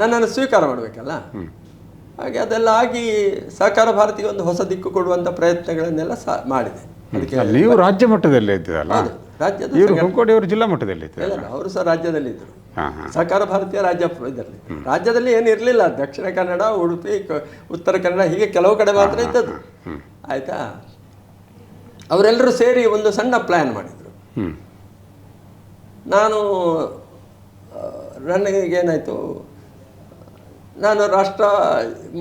ನನ್ನನ್ನು ಸ್ವೀಕಾರ ಮಾಡಬೇಕಲ್ಲ. ಹಾಗೆ ಅದೆಲ್ಲ ಆಗಿ ಸಹಕಾರ ಭಾರತಿಗೆ ಒಂದು ಹೊಸ ದಿಕ್ಕು ಕೊಡುವಂಥ ಪ್ರಯತ್ನಗಳನ್ನೆಲ್ಲ ಮಾಡಿದೆ. ಅದಕ್ಕೆ ನೀವು ರಾಜ್ಯ ಮಟ್ಟದಲ್ಲೇ ಇದ್ದೀರಲ್ಲ, ರಾಜ್ಯದ ಜಿಲ್ಲಾ ಮಟ್ಟದಲ್ಲಿ ಅವರು ಸಹ ರಾಜ್ಯದಲ್ಲಿ ಇದ್ದರು. ಸಹಕಾರ ಭಾರತೀಯ ರಾಜ್ಯದಲ್ಲಿ ಏನು ಇರಲಿಲ್ಲ. ದಕ್ಷಿಣ ಕನ್ನಡ, ಉಡುಪಿ, ಉತ್ತರ ಕನ್ನಡ ಹೀಗೆ ಕೆಲವು ಕಡೆ ಮಾತ್ರ ಇದ್ದದ್ದು. ಆಯಿತಾ, ಅವರೆಲ್ಲರೂ ಸೇರಿ ಒಂದು ಸಣ್ಣ ಪ್ಲ್ಯಾನ್ ಮಾಡಿದರು. ನನಗೇನಾಯಿತು, ನಾನು ರಾಷ್ಟ್ರ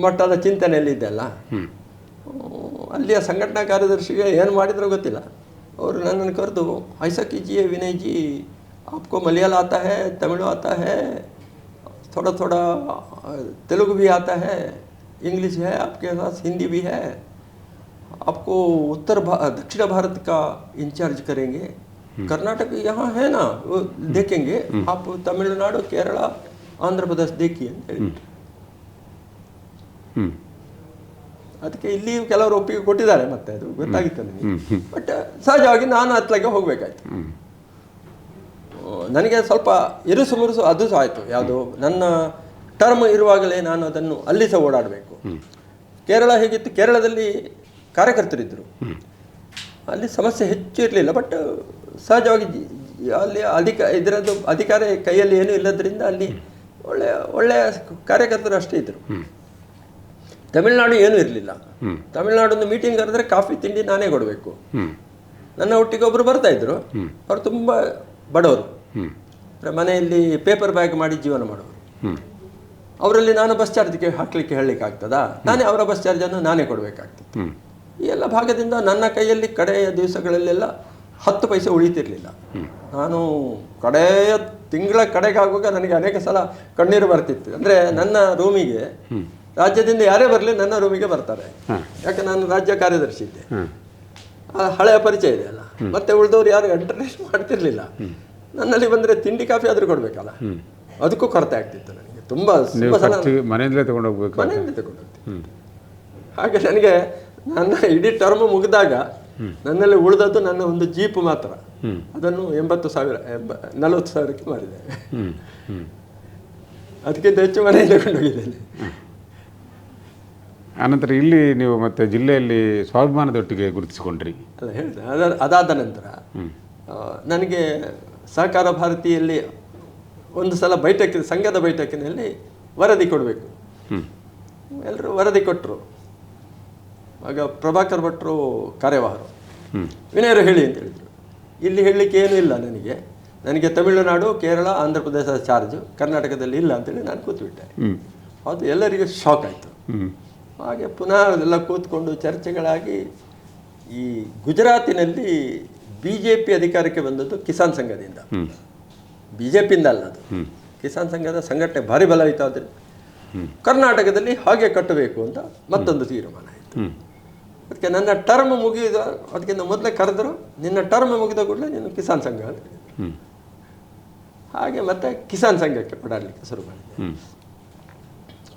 ಮಟ್ಟದ ಚಿಂತನೆಯಲ್ಲಿದ್ದೆಲ್ಲ, ಅಲ್ಲಿಯ ಸಂಘಟನಾ ಕಾರ್ಯದರ್ಶಿಗೆ ಏನು ಮಾಡಿದ್ರೂ ಗೊತ್ತಿಲ್ಲ. ಅವರು ನನ್ನನ್ನು ಕರೆದು, ಐಸಾ कीजिए विनय जी, आपको मलयालम आता है, तमिल आता है, थोड़ा थोड़ा तेलुगु भी आता है, इंग्लिश है आपके पास, हिंदी भी है, आपको दक्षिण भारत का इंचार्ज करेंगे, कर्नाटक यहाँ है ना, वो देखेंगे, आप तमिलनाडु, केरला, आंध्र प्रदेश देखिए ಅಂತ ಹೇಳಿ. ಅದಕ್ಕೆ ಇಲ್ಲಿ ಕೆಲವರು ಒಪ್ಪಿಗೆ ಕೊಟ್ಟಿದ್ದಾರೆ, ಮತ್ತೆ ಅದು ಗೊತ್ತಾಗಿತ್ತು ನನಗೆ. ಬಟ್ ಸಹಜವಾಗಿ ನಾನು ಅತ್ಲಾಗೆ ಹೋಗಬೇಕಾಯ್ತು. ನನಗೆ ಸ್ವಲ್ಪ ಇರುಸು ಮುರುಸು ಅದು ಸಹ ಆಯಿತು. ಯಾವುದು, ನನ್ನ ಟರ್ಮ್ ಇರುವಾಗಲೇ ನಾನು ಅದನ್ನು ಅಲ್ಲಿ ಸಹ ಓಡಾಡಬೇಕು. ಕೇರಳ ಹೇಗಿತ್ತು, ಕೇರಳದಲ್ಲಿ ಕಾರ್ಯಕರ್ತರಿದ್ದರು, ಅಲ್ಲಿ ಸಮಸ್ಯೆ ಹೆಚ್ಚು ಇರಲಿಲ್ಲ. ಬಟ್ ಸಹಜವಾಗಿ ಅಲ್ಲಿ ಇದರದ್ದು ಅಧಿಕಾರ ಕೈಯಲ್ಲಿ ಏನೂ ಇಲ್ಲದ್ರಿಂದ ಅಲ್ಲಿ ಒಳ್ಳೆಯ ಕಾರ್ಯಕರ್ತರು ಅಷ್ಟೇ ಇದ್ದರು. ತಮಿಳುನಾಡು ಏನೂ ಇರಲಿಲ್ಲ. ತಮಿಳುನಾಡೊಂದು ಮೀಟಿಂಗ್ ಕರೆದ್ರೆ ಕಾಫಿ ತಿಂಡಿ ನಾನೇ ಕೊಡಬೇಕು. ನನ್ನ ಒಟ್ಟಿಗೆ ಒಬ್ಬರು ಬರ್ತಾಯಿದ್ರು, ಅವರು ತುಂಬ ಬಡವರು, ಮನೆಯಲ್ಲಿ ಪೇಪರ್ ಬ್ಯಾಗ್ ಮಾಡಿ ಜೀವನ ಮಾಡೋರು. ಅವರಲ್ಲಿ ನಾನು ಬಸ್ ಚಾರ್ಜ್ಗೆ ಹಾಕಲಿಕ್ಕೆ ಹೇಳಲಿಕ್ಕೆ ಆಗ್ತದಾ, ನಾನೇ ಅವರ ಬಸ್ ಚಾರ್ಜನ್ನು ನಾನೇ ಕೊಡಬೇಕಾಗ್ತದೆ. ಈ ಎಲ್ಲ ಭಾಗದಿಂದ ನನ್ನ ಕೈಯಲ್ಲಿ ಕಡೆಯ ದಿವಸಗಳಲ್ಲೆಲ್ಲ 10 ಪೈಸೆ ಉಳಿತಿರಲಿಲ್ಲ. ನಾನು ಕಡೆಯ ತಿಂಗಳ ಕಡೆಗಾಗುವಾಗ ನನಗೆ ಅನೇಕ ಸಲ ಕಣ್ಣೀರು ಬರ್ತಿತ್ತು. ಅಂದರೆ ನನ್ನ ರೂಮಿಗೆ ರಾಜ್ಯದಿಂದ ಯಾರೇ ಬರಲಿ ನನ್ನ ರೂಮಿಗೆ ಬರ್ತಾರೆ, ಯಾಕೆ ನಾನು ರಾಜ್ಯ ಕಾರ್ಯದರ್ಶಿ ಇದ್ದೆ, ಹಳೆಯ ಪರಿಚಯ ಇದೆ ಅಲ್ಲ. ಮತ್ತೆ ಉಳಿದವ್ರು ಯಾರು ಎಂಟರ್ಟೈನ್ ಮಾಡ್ತಿರ್ಲಿಲ್ಲ. ನನ್ನಲ್ಲಿ ಬಂದರೆ ತಿಂಡಿ ಕಾಫಿ ಆದರೂ ಕೊಡಬೇಕಲ್ಲ, ಅದಕ್ಕೂ ಕೊರತೆ ಆಗ್ತಿತ್ತು ನನಗೆ. ತುಂಬ ಸಲ ಮನೆಯಲ್ಲೇ ತಗೊಂಡೋಗ್ಬೇಕು, ಮನೆಯಲ್ಲೇ ತಗೊಂಡೋಗ್ತೀನಿ. ಹಾಗೆ ನನಗೆ ನನ್ನ ಇಡೀ ಟರ್ಮ್ ಮುಗಿದಾಗ ನನ್ನಲ್ಲಿ ಉಳಿದದ್ದು ನನ್ನ ಒಂದು ಜೀಪ್ ಮಾತ್ರ. ಅದನ್ನು 40,000ಕ್ಕೆ ಮಾರಿದೆ. ಅದಕ್ಕಿಂತ ಹೆಚ್ಚು ಮನೆಯಲ್ಲಿ ತಗೊಂಡೋಗಿದ್ದೇನೆ. ಆನಂತರ ಇಲ್ಲಿ ನೀವು ಮತ್ತೆ ಜಿಲ್ಲೆಯಲ್ಲಿ ಸ್ವಾಭಿಮಾನದೊಟ್ಟಿಗೆ ಗುರುತಿಸಿಕೊಂಡ್ರಿ. ಅಲ್ಲ ಹೇಳಿದೆ. ಅದಾದ ನಂತರ ನನಗೆ ಸಹಕಾರ ಭಾರತಿಯಲ್ಲಿ ಒಂದು ಸಲ ಸಂಘದ ಬೈಠಕಿನಲ್ಲಿ ವರದಿ ಕೊಡಬೇಕು. ಎಲ್ಲರೂ ವರದಿ ಕೊಟ್ಟರು. ಆಗ ಪ್ರಭಾಕರ್ ಭಟ್ರು ಕಾರ್ಯವಾಹರು, ವಿನಯರು ಹೇಳಿ ಅಂತ ಹೇಳಿದರು. ಇಲ್ಲಿ ಹೇಳಲಿಕ್ಕೆ ಏನೂ ಇಲ್ಲ ನನಗೆ ತಮಿಳುನಾಡು, ಕೇರಳ, ಆಂಧ್ರ ಪ್ರದೇಶದ ಚಾರ್ಜು, ಕರ್ನಾಟಕದಲ್ಲಿ ಇಲ್ಲ ಅಂತೇಳಿ ನಾನು ಕೂತ್ಬಿಟ್ಟೆ. ಅದು ಎಲ್ಲರಿಗೂ ಶಾಕ್ ಆಯಿತು. ಹಾಗೆ ಪುನಃ ಎಲ್ಲ ಕೂತ್ಕೊಂಡು ಚರ್ಚೆಗಳಾಗಿ ಈ ಗುಜರಾತಿನಲ್ಲಿ BJP ಅಧಿಕಾರಕ್ಕೆ ಬಂದದ್ದು ಕಿಸಾನ್ ಸಂಘದಿಂದ, BJPಯಿಂದ ಅಲ್ಲ, ಅದು ಕಿಸಾನ್ ಸಂಘದ ಸಂಘಟನೆ ಭಾರಿ ಬಲವಿತ್ತು. ಆದರೆ ಕರ್ನಾಟಕದಲ್ಲಿ ಹಾಗೆ ಕಟ್ಟಬೇಕು ಅಂತ ಮತ್ತೊಂದು ತೀರ್ಮಾನ ಆಯಿತು. ಅದಕ್ಕೆ ನನ್ನ ಟರ್ಮ್ ಮುಗಿದ ಅದಕ್ಕಿಂತ ಮೊದಲೇ ಕರೆದರು, ನಿನ್ನ ಟರ್ಮ್ ಮುಗಿದ ಕೂಡಲೇ ನೀನು ಕಿಸಾನ್ ಸಂಘ ಅಂತ. ಹಾಗೆ ಮತ್ತೆ ಕಿಸಾನ್ ಸಂಘಕ್ಕೆ ಓಡಾಡಲಿಕ್ಕೆ ಶುರು ಮಾಡಿದೆ.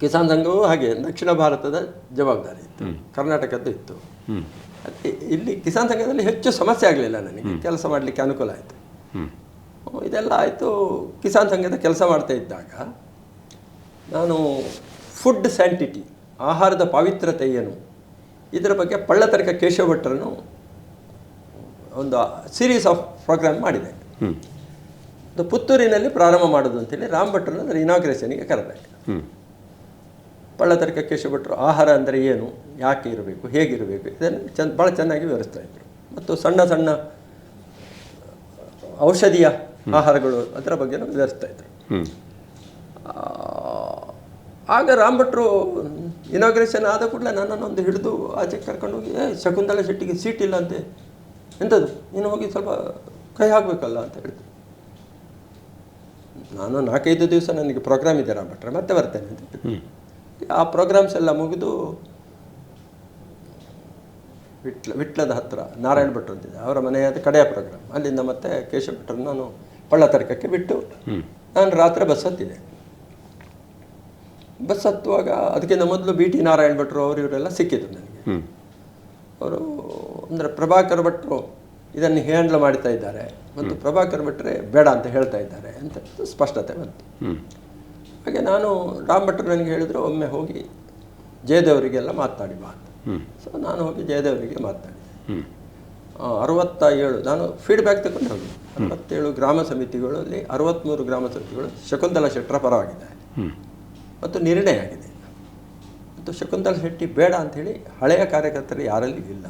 ಕಿಸಾನ್ ಸಂಘವು ಹಾಗೆ ದಕ್ಷಿಣ ಭಾರತದ ಜವಾಬ್ದಾರಿ ಇತ್ತು, ಕರ್ನಾಟಕದ್ದು ಇತ್ತು. ಇಲ್ಲಿ ಕಿಸಾನ್ ಸಂಘದಲ್ಲಿ ಹೆಚ್ಚು ಸಮಸ್ಯೆ ಆಗಲಿಲ್ಲ, ನನಗೆ ಕೆಲಸ ಮಾಡಲಿಕ್ಕೆ ಅನುಕೂಲ ಆಯಿತು. ಇದೆಲ್ಲ ಆಯಿತು. ಕಿಸಾನ್ ಸಂಘದ ಕೆಲಸ ಮಾಡ್ತಾ ಇದ್ದಾಗ ನಾನು ಫುಡ್ ಸ್ಯಾಂಟಿಟಿ, ಆಹಾರದ ಪಾವಿತ್ರತೆ ಏನು, ಇದರ ಬಗ್ಗೆ ಪಳ್ಳತರ್ಕ ಕೇಶವ ಭಟ್ರನ್ನು ಒಂದು ಸೀರೀಸ್ ಆಫ್ ಪ್ರೋಗ್ರಾಮ್ ಮಾಡಿದೆ. ಅದು ಪುತ್ತೂರಿನಲ್ಲಿ ಪ್ರಾರಂಭ ಮಾಡೋದು ಅಂತೇಳಿ ರಾಮ್ ಭಟ್ರನ್ನು ಅದರ ಇನಾಗ್ರೇಷನ್ಗೆ ಕರೆದೆ. ಪಳ್ಳತರ್ಕ ಕೇಶವ ಭಟ್ರು ಆಹಾರ ಅಂದರೆ ಏನು, ಯಾಕೆ ಇರಬೇಕು, ಹೇಗಿರಬೇಕು, ಇದನ್ನು ಭಾಳ ಚೆನ್ನಾಗಿ ವಿವರಿಸ್ತಾ ಇದ್ರು. ಮತ್ತು ಸಣ್ಣ ಸಣ್ಣ ಔಷಧೀಯ ಆಹಾರಗಳು ಅದರ ಬಗ್ಗೆ ವಿವರಿಸ್ತಾ ಇದ್ರು. ಆಗ ರಾಮ್ ಭಟ್ರು ಇನಾಗ್ರೇಷನ್ ಆದ ಕೂಡಲೇ ನನ್ನನ್ನೊಂದು ಹಿಡಿದು ಆಚೆ ಕರ್ಕೊಂಡು ಹೋಗಿ, ಶಕುಂತಲಾ ಶೆಟ್ಟಿಗೆ ಸೀಟ್ ಇಲ್ಲ ಅಂತೆ, ಎಂಥದ್ದು ನೀನು ಹೋಗಿ ಸ್ವಲ್ಪ ಕೈ ಹಾಕಬೇಕಲ್ಲ ಅಂತ ಹೇಳಿದ್ರು. ನಾನು 4-5 ದಿವಸ ನನಗೆ ಪ್ರೋಗ್ರಾಮ್ ಇದೆ ರಾಮ್ ಭಟ್ರೆ, ಮತ್ತೆ ಬರ್ತೇನೆ ಅಂತ ಹೇಳಿದ್ರು. ಆ ಪ್ರೋಗ್ರಾಮ್ಸ್ ಎಲ್ಲ ಮುಗಿದು ವಿಟ್ಲದ ಹತ್ತಿರ ನಾರಾಯಣ ಭಟ್ರು ಅಂತಿದೆ, ಅವರ ಮನೆಯಾದ ಕಡೆಯ ಪ್ರೋಗ್ರಾಮ್, ಅಲ್ಲಿಂದ ಮತ್ತೆ ಕೇಶವ ಭಟ್ರನ್ನು ನಾನು ಪಳ್ಳತರ್ಕಕ್ಕೆ ಬಿಟ್ಟು ನಾನು ರಾತ್ರಿ ಬಸ್ ಹತ್ತಿದೆ. ಬಸ್ ಹತ್ತುವಾಗ ಅದಕ್ಕಿಂತ ಮೊದಲು BT ನಾರಾಯಣ ಭಟ್ರು ಅವರು ಇವರೆಲ್ಲ ಸಿಕ್ಕಿದ್ರು ನನಗೆ. ಅವರು ಅಂದರೆ ಪ್ರಭಾಕರ್ ಭಟ್ರು ಇದನ್ನು ಹ್ಯಾಂಡಲ್ ಮಾಡ್ತಾ ಇದ್ದಾರೆ ಮತ್ತು ಪ್ರಭಾಕರ್ ಭಟ್ರೆ ಬೇಡ ಅಂತ ಹೇಳ್ತಾ ಇದ್ದಾರೆ ಅಂತ ಸ್ಪಷ್ಟತೆ ಬಂತು. ಹಾಗೆ ನಾನು ರಾಮ್ ಭಟ್ರು ನನಗೆ ಹೇಳಿದ್ರು, ಒಮ್ಮೆ ಹೋಗಿ ಜಯದೇವರಿಗೆಲ್ಲ ಮಾತನಾಡಿ ಬಾ ಅಂತ. ಸೊ ನಾನು ಹೋಗಿ ಜಯದೇವರಿಗೆ ಮಾತನಾಡಿದೆ. 67 ನಾನು ಫೀಡ್ಬ್ಯಾಕ್ ತಗೊಂಡು ಹೋಗಿ 67 ಗ್ರಾಮ ಸಮಿತಿಗಳಲ್ಲಿ 63 ಗ್ರಾಮ ಸಮಿತಿಗಳು ಶಕುಂತಲಾ ಶೆಟ್ಟರ ಪರವಾಗಿದೆ ಮತ್ತು ನಿರ್ಣಯ ಆಗಿದೆ. ಮತ್ತು ಶಕುಂತಲಾ ಶೆಟ್ಟಿ ಬೇಡ ಅಂಥೇಳಿ ಹಳೆಯ ಕಾರ್ಯಕರ್ತರು ಯಾರಲ್ಲಿ ಇಲ್ಲ.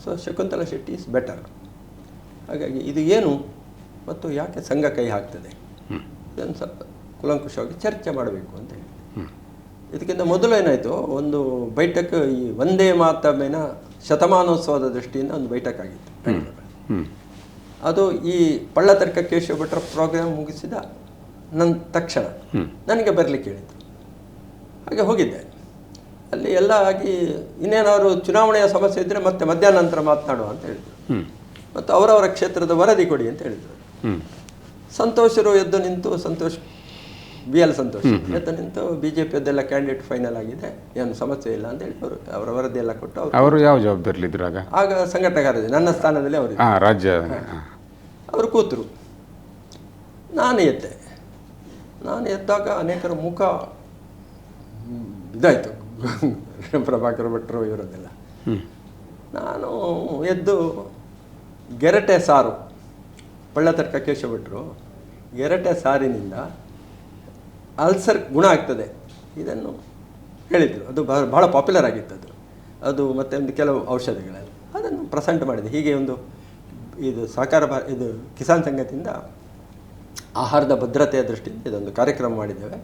So Shakuntala Shetty is better. ಹಾಗಾಗಿ ಇದು ಏನು ಮತ್ತು ಯಾಕೆ ಸಂಘ ಕೈ ಹಾಕ್ತದೆ, ಇದನ್ನು ಸ್ವಲ್ಪ ಕುಲಂಕುಷವಾಗಿ ಚರ್ಚೆ ಮಾಡಬೇಕು ಅಂತ ಹೇಳಿ. ಇದಕ್ಕಿಂತ ಮೊದಲು ಏನಾಯಿತು, ಒಂದು ಬೈಠಕ್ ಈ ವಂದೇ ಮಾತರಮಿನ ಶತಮಾನೋತ್ಸವದ ದೃಷ್ಟಿಯಿಂದ ಒಂದು ಬೈಠಕ್ ಆಗಿತ್ತು ಬೆಂಗಳೂರಲ್ಲಿ. ಅದು ಈ ಪಳ್ಳತರ್ಕ ಕೇಶವ ಭಟ್ರ ಪ್ರೋಗ್ರಾಮ್ ಮುಗಿಸಿದ ತಕ್ಷಣ ನನಗೆ ಬರಲಿಕ್ಕೆ ಹೇಳಿದರು. ಹಾಗೆ ಹೋಗಿದ್ದೆ. ಅಲ್ಲಿ ಎಲ್ಲ ಆಗಿ ಇನ್ನೇನಾದ್ರು ಚುನಾವಣೆಯ ಸಮಸ್ಯೆ ಇದ್ದರೆ ಮತ್ತೆ ಮಧ್ಯಾಹ್ನ ನಂತರ ಮಾತನಾಡುವ ಅಂತ ಹೇಳಿದರು. ಮತ್ತು ಅವರವರ ಕ್ಷೇತ್ರದ ವರದಿ ಕೊಡಿ ಅಂತ ಹೇಳಿದರು. ಸಂತೋಷರು ಎದ್ದು ನಿಂತು, BL ಸಂತೋಷ್ ಎದ್ದು ನಿಂತು BJPಯದ್ದೆಲ್ಲ ಕ್ಯಾಂಡಿಡೇಟ್ ಫೈನಲ್ ಆಗಿದೆ, ಏನು ಸಮಸ್ಯೆ ಇಲ್ಲ ಅಂತ ಹೇಳಿ ಅವರ ವರದಿ ಎಲ್ಲ ಕೊಟ್ಟು ಅವರು ಯಾವ ಜವಾಬ್ದಾರಿಲಿದ್ರು ಆಗ ಸಂಘಟನಾ ಕಾರ್ಯದರ್ಶಿ ನನ್ನ ಸ್ಥಾನದಲ್ಲಿ ಅವರು ರಾಜ್ಯ ಅವರು ಕೂತರು. ನಾನು ಎದ್ದಾಗ ಅನೇಕರ ಮುಖ ಇದಾಯಿತು, ಪ್ರಭಾಕರ್ ಭಟ್ರು ಇವರದ್ದೆಲ್ಲ. ನಾನು ಎದ್ದು ಗೆರಟೆ ಸಾರು, ಪಳ್ಳತರ್ಕ ಕೇಶವ ಭಟ್ರು ಗೆರಟೆ ಸಾರಿನಿಂದ ಅಲ್ಸರ್ ಗುಣ ಆಗ್ತದೆ ಇದನ್ನು ಹೇಳಿದರು. ಅದು ಬಹಳ ಪಾಪ್ಯುಲರ್ ಆಗಿತ್ತು ಅದು ಮತ್ತು ಒಂದು ಕೆಲವು ಔಷಧಿಗಳಲ್ಲಿ ಅದನ್ನು ಪ್ರೆಸೆಂಟ್ ಮಾಡಿದೆ. ಹೀಗೆ ಒಂದು ಇದು ಇದು ಕಿಸಾನ್ ಸಂಘದಿಂದ ಆಹಾರದ ಭದ್ರತೆಯ ದೃಷ್ಟಿಯಿಂದ ಇದೊಂದು ಕಾರ್ಯಕ್ರಮ ಮಾಡಿದ್ದೇವೆ,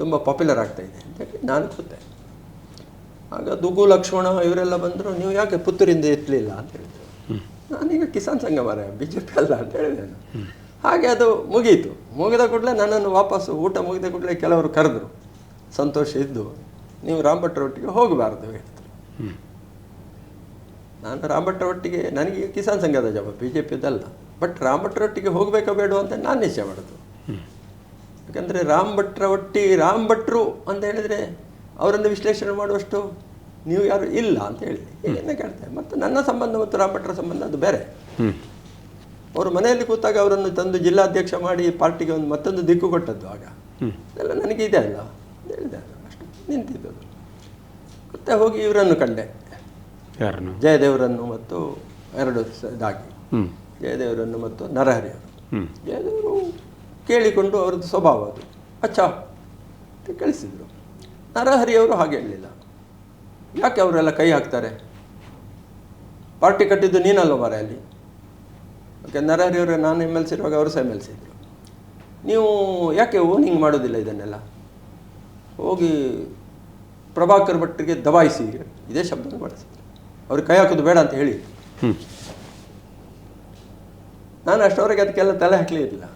ತುಂಬ ಪಾಪ್ಯುಲರ್ ಆಗ್ತಾಯಿದೆ ಅಂತೇಳಿ ನಾನು ಕೂತೆ. ಆಗ ದುಗ್ಗು ಲಕ್ಷ್ಮಣ ಇವರೆಲ್ಲ ಬಂದರು, ನೀವು ಯಾಕೆ ಪುತ್ತೂರಿಂದ ಎತ್ತಲಿಲ್ಲ ಅಂತ ಹೇಳಿದರು. ನಾನೀಗ ಕಿಸಾನ್ ಸಂಘ ಮಾರ BJP ಅಲ್ಲ ಅಂತ ಹೇಳಿದೆ ನಾನು. ಹಾಗೆ ಅದು ಮುಗೀತು. ಮುಗಿದ ಕೂಡಲೇ ನನ್ನನ್ನು ವಾಪಸ್ಸು ಊಟ ಮುಗಿದ ಕೂಡಲೇ ಕೆಲವರು ಕರೆದರು, ಸಂತೋಷ ಇದ್ದು ನೀವು ರಾಮ್ ಭಟ್ರ ಒಟ್ಟಿಗೆ ಹೋಗಬಾರ್ದು ಹೇಳಿದ್ರು. ನಾನು ರಾಮ್ ಭಟ್ರ ಒಟ್ಟಿಗೆ, ನನಗೆ ಕಿಸಾನ್ ಸಂಘದ ಜವಾಬ್ BJPಯದಲ್ಲ, ಬಟ್ ರಾಮ್ ಭಟ್ರ ಒಟ್ಟಿಗೆ ಹೋಗಬೇಕೋ ಬೇಡ ಅಂತ ನಾನು ನಿಶ್ಚಯ ಮಾಡೋದು. ಯಾಕಂದರೆ ರಾಮ್ ಭಟ್ರು ಅಂತ ಹೇಳಿದರೆ ಅವರನ್ನು ವಿಶ್ಲೇಷಣೆ ಮಾಡುವಷ್ಟು ನೀವು ಯಾರು ಇಲ್ಲ ಅಂತ ಹೇಳಿ ಏನೇ ಕೇಳ್ತೇವೆ. ಮತ್ತು ನನ್ನ ಸಂಬಂಧ ಮತ್ತು ರಾಮ್ ಭಟ್ರ ಸಂಬಂಧ ಅದು ಬೇರೆ. ಅವರು ಮನೆಯಲ್ಲಿ ಕೂತಾಗ ಅವರನ್ನು ತಂದು ಜಿಲ್ಲಾಧ್ಯಕ್ಷ ಮಾಡಿ ಪಾರ್ಟಿಗೆ ಒಂದು ಮತ್ತೊಂದು ದಿಕ್ಕು ಕೊಟ್ಟದ್ದು. ಆಗ ಅದೆಲ್ಲ ನನಗೆ ಇದೆ ಅಲ್ಲ ಅಂತ ಹೇಳಿದೆ, ಅಷ್ಟು ನಿಂತಿದ್ದು. ಮತ್ತೆ ಹೋಗಿ ಇವರನ್ನು ಕಂಡೆ, ಜಯದೇವರನ್ನು ಮತ್ತು ಎರಡು ಇದಾಗಿ ಜಯದೇವರನ್ನು ಮತ್ತು ನರಹರಿಯವರು. ಜಯದೇವರು ಕೇಳಿಕೊಂಡು ಅವರದ್ದು ಸ್ವಭಾವ ಅದು ಅಚ್ಚಾ ಅಂತ ಕಳಿಸಿದರು. ನರಹರಿಯವರು ಹಾಗೆ ಹೇಳಲಿಲ್ಲ. ಯಾಕೆ ಅವರೆಲ್ಲ ಕೈ ಹಾಕ್ತಾರೆ, ಪಾರ್ಟಿ ಕಟ್ಟಿದ್ದು ನೀನಲ್ಲ ಮಾರೆ ಅಲ್ಲಿ. ಓಕೆ, ನರಹರಿಯವರು ನಾನು MLC ಇರುವಾಗ ಅವರು ಸಹ MLC ಇದ್ದರು. ನೀವು ಯಾಕೆ ಓನಿಂಗ್ ಮಾಡೋದಿಲ್ಲ ಇದನ್ನೆಲ್ಲ, ಹೋಗಿ ಪ್ರಭಾಕರ್ ಭಟ್ರಿಗೆ ದಬಾಯಿಸಿ, ಇದೇ ಶಬ್ದನ ಬಳಸಿದ್ರು. ಅವ್ರಿಗೆ ಕೈ ಹಾಕೋದು ಬೇಡ ಅಂತ ಹೇಳಿ. ನಾನು ಅಷ್ಟವರೆಗೆ ಅದಕ್ಕೆಲ್ಲ ತಲೆ ಹಾಕಲೇ ಇರಲಿಲ್ಲ.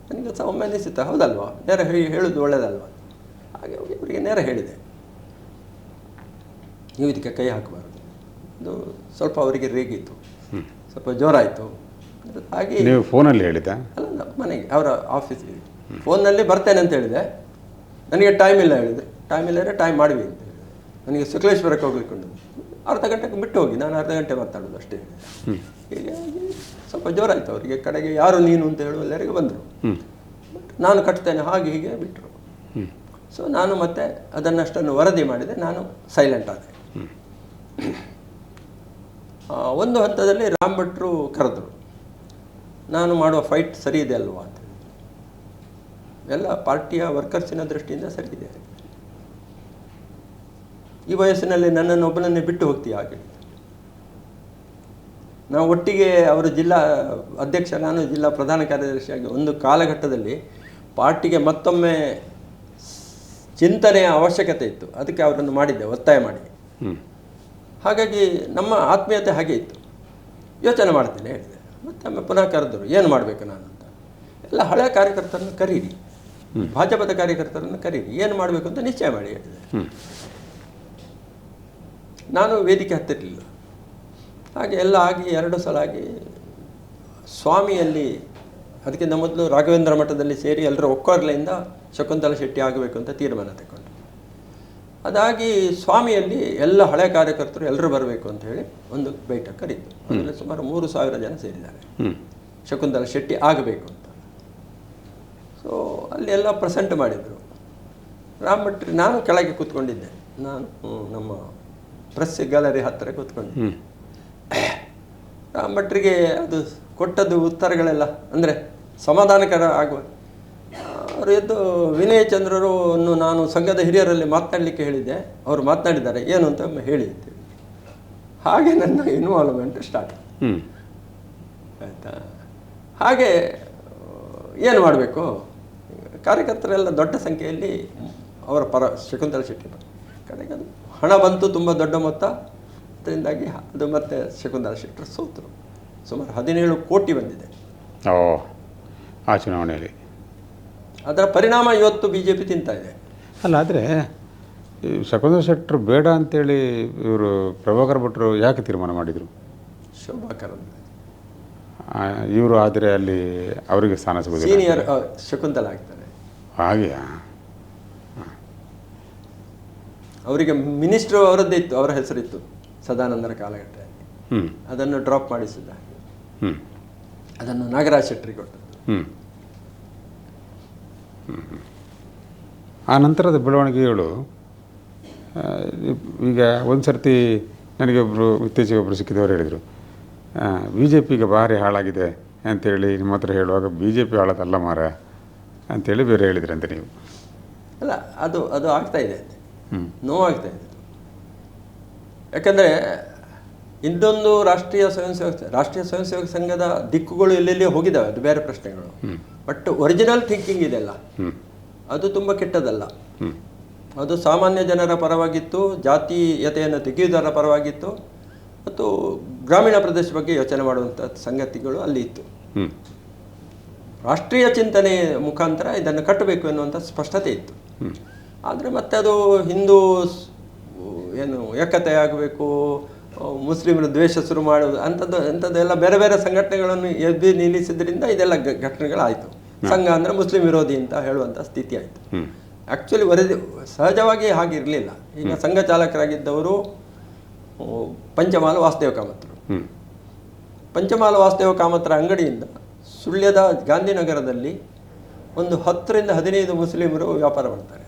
ನನಗೆ ಸಹ ಒಮ್ಮೆ ಅನಿಸುತ್ತಾ, ಹೌದಲ್ವಾ, ನೇರ ಹೇಳೋದು ಒಳ್ಳೆಯದಲ್ವ. ಹಾಗೆ ಹೋಗಿ ಅವರಿಗೆ ನೇರ ಹೇಳಿದೆ, ನೀವು ಇದಕ್ಕೆ ಕೈ ಹಾಕಬಾರ್ದು. ಅದು ಸ್ವಲ್ಪ ಅವರಿಗೆ ರೇಗಿತ್ತು, ಸ್ವಲ್ಪ ಜೋರಾಯಿತು. ಹಾಗೆ ನೀವು ಫೋನಲ್ಲಿ ಹೇಳಿದ್ದ? ಅಲ್ಲ, ಮನೆಗೆ ಅವರ ಆಫೀಸಿಗೆ ಫೋನ್ನಲ್ಲಿ ಬರ್ತೇನೆ ಅಂತ ಹೇಳಿದೆ. ನನಗೆ ಟೈಮ್ ಇಲ್ಲ ಹೇಳಿದೆ. ಟೈಮ್ ಇಲ್ಲ ಅಂದರೆ ಟೈಮ್ ಮಾಡಿವಿ ಅಂತ ಹೇಳಿದೆ. ನನಗೆ ಸಕಲೇಶ್ವರಕ್ಕೆ ಹೋಗ್ಲಿಕ್ಕೆ ಉಂಟು, ಅರ್ಧ ಗಂಟೆಗೆ ಬಿಟ್ಟು ಹೋಗಿ, ನಾನು ಅರ್ಧ ಗಂಟೆ ಮಾತಾಡೋದು ಅಷ್ಟೇ. ಹೀಗಾಗಿ ಸ್ವಲ್ಪ ಜೋರಾಯಿತು ಅವರಿಗೆ. ಕಡೆಗೆ ಯಾರು ನೀನು ಅಂತ ಹೇಳುವಲ್ಲರಿಗೆ ಬಂದರು. ನಾನು ಕಟ್ತೇನೆ ಹಾಗೆ ಹೀಗೆ ಬಿಟ್ಟರು. ಸೊ ನಾನು ಮತ್ತೆ ಅದನ್ನಷ್ಟನ್ನು ವರದಿ ಮಾಡಿದೆ. ನಾನು ಸೈಲೆಂಟ್ ಆದೆ. ಒಂದು ಹಂತದಲ್ಲಿ ರಾಮ್ ಭಟ್ರು ಕರೆದರು. ನಾನು ಮಾಡುವ ಫೈಟ್ ಸರಿ ಇದೆ ಅಲ್ವಾ ಅಂತ. ಎಲ್ಲ ಪಾರ್ಟಿಯ ವರ್ಕರ್ಸಿನ ದೃಷ್ಟಿಯಿಂದ ಸರಿ ಇದೆ. ಈ ವಯಸ್ಸಿನಲ್ಲಿ ನನ್ನನ್ನು ಒಬ್ಬನನ್ನೇ ಬಿಟ್ಟು ಹೋಗ್ತೀಯ ಹಾಗೆ. ನಾವು ಒಟ್ಟಿಗೆ ಅವರು ಜಿಲ್ಲಾ ಅಧ್ಯಕ್ಷ, ನಾನು ಜಿಲ್ಲಾ ಪ್ರಧಾನ ಕಾರ್ಯದರ್ಶಿಯಾಗಿ ಒಂದು ಕಾಲಘಟ್ಟದಲ್ಲಿ ಪಾರ್ಟಿಗೆ ಮತ್ತೊಮ್ಮೆ ಚಿಂತನೆಯ ಅವಶ್ಯಕತೆ ಇತ್ತು. ಅದಕ್ಕೆ ಅವರನ್ನು ಮಾಡಿದ್ದೆ, ಒತ್ತಾಯ ಮಾಡಿ. ಹಾಗಾಗಿ ನಮ್ಮ ಆತ್ಮೀಯತೆ ಹಾಗೆ ಇತ್ತು. ಯೋಚನೆ ಮಾಡ್ತೇನೆ ಹೇಳಿದೆ. ಮತ್ತೆ ಪುನಃ ಕರೆದರು, ಏನು ಮಾಡಬೇಕು ನಾನು ಅಂತ. ಎಲ್ಲ ಹಳೆಯ ಕಾರ್ಯಕರ್ತರನ್ನು ಕರೀರಿ, ಭಾಜಪದ ಕಾರ್ಯಕರ್ತರನ್ನು ಕರೀರಿ, ಏನು ಮಾಡಬೇಕು ಅಂತ ನಿಶ್ಚಯ ಮಾಡಿ ಹೇಳಿದೆ. ನಾನು ವೇದಿಕೆ ಹತ್ತಿರಲಿಲ್ಲ. ಹಾಗೆ ಎಲ್ಲ ಆಗಿ 2 ಸಲ ಆಗಿ ಸ್ವಾಮಿಯಲ್ಲಿ, ಅದಕ್ಕಿಂತ ಮೊದಲು ರಾಘವೇಂದ್ರ ಮಠದಲ್ಲಿ ಸೇರಿ ಎಲ್ಲರ ಒಕ್ಕೊರಲೆಯಿಂದ ಶಕುಂತಲಾ ಶೆಟ್ಟಿ ಆಗಬೇಕು ಅಂತ ತೀರ್ಮಾನ ತಗೊಂಡು, ಅದಾಗಿ ಸ್ವಾಮಿಯಲ್ಲಿ ಎಲ್ಲ ಹಳೆ ಕಾರ್ಯಕರ್ತರು ಎಲ್ಲರೂ ಬರಬೇಕು ಅಂತ ಹೇಳಿ ಒಂದು ಬೈಠಕ್ ಕರೀತು. ಅದರಲ್ಲಿ ಸುಮಾರು 3,000 ಜನ ಸೇರಿದ್ದಾರೆ. ಶಕುಂತಲಾ ಶೆಟ್ಟಿ ಆಗಬೇಕು ಅಂತ. ಸೊ ಅಲ್ಲಿ ಎಲ್ಲ ಪ್ರೆಸೆಂಟ್ ಮಾಡಿದರು. ರಾಮ್ ಭಟ್ರು, ನಾನು ಕೆಳಗೆ ಕೂತ್ಕೊಂಡಿದ್ದೆ. ನಾನು ನಮ್ಮ ಪ್ರೆಸ್ ಗ್ಯಾಲರಿ ಹತ್ತಿರ ಕೂತ್ಕೊಂಡಿದ್ದೆ. ರಾಮ್ ಭಟ್ರಿಗೆ ಅದು ಕೊಟ್ಟದ್ದು ಉತ್ತರಗಳೆಲ್ಲ ಅಂದರೆ ಸಮಾಧಾನಕರ ಆಗುವ. ಅವರು ಎದ್ದು ವಿನಯ್ ಚಂದ್ರರನ್ನು ನಾನು ಸಂಘದ ಹಿರಿಯರಲ್ಲಿ ಮಾತನಾಡಲಿಕ್ಕೆ ಹೇಳಿದ್ದೆ, ಅವರು ಮಾತನಾಡಿದ್ದಾರೆ, ಏನು ಅಂತ ಹೇಳಿ ಅಂತೇಳಿ. ಹಾಗೆ ನನ್ನ ಇನ್ವಾಲ್ವ್ಮೆಂಟ್ ಸ್ಟಾರ್ಟ್ ಆಯಿತಾ. ಹಾಗೆ ಏನು ಮಾಡಬೇಕು, ಕಾರ್ಯಕರ್ತರೆಲ್ಲ ದೊಡ್ಡ ಸಂಖ್ಯೆಯಲ್ಲಿ ಅವರ ಪರ ಶಕುಂತಲಾ ಶೆಟ್ಟಿ ಪರ. ಕಡೆಗೆ ಅದು ಹಣ ಬಂತು, ತುಂಬ ದೊಡ್ಡ ಮೊತ್ತ. ಅದರಿಂದಾಗಿ ಅದು ಮತ್ತೆ ಶಕುಂತಲಾ ಶೆಟ್ಟರು ಸೋತರು. ಸುಮಾರು 17 ಕೋಟಿ ಬಂದಿದೆ ಆ ಚುನಾವಣೆಯಲ್ಲಿ. ಅದರ ಪರಿಣಾಮ ಇವತ್ತು BJP ತಿಂತಾ ಇದೆ. ಅಲ್ಲ, ಆದರೆ ಶಕುಂತಲಾ ಶೆಟ್ಟರು ಬೇಡ ಅಂತೇಳಿ ಇವರು ಪ್ರಭಾಕರ್ ಭಟ್ರು ಯಾಕೆ ತೀರ್ಮಾನ ಮಾಡಿದರು? ಶೋಭಾಕರ್ ಇವರು ಆದರೆ ಅಲ್ಲಿ ಅವರಿಗೆ ಸ್ಥಾನ ಸಿಗೋದಿಲ್ಲ, ಸೀನಿಯರ್ ಶಕುಂತಲಾ ಆಗ್ತಾರೆ. ಹಾಗೆಯಾ? ಅವರಿಗೆ ಮಿನಿಸ್ಟ್ರು ಅವರದ್ದೇ ಇತ್ತು, ಅವರ ಹೆಸರಿತ್ತು ಸದಾನಂದರ ಕಾಲಘಟ್ಟದಲ್ಲಿ. ಅದನ್ನು ಡ್ರಾಪ್ ಮಾಡಿಸಿದ. ಅದನ್ನು ನಾಗರಾಜ್ ಶೆಟ್ಟರಿಗೆ ಕೊಟ್ಟದ್ದು. ಆ ನಂತರದ ಬೆಳವಣಿಗೆಗಳು ಈಗ ಒಂದು ಸರ್ತಿ ನನಗೆ ಇತ್ತೀಚೆಗೆ ಒಬ್ಬರು ಸಿಕ್ಕಿದವರು ಹೇಳಿದರು, BJPಗೆ ಭಾರಿ ಹಾಳಾಗಿದೆ ಅಂತೇಳಿ ನಿಮ್ಮ ಹತ್ರ ಹೇಳುವಾಗ BJP ಹಾಳದಲ್ಲ ಮಾರ ಅಂತೇಳಿ ಬೇರೆ ಹೇಳಿದ್ರಂತೆ ನೀವು. ಅಲ್ಲ, ಅದು ಆಗ್ತಾ ಇದೆ, ನೋವಾಗ್ತಾ ಇದೆ. ಯಾಕಂದರೆ ಇನ್ನೊಂದು ರಾಷ್ಟ್ರೀಯ ಸ್ವಯಂ ಸೇವಕ ಸಂಘದ ದಿಕ್ಕುಗಳು ಎಲ್ಲೆಲ್ಲಿ ಹೋಗಿದ್ದಾವೆ, ಅದು ಬೇರೆ ಪ್ರಶ್ನೆಗಳು. ಬಟ್ ಒರಿಜಿನಲ್ ಥಿಂಕಿಂಗ್ ಇದೆಲ್ಲ, ಅದು ತುಂಬ ಕೆಟ್ಟದಲ್ಲ. ಅದು ಸಾಮಾನ್ಯ ಜನರ ಪರವಾಗಿತ್ತು, ಜಾತೀಯತೆಯನ್ನು ತೆಗೆಯುವುದರ ಪರವಾಗಿತ್ತು, ಮತ್ತು ಗ್ರಾಮೀಣ ಪ್ರದೇಶ ಬಗ್ಗೆ ಯೋಚನೆ ಮಾಡುವಂಥ ಸಂಗತಿಗಳು ಅಲ್ಲಿ ಇತ್ತು. ರಾಷ್ಟ್ರೀಯ ಚಿಂತನೆ ಮುಖಾಂತರ ಇದನ್ನು ಕಟ್ಟಬೇಕು ಎನ್ನುವಂಥ ಸ್ಪಷ್ಟತೆ ಇತ್ತು. ಆದರೆ ಮತ್ತೆ ಅದು ಹಿಂದೂ ಏನು ಏಕತೆ ಆಗಬೇಕು, ಮುಸ್ಲಿಮರ ದ್ವೇಷ ಶುರು ಮಾಡೋದು ಅಂಥದ್ದೆಲ್ಲ ಬೇರೆ ಬೇರೆ ಸಂಘಟನೆಗಳನ್ನು ಎದ್ದು ನಿಲ್ಲಿಸಿದ್ರಿಂದ ಇದೆಲ್ಲ ಘಟನೆಗಳಾಯಿತು. ಸಂಘ ಅಂದರೆ ಮುಸ್ಲಿಂ ವಿರೋಧಿ ಅಂತ ಹೇಳುವಂಥ ಸ್ಥಿತಿ ಆಯಿತು. ಆ್ಯಕ್ಚುಲಿ ವರದಿ ಸಹಜವಾಗಿ ಹಾಗಿರಲಿಲ್ಲ. ಈಗ ಸಂಘ ಚಾಲಕರಾಗಿದ್ದವರು ಪಂಚಮಾಲ ವಾಸುದೇವ ಕಾಮತ್ರು. ಪಂಚಮಾಲ ವಾಸುದೇವ ಕಾಮತ್ರ ಅಂಗಡಿಯಿಂದ ಸುಳ್ಯದ ಗಾಂಧಿನಗರದಲ್ಲಿ ಒಂದು 10 ರಿಂದ 15 ಮುಸ್ಲಿಮರು ವ್ಯಾಪಾರ ಮಾಡ್ತಾರೆ.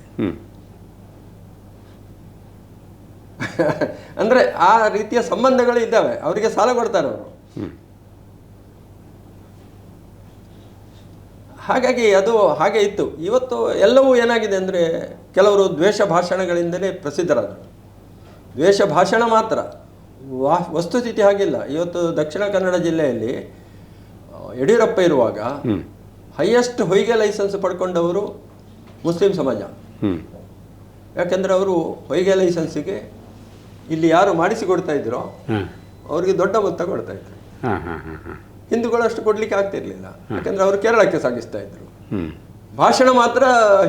ಅಂದರೆ ಆ ರೀತಿಯ ಸಂಬಂಧಗಳು ಇದ್ದಾವೆ. ಅವರಿಗೆ ಸಾಲ ಕೊಡ್ತಾರೆ ಅವರು. ಹಾಗಾಗಿ ಅದು ಹಾಗೆ ಇತ್ತು. ಇವತ್ತು ಎಲ್ಲವೂ ಏನಾಗಿದೆ ಅಂದರೆ, ಕೆಲವರು ದ್ವೇಷ ಭಾಷಣಗಳಿಂದಲೇ ಪ್ರಸಿದ್ಧರಾದರು. ದ್ವೇಷ ಭಾಷಣ ಮಾತ್ರ, ವಸ್ತುಸ್ಥಿತಿ ಹಾಗಿಲ್ಲ. ಇವತ್ತು ದಕ್ಷಿಣ ಕನ್ನಡ ಜಿಲ್ಲೆಯಲ್ಲಿ ಯಡಿಯೂರಪ್ಪ ಇರುವಾಗ ಹೈಯೆಸ್ಟ್ ಹೊಯ್ಗೆ ಲೈಸೆನ್ಸ್ ಪಡ್ಕೊಂಡವರು ಮುಸ್ಲಿಂ ಸಮಾಜ. ಯಾಕೆಂದರೆ ಅವರು ಹೊಯ್ಗೆ ಲೈಸೆನ್ಸಿಗೆ ಇಲ್ಲಿ ಯಾರು ಮಾಡಿಸಿಕೊಡ್ತಾ ಇದ್ರೋ ಅವ್ರಿಗೆ ದೊಡ್ಡ ಮೊತ್ತ ಕೊಡ್ತಾ ಇದ್ರು. ಹಿಂದೂಗಳು ಅಷ್ಟು ಕೊಡ್ಲಿಕ್ಕೆ ಆಗ್ತಿರ್ಲಿಲ್ಲ, ಯಾಕಂದ್ರೆ ಅವರು ಕೇರಳಕ್ಕೆ ಸಾಗಿಸ್ತಾ ಇದ್ರು. ಭಾಷಣ ಮಾತ್ರ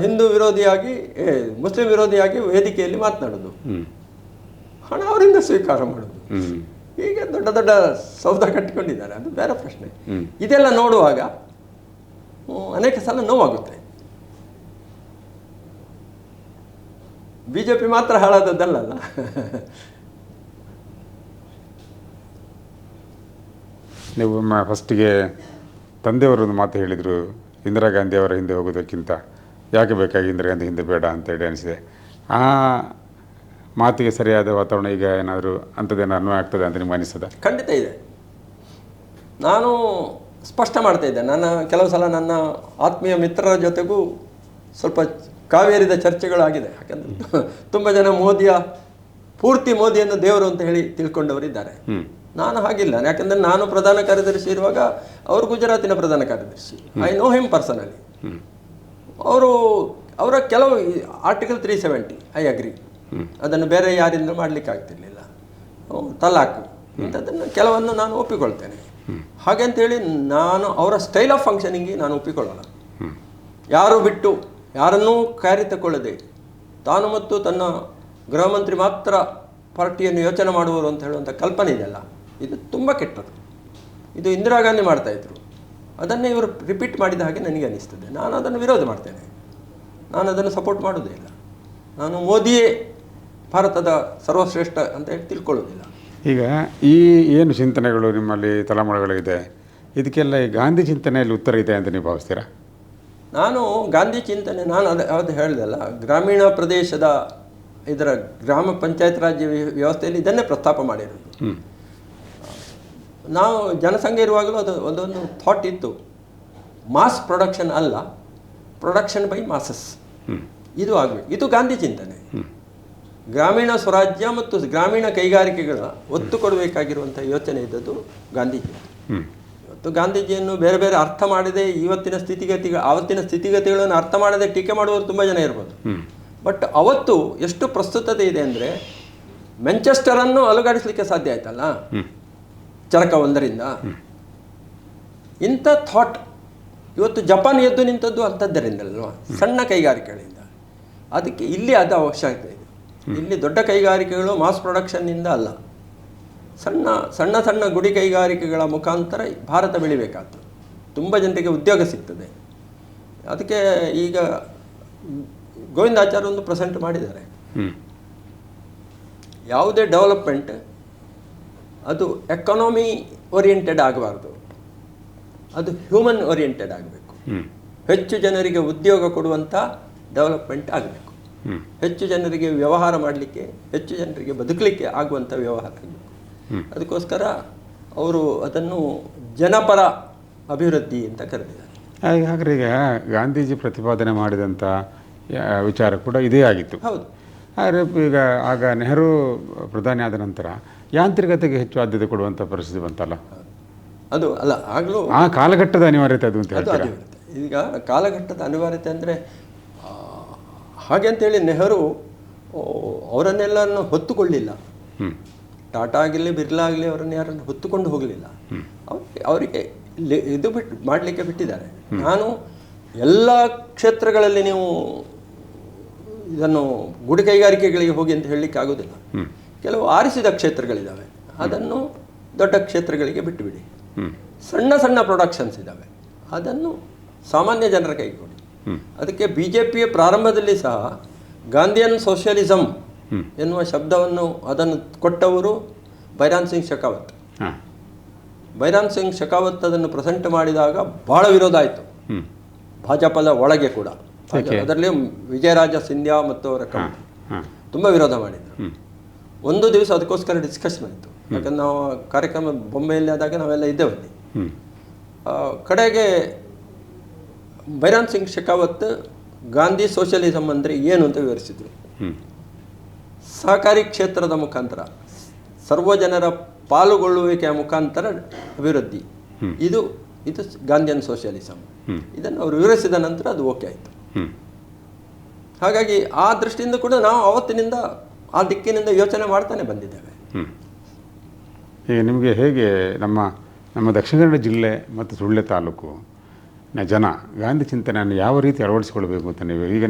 ಹಿಂದೂ ವಿರೋಧಿಯಾಗಿ, ಮುಸ್ಲಿಂ ವಿರೋಧಿಯಾಗಿ ವೇದಿಕೆಯಲ್ಲಿ ಮಾತನಾಡೋದು, ಹಣ ಅವರಿಂದ ಸ್ವೀಕಾರ ಮಾಡೋದು. ಹೀಗೆ ದೊಡ್ಡ ದೊಡ್ಡ ಸೌಧ ಕಟ್ಟಿಕೊಂಡಿದ್ದಾರೆ, ಅದು ಬೇರೆ ಪ್ರಶ್ನೆ. ಇದೆಲ್ಲ ನೋಡುವಾಗ ಅನೇಕ ಸಲ ನೋವಾಗುತ್ತೆ. BJP ಮಾತ್ರ ಹಾಳಾದದ್ದಲ್ಲ. ನೀವು ಫಸ್ಟಿಗೆ ತಂದೆಯವರೊಂದು ಮಾತು ಹೇಳಿದರು, ಇಂದಿರಾ ಗಾಂಧಿ ಅವರ ಹಿಂದೆ ಹೋಗೋದಕ್ಕಿಂತ ಯಾಕೆ ಬೇಕಾಗಿ ಇಂದಿರಾ ಗಾಂಧಿ ಹಿಂದೆ ಬೇಡ ಅಂತೇಳಿ ಅನಿಸಿದೆ. ಆ ಮಾತಿಗೆ ಸರಿಯಾದ ವಾತಾವರಣ ಈಗ ಏನಾದರೂ ಅಂಥದ್ದೇನೋ ಅನ್ವಯ ಆಗ್ತದೆ ಅಂತ ನಿಮ್ಗೆ ಅನಿಸ್ತದ? ಖಂಡಿತ ಇದೆ. ನಾನು ಸ್ಪಷ್ಟ ಮಾಡ್ತಾ ಇದ್ದೆ, ಕೆಲವು ಸಲ ನನ್ನ ಆತ್ಮೀಯ ಮಿತ್ರರ ಜೊತೆಗೂ ಸ್ವಲ್ಪ ಕಾವೇರಿದ ಚರ್ಚೆಗಳಾಗಿದೆ. ಯಾಕಂದರೆ ತುಂಬ ಜನ ಪೂರ್ತಿ ಮೋದಿಯನ್ನು ದೇವರು ಅಂತ ಹೇಳಿ ತಿಳ್ಕೊಂಡವರಿದ್ದಾರೆ. ನಾನು ಹಾಗಿಲ್ಲ, ಯಾಕಂದರೆ ನಾನು ಪ್ರಧಾನ ಕಾರ್ಯದರ್ಶಿ ಇರುವಾಗ ಅವರು ಗುಜರಾತಿನ ಪ್ರಧಾನ ಕಾರ್ಯದರ್ಶಿ. I know him personally. ಅವರ ಕೆಲವು ಆರ್ಟಿಕಲ್ 370 ಐ ಅಗ್ರಿ, ಅದನ್ನು ಬೇರೆ ಯಾರಿಂದ ಮಾಡಲಿಕ್ಕೆ ಆಗ್ತಿರ್ಲಿಲ್ಲ. ತಲಾಕು ಇಂಥದ್ದನ್ನು ಕೆಲವನ್ನು ನಾನು ಒಪ್ಪಿಕೊಳ್ತೇನೆ. ಹಾಗೆಂತೇಳಿ ನಾನು ಅವರ ಸ್ಟೈಲ್ ಆಫ್ ಫಂಕ್ಷನಿಂಗ್ ನಾನು ಒಪ್ಪಿಕೊಳ್ಳಲ್ಲ. ಯಾರನ್ನೂ ಕಾರ್ಯ ತಗೊಳ್ಳದೆ ತಾನು ಮತ್ತು ತನ್ನ ಗೃಹ ಮಂತ್ರಿ ಮಾತ್ರ ಪಾರ್ಟಿಯನ್ನು ಯೋಚನೆ ಮಾಡುವರು ಅಂತ ಹೇಳುವಂಥ ಕಲ್ಪನೆ ಇದೆಯಲ್ಲ, ಇದು ತುಂಬ ಕೆಟ್ಟದ್ದು. ಇದು ಇಂದಿರಾ ಗಾಂಧಿ ಮಾಡ್ತಾಯಿದ್ರು, ಅದನ್ನೇ ಇವರು ರಿಪೀಟ್ ಮಾಡಿದ ಹಾಗೆ ನನಗೆ ಅನಿಸ್ತದೆ. ನಾನು ಅದನ್ನು ವಿರೋಧ ಮಾಡ್ತೇನೆ, ನಾನು ಅದನ್ನು ಸಪೋರ್ಟ್ ಮಾಡೋದೇ ಇಲ್ಲ. ನಾನು ಮೋದಿಯೇ ಭಾರತದ ಸರ್ವಶ್ರೇಷ್ಠ ಅಂತ ಹೇಳಿ ತಿಳ್ಕೊಳ್ಳೋದಿಲ್ಲ. ಈಗ ಈ ಏನು ಚಿಂತನೆಗಳು ನಿಮ್ಮಲ್ಲಿ ತಲೆಮಾರುಗಳಿದೆ, ಇದಕ್ಕೆಲ್ಲ ಈ ಗಾಂಧಿ ಚಿಂತನೆಯಲ್ಲಿ ಉತ್ತರ ಇದೆ ಅಂತ ನೀವು ಭಾವಿಸ್ತೀರಾ? ನಾನು ಗಾಂಧಿ ಚಿಂತನೆ, ನಾನು ಅದು ಹೇಳಿದೆಲ್ಲ, ಗ್ರಾಮೀಣ ಪ್ರದೇಶದ ಇದರ ಗ್ರಾಮ ಪಂಚಾಯತ್ ರಾಜ್ಯ ವ್ಯವಸ್ಥೆಯಲ್ಲಿ ಇದನ್ನೇ ಪ್ರಸ್ತಾಪ ಮಾಡಿರೋದು. ನಾವು ಜನಸಂಖ್ಯೆ ಇರುವಾಗಲೂ ಅದೊಂದು ಥಾಟ್ ಇತ್ತು, ಮಾಸ್ ಪ್ರೊಡಕ್ಷನ್ ಅಲ್ಲ, ಪ್ರೊಡಕ್ಷನ್ ಬೈ ಮಾಸಸ್, ಇದು ಆಗಬೇಕು. ಇದು ಗಾಂಧಿ ಚಿಂತನೆ. ಗ್ರಾಮೀಣ ಸ್ವರಾಜ್ಯ ಮತ್ತು ಗ್ರಾಮೀಣ ಕೈಗಾರಿಕೆಗಳ ಒತ್ತು ಕೊಡಬೇಕಾಗಿರುವಂಥ ಯೋಚನೆ ಇದ್ದದ್ದು ಗಾಂಧೀಜಿ. ಇವತ್ತು ಗಾಂಧೀಜಿಯನ್ನು ಬೇರೆ ಬೇರೆ ಅರ್ಥ ಮಾಡದೆ ಆವತ್ತಿನ ಸ್ಥಿತಿಗತಿಗಳನ್ನು ಅರ್ಥ ಮಾಡದೆ ಟೀಕೆ ಮಾಡುವವರು ತುಂಬ ಜನ ಇರ್ಬೋದು. ಬಟ್ ಅವತ್ತು ಎಷ್ಟು ಪ್ರಸ್ತುತತೆ ಇದೆ ಅಂದರೆ, ಮ್ಯಾಂಚೆಸ್ಟರನ್ನು ಅಲುಗಾಡಿಸಲಿಕ್ಕೆ ಸಾಧ್ಯ ಆಯ್ತಲ್ಲ ಚರಕ ಒಂದರಿಂದ. ಇಂಥ ಥಾಟ್ ಇವತ್ತು ಜಪಾನ್ ಎದ್ದು ನಿಂತದ್ದು ಅಂಥದ್ದರಿಂದಲ್ವ, ಸಣ್ಣ ಕೈಗಾರಿಕೆಗಳಿಂದ. ಅದಕ್ಕೆ ಇಲ್ಲಿ ಅದು ಅವಶ್ಯಕತೆ ಇದೆ. ಇಲ್ಲಿ ದೊಡ್ಡ ಕೈಗಾರಿಕೆಗಳು ಮಾಸ್ ಪ್ರೊಡಕ್ಷನ್ನಿಂದ ಅಲ್ಲ, ಸಣ್ಣ ಸಣ್ಣ ಗುಡಿ ಕೈಗಾರಿಕೆಗಳ ಮುಖಾಂತರ ಭಾರತ ಬೆಳಿಬೇಕಾಗ್ತದೆ, ತುಂಬ ಜನರಿಗೆ ಉದ್ಯೋಗ ಸಿಗ್ತದೆ. ಅದಕ್ಕೆ ಈಗ ಗೋವಿಂದಾಚಾರ್ಯ ಒಂದು ಪ್ರೆಸೆಂಟ್ ಮಾಡಿದ್ದಾರೆ, ಯಾವುದೇ ಡೆವಲಪ್ಮೆಂಟ್ ಅದು ಎಕಾನಮಿ ಓರಿಯೆಂಟೆಡ್ ಆಗಬಾರ್ದು, ಅದು ಹ್ಯೂಮನ್ ಓರಿಯೆಂಟೆಡ್ ಆಗಬೇಕು. ಹೆಚ್ಚು ಜನರಿಗೆ ಉದ್ಯೋಗ ಕೊಡುವಂಥ ಡೆವಲಪ್ಮೆಂಟ್ ಆಗಬೇಕು, ಹೆಚ್ಚು ಜನರಿಗೆ ವ್ಯವಹಾರ ಮಾಡಲಿಕ್ಕೆ, ಹೆಚ್ಚು ಜನರಿಗೆ ಬದುಕಲಿಕ್ಕೆ ಆಗುವಂಥ ವ್ಯವಹಾರ ಆಗಬೇಕು. ಅದಕ್ಕೋಸ್ಕರ ಅವರು ಅದನ್ನು ಜನಪರ ಅಭಿವೃದ್ಧಿ ಅಂತ ಕರೆದಿದ್ದಾರೆ. ಹಾಗಾದ್ರೆ ಈಗ ಗಾಂಧೀಜಿ ಪ್ರತಿಪಾದನೆ ಮಾಡಿದಂಥ ವಿಚಾರ ಕೂಡ ಇದೇ ಆಗಿತ್ತು. ಹೌದು. ಆದರೆ ಈಗ ಆಗ ನೆಹರು ಪ್ರಧಾನಿ ಆದ ನಂತರ ಯಾಂತ್ರಿಕತೆಗೆ ಹೆಚ್ಚು ಆದ್ಯತೆ ಕೊಡುವಂಥ ಪರಿಸ್ಥಿತಿ ಬಂತಲ್ಲ, ಅದು ಅಲ್ಲ ಆಗಲೂ ಆ ಕಾಲಘಟ್ಟದ ಅನಿವಾರ್ಯತೆ ಅದು ಅಂತ ಹೇಳ್ತಾರೆ. ಈಗ ಕಾಲಘಟ್ಟದ ಅನಿವಾರ್ಯತೆ ಅಂದರೆ ಹಾಗೆ ಅಂತೇಳಿ ನೆಹರು ಅವರನ್ನೆಲ್ಲನ್ನು ಹೊತ್ತುಕೊಳ್ಳಿಲ್ಲ. ಟಾಟಾ ಆಗಲಿ ಬಿರ್ಲಾ ಆಗಲಿ ಅವರನ್ನು ಯಾರನ್ನು ಹೊತ್ತುಕೊಂಡು ಹೋಗಲಿಲ್ಲ. ಅವರಿಗೆ ಇದು ಮಾಡಲಿಕ್ಕೆ ಬಿಟ್ಟಿದ್ದಾರೆ. ನಾನು ಎಲ್ಲ ಕ್ಷೇತ್ರಗಳಲ್ಲಿ ನೀವು ಇದನ್ನು ಗುಡಿ ಕೈಗಾರಿಕೆಗಳಿಗೆ ಹೋಗಿ ಅಂತ ಹೇಳಲಿಕ್ಕೆ ಆಗೋದಿಲ್ಲ. ಕೆಲವು ಆರಿಸಿದ ಕ್ಷೇತ್ರಗಳಿದ್ದಾವೆ, ಅದನ್ನು ದೊಡ್ಡ ಕ್ಷೇತ್ರಗಳಿಗೆ ಬಿಟ್ಟುಬಿಡಿ. ಸಣ್ಣ ಸಣ್ಣ ಪ್ರೊಡಕ್ಷನ್ಸ್ ಇದ್ದಾವೆ, ಅದನ್ನು ಸಾಮಾನ್ಯ ಜನರ ಕೈಗೆ ಕೊಡಿ. ಅದಕ್ಕೆ BJPಯ ಪ್ರಾರಂಭದಲ್ಲಿ ಸಹ ಗಾಂಧಿಯನ್ ಸೋಷಿಯಲಿಸಮ್ ಎನ್ನುವ ಶಬ್ದವನ್ನು ಅದನ್ನು ಕೊಟ್ಟವರು ಬೈರಾನ್ ಸಿಂಗ್ ಶೆಕಾವತ್. ಬೈರಾನ್ ಸಿಂಗ್ ಶೆಕಾವತ್ ಅದನ್ನು ಪ್ರೆಸೆಂಟ್ ಮಾಡಿದಾಗ ಬಹಳ ವಿರೋಧ ಆಯಿತು ಭಾಜಪದ ಒಳಗೆ ಕೂಡ. ಅದರಲ್ಲಿ ವಿಜಯರಾಜ ಸಿಂಧ್ಯಾ ಮತ್ತು ಅವರ ಕಂಪನಿ ತುಂಬ ವಿರೋಧ ಮಾಡಿದರು. ಒಂದು ದಿವಸ ಅದಕ್ಕೋಸ್ಕರ ಡಿಸ್ಕಷನ್ ಆಯಿತು. ಯಾಕಂದ್ರೆ ನಾವು ಕಾರ್ಯಕ್ರಮ ಬೊಂಬೆಯಲ್ಲಿ ಆದಾಗ ನಾವೆಲ್ಲ ಇದ್ದೇವೆ ಅಲ್ಲಿ. ಕಡೆಗೆ ಬೈರಾನ್ ಸಿಂಗ್ ಶೆಕಾವತ್ ಗಾಂಧಿ ಸೋಷಿಯಲಿಸಮ್ ಅಂದರೆ ಏನು ಅಂತ ವಿವರಿಸಿದರು. ಸಹಕಾರಿ ಕ್ಷೇತ್ರದ ಮುಖಾಂತರ, ಸರ್ವಜನರ ಪಾಲುಗೊಳ್ಳುವಿಕೆಯ ಮುಖಾಂತರ ಅಭಿವೃದ್ಧಿ, ಇದು ಗಾಂಧಿಯನ್ ಸೋಷಿಯಲಿಸಮ್. ಇದನ್ನು ಅವರು ವಿವರಿಸಿದ ನಂತರ ಅದು ಓಕೆ ಆಯಿತು. ಹಾಗಾಗಿ ಆ ದೃಷ್ಟಿಯಿಂದ ಕೂಡ ನಾವು ಅವತ್ತಿನಿಂದ ಆ ದಿಕ್ಕಿನಿಂದ ಯೋಚನೆ ಮಾಡ್ತಾನೆ ಬಂದಿದ್ದೇವೆ. ಈಗ ನಿಮಗೆ ಹೇಗೆ ನಮ್ಮ ದಕ್ಷಿಣ ಕನ್ನಡ ಜಿಲ್ಲೆ ಮತ್ತು ಸುಳ್ಯ ತಾಲೂಕು ಜನ ಗಾಂಧಿ ಚಿಂತನೆಯನ್ನು ಯಾವ ರೀತಿ ಅಳವಡಿಸಿಕೊಳ್ಬೇಕು ಅಂತ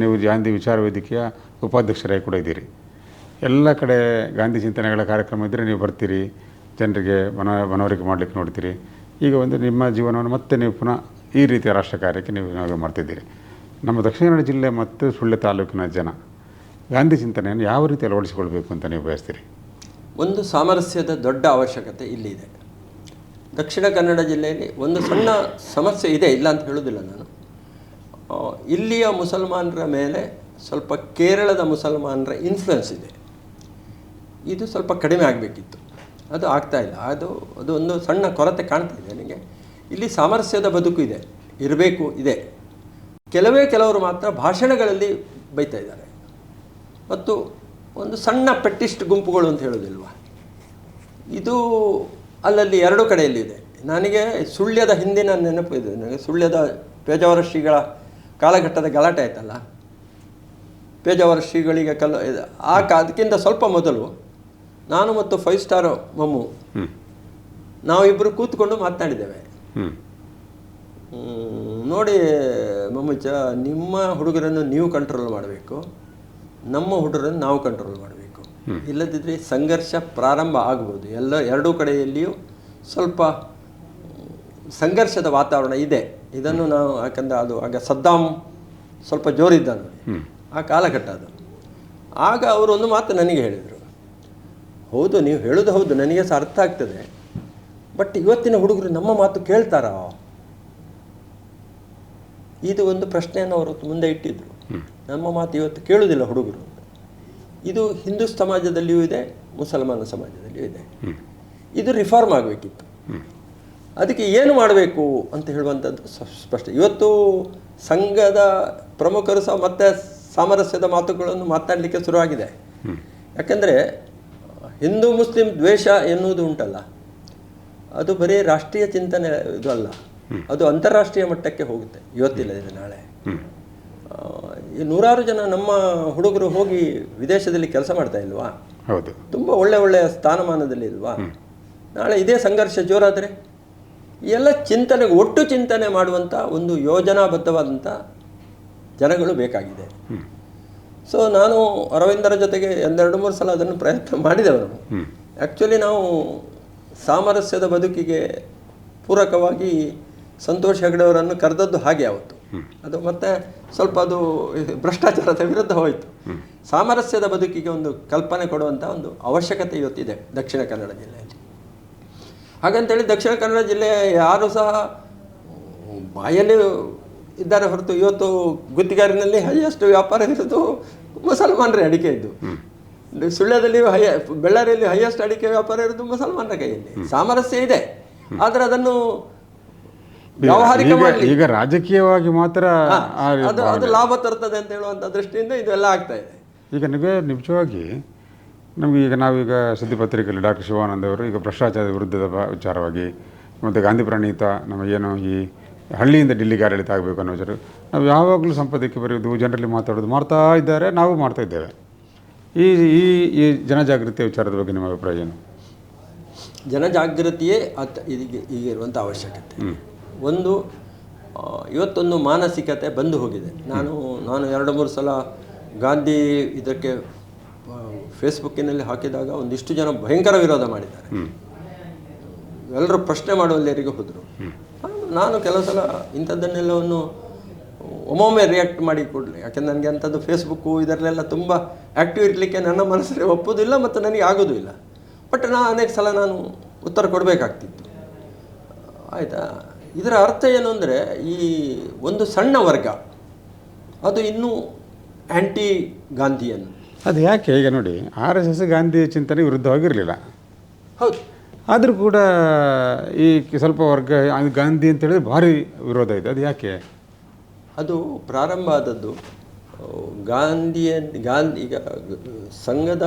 ನೀವು ಗಾಂಧಿ ವಿಚಾರ ವೇದಿಕೆಯ ಉಪಾಧ್ಯಕ್ಷರಾಗಿ ಕೂಡ ಇದ್ದೀರಿ. ಎಲ್ಲ ಕಡೆ ಗಾಂಧಿ ಚಿಂತನೆಗಳ ಕಾರ್ಯಕ್ರಮ ಇದ್ದರೆ ನೀವು ಬರ್ತೀರಿ, ಜನರಿಗೆ ಮನವರಿಕೆ ಮಾಡಲಿಕ್ಕೆ ನೋಡ್ತೀರಿ. ಈಗ ಒಂದು ನಿಮ್ಮ ಜೀವನವನ್ನು ಮತ್ತೆ ನೀವು ಪುನಃ ಈ ರೀತಿಯ ರಾಷ್ಟ್ರ ಕಾರ್ಯಕ್ಕೆ ನೀವು ವಿನಿಯೋಗ ಮಾಡ್ತಿದ್ದೀರಿ. ನಮ್ಮ ದಕ್ಷಿಣ ಕನ್ನಡ ಜಿಲ್ಲೆ ಮತ್ತು ಸುಳ್ಯ ತಾಲೂಕಿನ ಜನ ಗಾಂಧಿ ಚಿಂತನೆಯನ್ನು ಯಾವ ರೀತಿ ಅಳವಡಿಸಿಕೊಳ್ಬೇಕು ಅಂತ ನೀವು ಬಯಸ್ತೀರಿ? ಒಂದು ಸಾಮರಸ್ಯದ ದೊಡ್ಡ ಅವಶ್ಯಕತೆ ಇಲ್ಲಿದೆ. ದಕ್ಷಿಣ ಕನ್ನಡ ಜಿಲ್ಲೆಯಲ್ಲಿ ಒಂದು ಸಣ್ಣ ಸಮಸ್ಯೆ ಇದೆ, ಇಲ್ಲ ಅಂತ ಹೇಳೋದಿಲ್ಲ ನಾನು. ಇಲ್ಲಿಯ ಮುಸಲ್ಮಾನರ ಮೇಲೆ ಸ್ವಲ್ಪ ಕೇರಳದ ಮುಸಲ್ಮಾನರ ಇನ್ಫ್ಲುಯೆನ್ಸ್ ಇದೆ. ಇದು ಸ್ವಲ್ಪ ಕಡಿಮೆ ಆಗಬೇಕಿತ್ತು, ಅದು ಆಗ್ತಾಯಿಲ್ಲ. ಅದು ಒಂದು ಸಣ್ಣ ಕೊರತೆ ಕಾಣ್ತಾ ಇದೆ ನನಗೆ. ಇಲ್ಲಿ ಸಾಮರಸ್ಯದ ಬದುಕು ಇದೆ, ಇರಬೇಕು, ಇದೆ. ಕೆಲವರು ಮಾತ್ರ ಭಾಷಣಗಳಲ್ಲಿ ಬೈತಾ ಇದ್ದಾರೆ. ಮತ್ತು ಒಂದು ಸಣ್ಣ ಪೆಟ್ಟಿಸ್ಟ್ ಗುಂಪುಗಳು ಅಂತ ಹೇಳೋದಿಲ್ವ, ಇದು ಅಲ್ಲಲ್ಲಿ ಎರಡು ಕಡೆಯಲ್ಲಿದೆ. ನನಗೆ ಸುಳ್ಯದ ಹಿಂದಿನ ನೆನಪು ಇದೆ. ನನಗೆ ಸುಳ್ಯದ ಪೇಜಾವರ ಶ್ರೀಗಳ ಕಾಲಘಟ್ಟದ ಗಲಾಟೆ ಆಯ್ತಲ್ಲ, ಪೇಜಾವರ ಶ್ರೀಗಳಿಗೆ ಅದಕ್ಕಿಂತ ಸ್ವಲ್ಪ ಮೊದಲು ನಾನು ಮತ್ತು 5 ಸ್ಟಾರ್ ಮಮ್ಮು ನಾವಿಬ್ಬರು ಕೂತ್ಕೊಂಡು ಮಾತನಾಡಿದ್ದೇವೆ. ನೋಡಿ ಮಮ್ಮುಚ್ಚ, ನಿಮ್ಮ ಹುಡುಗರನ್ನು ನೀವು ಕಂಟ್ರೋಲ್ ಮಾಡಬೇಕು, ನಮ್ಮ ಹುಡುಗರನ್ನು ನಾವು ಕಂಟ್ರೋಲ್ ಮಾಡಬೇಕು. ಇಲ್ಲದಿದ್ದರೆ ಸಂಘರ್ಷ ಪ್ರಾರಂಭ ಆಗ್ಬೋದು. ಎರಡೂ ಕಡೆಯಲ್ಲಿಯೂ ಸ್ವಲ್ಪ ಸಂಘರ್ಷದ ವಾತಾವರಣ ಇದೆ. ಇದನ್ನು ನಾವು ಯಾಕಂದರೆ ಅದು ಆಗ ಸದ್ದಾಮ್ ಸ್ವಲ್ಪ ಜೋರಿದ್ದ ನೋಡಿ, ಆ ಕಾಲಘಟ್ಟ ಅದು. ಆಗ ಅವರು ಒಂದು ಮಾತು ನನಗೆ ಹೇಳಿದರು, ಹೌದು ನೀವು ಹೇಳೋದು ಹೌದು, ನನಗೆ ಸಹ ಅರ್ಥ ಆಗ್ತದೆ. ಬಟ್ ಇವತ್ತಿನ ಹುಡುಗರು ನಮ್ಮ ಮಾತು ಕೇಳ್ತಾರಾ? ಇದು ಒಂದು ಪ್ರಶ್ನೆಯನ್ನು ಅವರು ಮುಂದೆ ಇಟ್ಟಿದ್ದರು. ನಮ್ಮ ಮಾತು ಇವತ್ತು ಕೇಳುವುದಿಲ್ಲ ಹುಡುಗರು. ಇದು ಹಿಂದೂ ಸಮಾಜದಲ್ಲಿಯೂ ಇದೆ, ಮುಸಲ್ಮಾನ ಸಮಾಜದಲ್ಲಿಯೂ ಇದೆ. ಇದು ರಿಫಾರ್ಮ್ ಆಗಬೇಕಿತ್ತು. ಅದಕ್ಕೆ ಏನು ಮಾಡಬೇಕು ಅಂತ ಹೇಳುವಂಥದ್ದು ಸ್ಪಷ್ಟ. ಇವತ್ತು ಸಂಘದ ಪ್ರಮುಖರು ಸಹ ಮತ್ತೆ ಸಾಮರಸ್ಯದ ಮಾತುಗಳನ್ನು ಮಾತನಾಡಲಿಕ್ಕೆ ಶುರುವಾಗಿದೆ. ಯಾಕೆಂದರೆ ಹಿಂದೂ ಮುಸ್ಲಿಂ ದ್ವೇಷ ಎನ್ನುವುದು ಉಂಟಲ್ಲ, ಅದು ಬರೀ ರಾಷ್ಟ್ರೀಯ ಚಿಂತನೆ ಇದು ಅಲ್ಲ, ಅದು ಅಂತಾರಾಷ್ಟ್ರೀಯ ಮಟ್ಟಕ್ಕೆ ಹೋಗುತ್ತೆ. ಇವತ್ತಿಲ್ಲದಿದೆ ನಾಳೆ. ಈ ನೂರಾರು ಜನ ನಮ್ಮ ಹುಡುಗರು ಹೋಗಿ ವಿದೇಶದಲ್ಲಿ ಕೆಲಸ ಮಾಡ್ತಾ ಇಲ್ವಾ? ಹೌದು. ತುಂಬ ಒಳ್ಳೆಯ ಸ್ಥಾನಮಾನದಲ್ಲಿ ಇಲ್ವಾ? ನಾಳೆ ಇದೇ ಸಂಘರ್ಷ ಜೋರಾದರೆ ಎಲ್ಲ ಚಿಂತನೆಗೆ ಒಟ್ಟು ಚಿಂತನೆ ಮಾಡುವಂಥ ಒಂದು ಯೋಜನಾಬದ್ಧವಾದಂಥ ಜನಗಳು ಬೇಕಾಗಿದೆ. ಸೊ ನಾನು ಅರವಿಂದರ ಜೊತೆಗೆ 2-3 ಸಲ ಅದನ್ನು ಪ್ರಯತ್ನ ಮಾಡಿದೆವು. ಆ್ಯಕ್ಚುಲಿ ನಾವು ಸಾಮರಸ್ಯದ ಬದುಕಿಗೆ ಪೂರಕವಾಗಿ ಸಂತೋಷ್ ಹೆಗಡೆ ಅವರನ್ನು ಕರೆದದ್ದು ಹಾಗೆ ಆವತ್ತು. ಅದು ಮತ್ತೆ ಸ್ವಲ್ಪ ಅದು ಭ್ರಷ್ಟಾಚಾರದ ವಿರುದ್ಧ ಹೋಯಿತು. ಸಾಮರಸ್ಯದ ಬದುಕಿಗೆ ಒಂದು ಕಲ್ಪನೆ ಕೊಡುವಂಥ ಒಂದು ಅವಶ್ಯಕತೆ ಇವತ್ತಿದೆ ದಕ್ಷಿಣ ಕನ್ನಡ ಜಿಲ್ಲೆಯಲ್ಲಿ. ಹಾಗಂತೇಳಿ ದಕ್ಷಿಣ ಕನ್ನಡ ಜಿಲ್ಲೆ ಯಾರು ಸಹ ಬಾಯಲ್ಲಿ ಇದ್ದಾರೆ ಹೊರತು, ಇವತ್ತು ಗುತ್ತಿಗಾರಿನಲ್ಲಿ ಹೈಯೆಸ್ಟ್ ವ್ಯಾಪಾರ ಇರೋದು ಮುಸಲ್ಮಾನರೇ. ಅಡಿಕೆ ಇದ್ದು ಸುಳ್ಯದಲ್ಲಿ ಬೆಳ್ಳಾರಿಯಲ್ಲಿ ಹೈಯೆಸ್ಟ್ ಅಡಿಕೆ ವ್ಯಾಪಾರ ಇರೋದು ಮುಸಲ್ಮಾನರ ಕೈಯಲ್ಲಿ. ಸಾಮರಸ್ಯ ಇದೆ, ಆದರೆ ಅದನ್ನು ವ್ಯಾವಹಾರಿಕ ಮಾಡಲಿ, ಈಗ ರಾಜಕೀಯವಾಗಿ ಮಾತ್ರ ಅದು ಲಾಭ ತರ್ತದೆ ಅಂತ ಹೇಳುವಂಥ ದೃಷ್ಟಿಯಿಂದ ಇದೆಲ್ಲ ಆಗ್ತಾ ಇದೆ. ಈಗ ನಿಜವಾಗಿ ನಮಗೆ ಈಗ ನಾವೀಗ ಸುದ್ದಿ ಪತ್ರಿಕೆಯಲ್ಲಿ ಡಾಕ್ಟರ್ ಶಿವಾನಂದ್ ಅವರು ಈಗ ಭ್ರಷ್ಟಾಚಾರದ ವಿರುದ್ಧದ ವಿಚಾರವಾಗಿ ಮತ್ತು ಗಾಂಧಿ ಪ್ರಣೀತ ನಮಗೇನು ಈ ಹಳ್ಳಿಯಿಂದ ಡಿಲ್ಲಿಗೆ ಆಡಳಿತ ಆಗಬೇಕು ಅನ್ನೋ ವಿಚಾರ ನಾವು ಯಾವಾಗಲೂ ಸಂಪಾದಕ್ಕೆ ಬರೆಯೋದು, ಜನರಲ್ಲಿ ಮಾತಾಡೋದು ಮಾಡ್ತಾ ಇದ್ದಾರೆ, ನಾವು ಮಾಡ್ತಾ ಇದ್ದೇವೆ. ಈ ಈ ಜನಜಾಗೃತಿಯ ವಿಚಾರದ ಬಗ್ಗೆ ನಿಮ್ಮ ಅಭಿಪ್ರಾಯ ಏನು? ಜನಜಾಗೃತಿಯೇ ಈಗ ಇರುವಂಥ ಅವಶ್ಯಕತೆ. ಒಂದು ಇವತ್ತೊಂದು ಮಾನಸಿಕತೆ ಬಂದು ಹೋಗಿದೆ. ನಾನು 2-3 ಸಲ ಗಾಂಧಿ ಇದಕ್ಕೆ ಫೇಸ್ಬುಕ್ಕಿನಲ್ಲಿ ಹಾಕಿದಾಗ ಒಂದಿಷ್ಟು ಜನ ಭಯಂಕರ ವಿರೋಧ ಮಾಡಿದ್ದಾರೆ. ಎಲ್ಲರೂ ಪ್ರಶ್ನೆ ಮಾಡುವಲ್ಲಿಯರಿಗೆ ಹೋದರು. ನಾನು ಕೆಲವು ಸಲ ಇಂಥದ್ದನ್ನೆಲ್ಲವನ್ನು ಒಮ್ಮೊಮ್ಮೆ ರಿಯಾಕ್ಟ್ ಮಾಡಿ ಕೊಡಲಿ. ಯಾಕೆಂದ್ರೆ ನನಗೆ ಅಂಥದ್ದು ಫೇಸ್ಬುಕ್ಕು ಇದರಲ್ಲೆಲ್ಲ ತುಂಬ ಆ್ಯಕ್ಟಿವ್ ಇರಲಿಕ್ಕೆ ನನ್ನ ಮನಸ್ಸಲ್ಲಿ ಒಪ್ಪೋದಿಲ್ಲ ಮತ್ತು ನನಗೆ ಆಗೋದು ಇಲ್ಲ. ಬಟ್ ಅನೇಕ ಸಲ ನಾನು ಉತ್ತರ ಕೊಡಬೇಕಾಗ್ತಿತ್ತು. ಆಯಿತಾ? ಇದರ ಅರ್ಥ ಏನು ಅಂದರೆ, ಈ ಒಂದು ಸಣ್ಣ ವರ್ಗ ಅದು ಇನ್ನೂ ಆ್ಯಂಟಿ ಗಾಂಧಿಯನ್. ಅದು ಯಾಕೆ? ಈಗ ನೋಡಿ, RSS ಗಾಂಧಿ ಚಿಂತನೆ ವಿರುದ್ಧವಾಗಿರಲಿಲ್ಲ. ಹೌದು. ಆದರೂ ಕೂಡ ಈ ಸ್ವಲ್ಪ ವರ್ಗ ಗಾಂಧಿ ಅಂತ ಹೇಳಿದ್ರೆ ಭಾರಿ ವಿರೋಧ ಇದೆ. ಅದು ಯಾಕೆ? ಅದು ಪ್ರಾರಂಭ ಆದದ್ದು ಗಾಂಧಿ ಈಗ ಸಂಘದ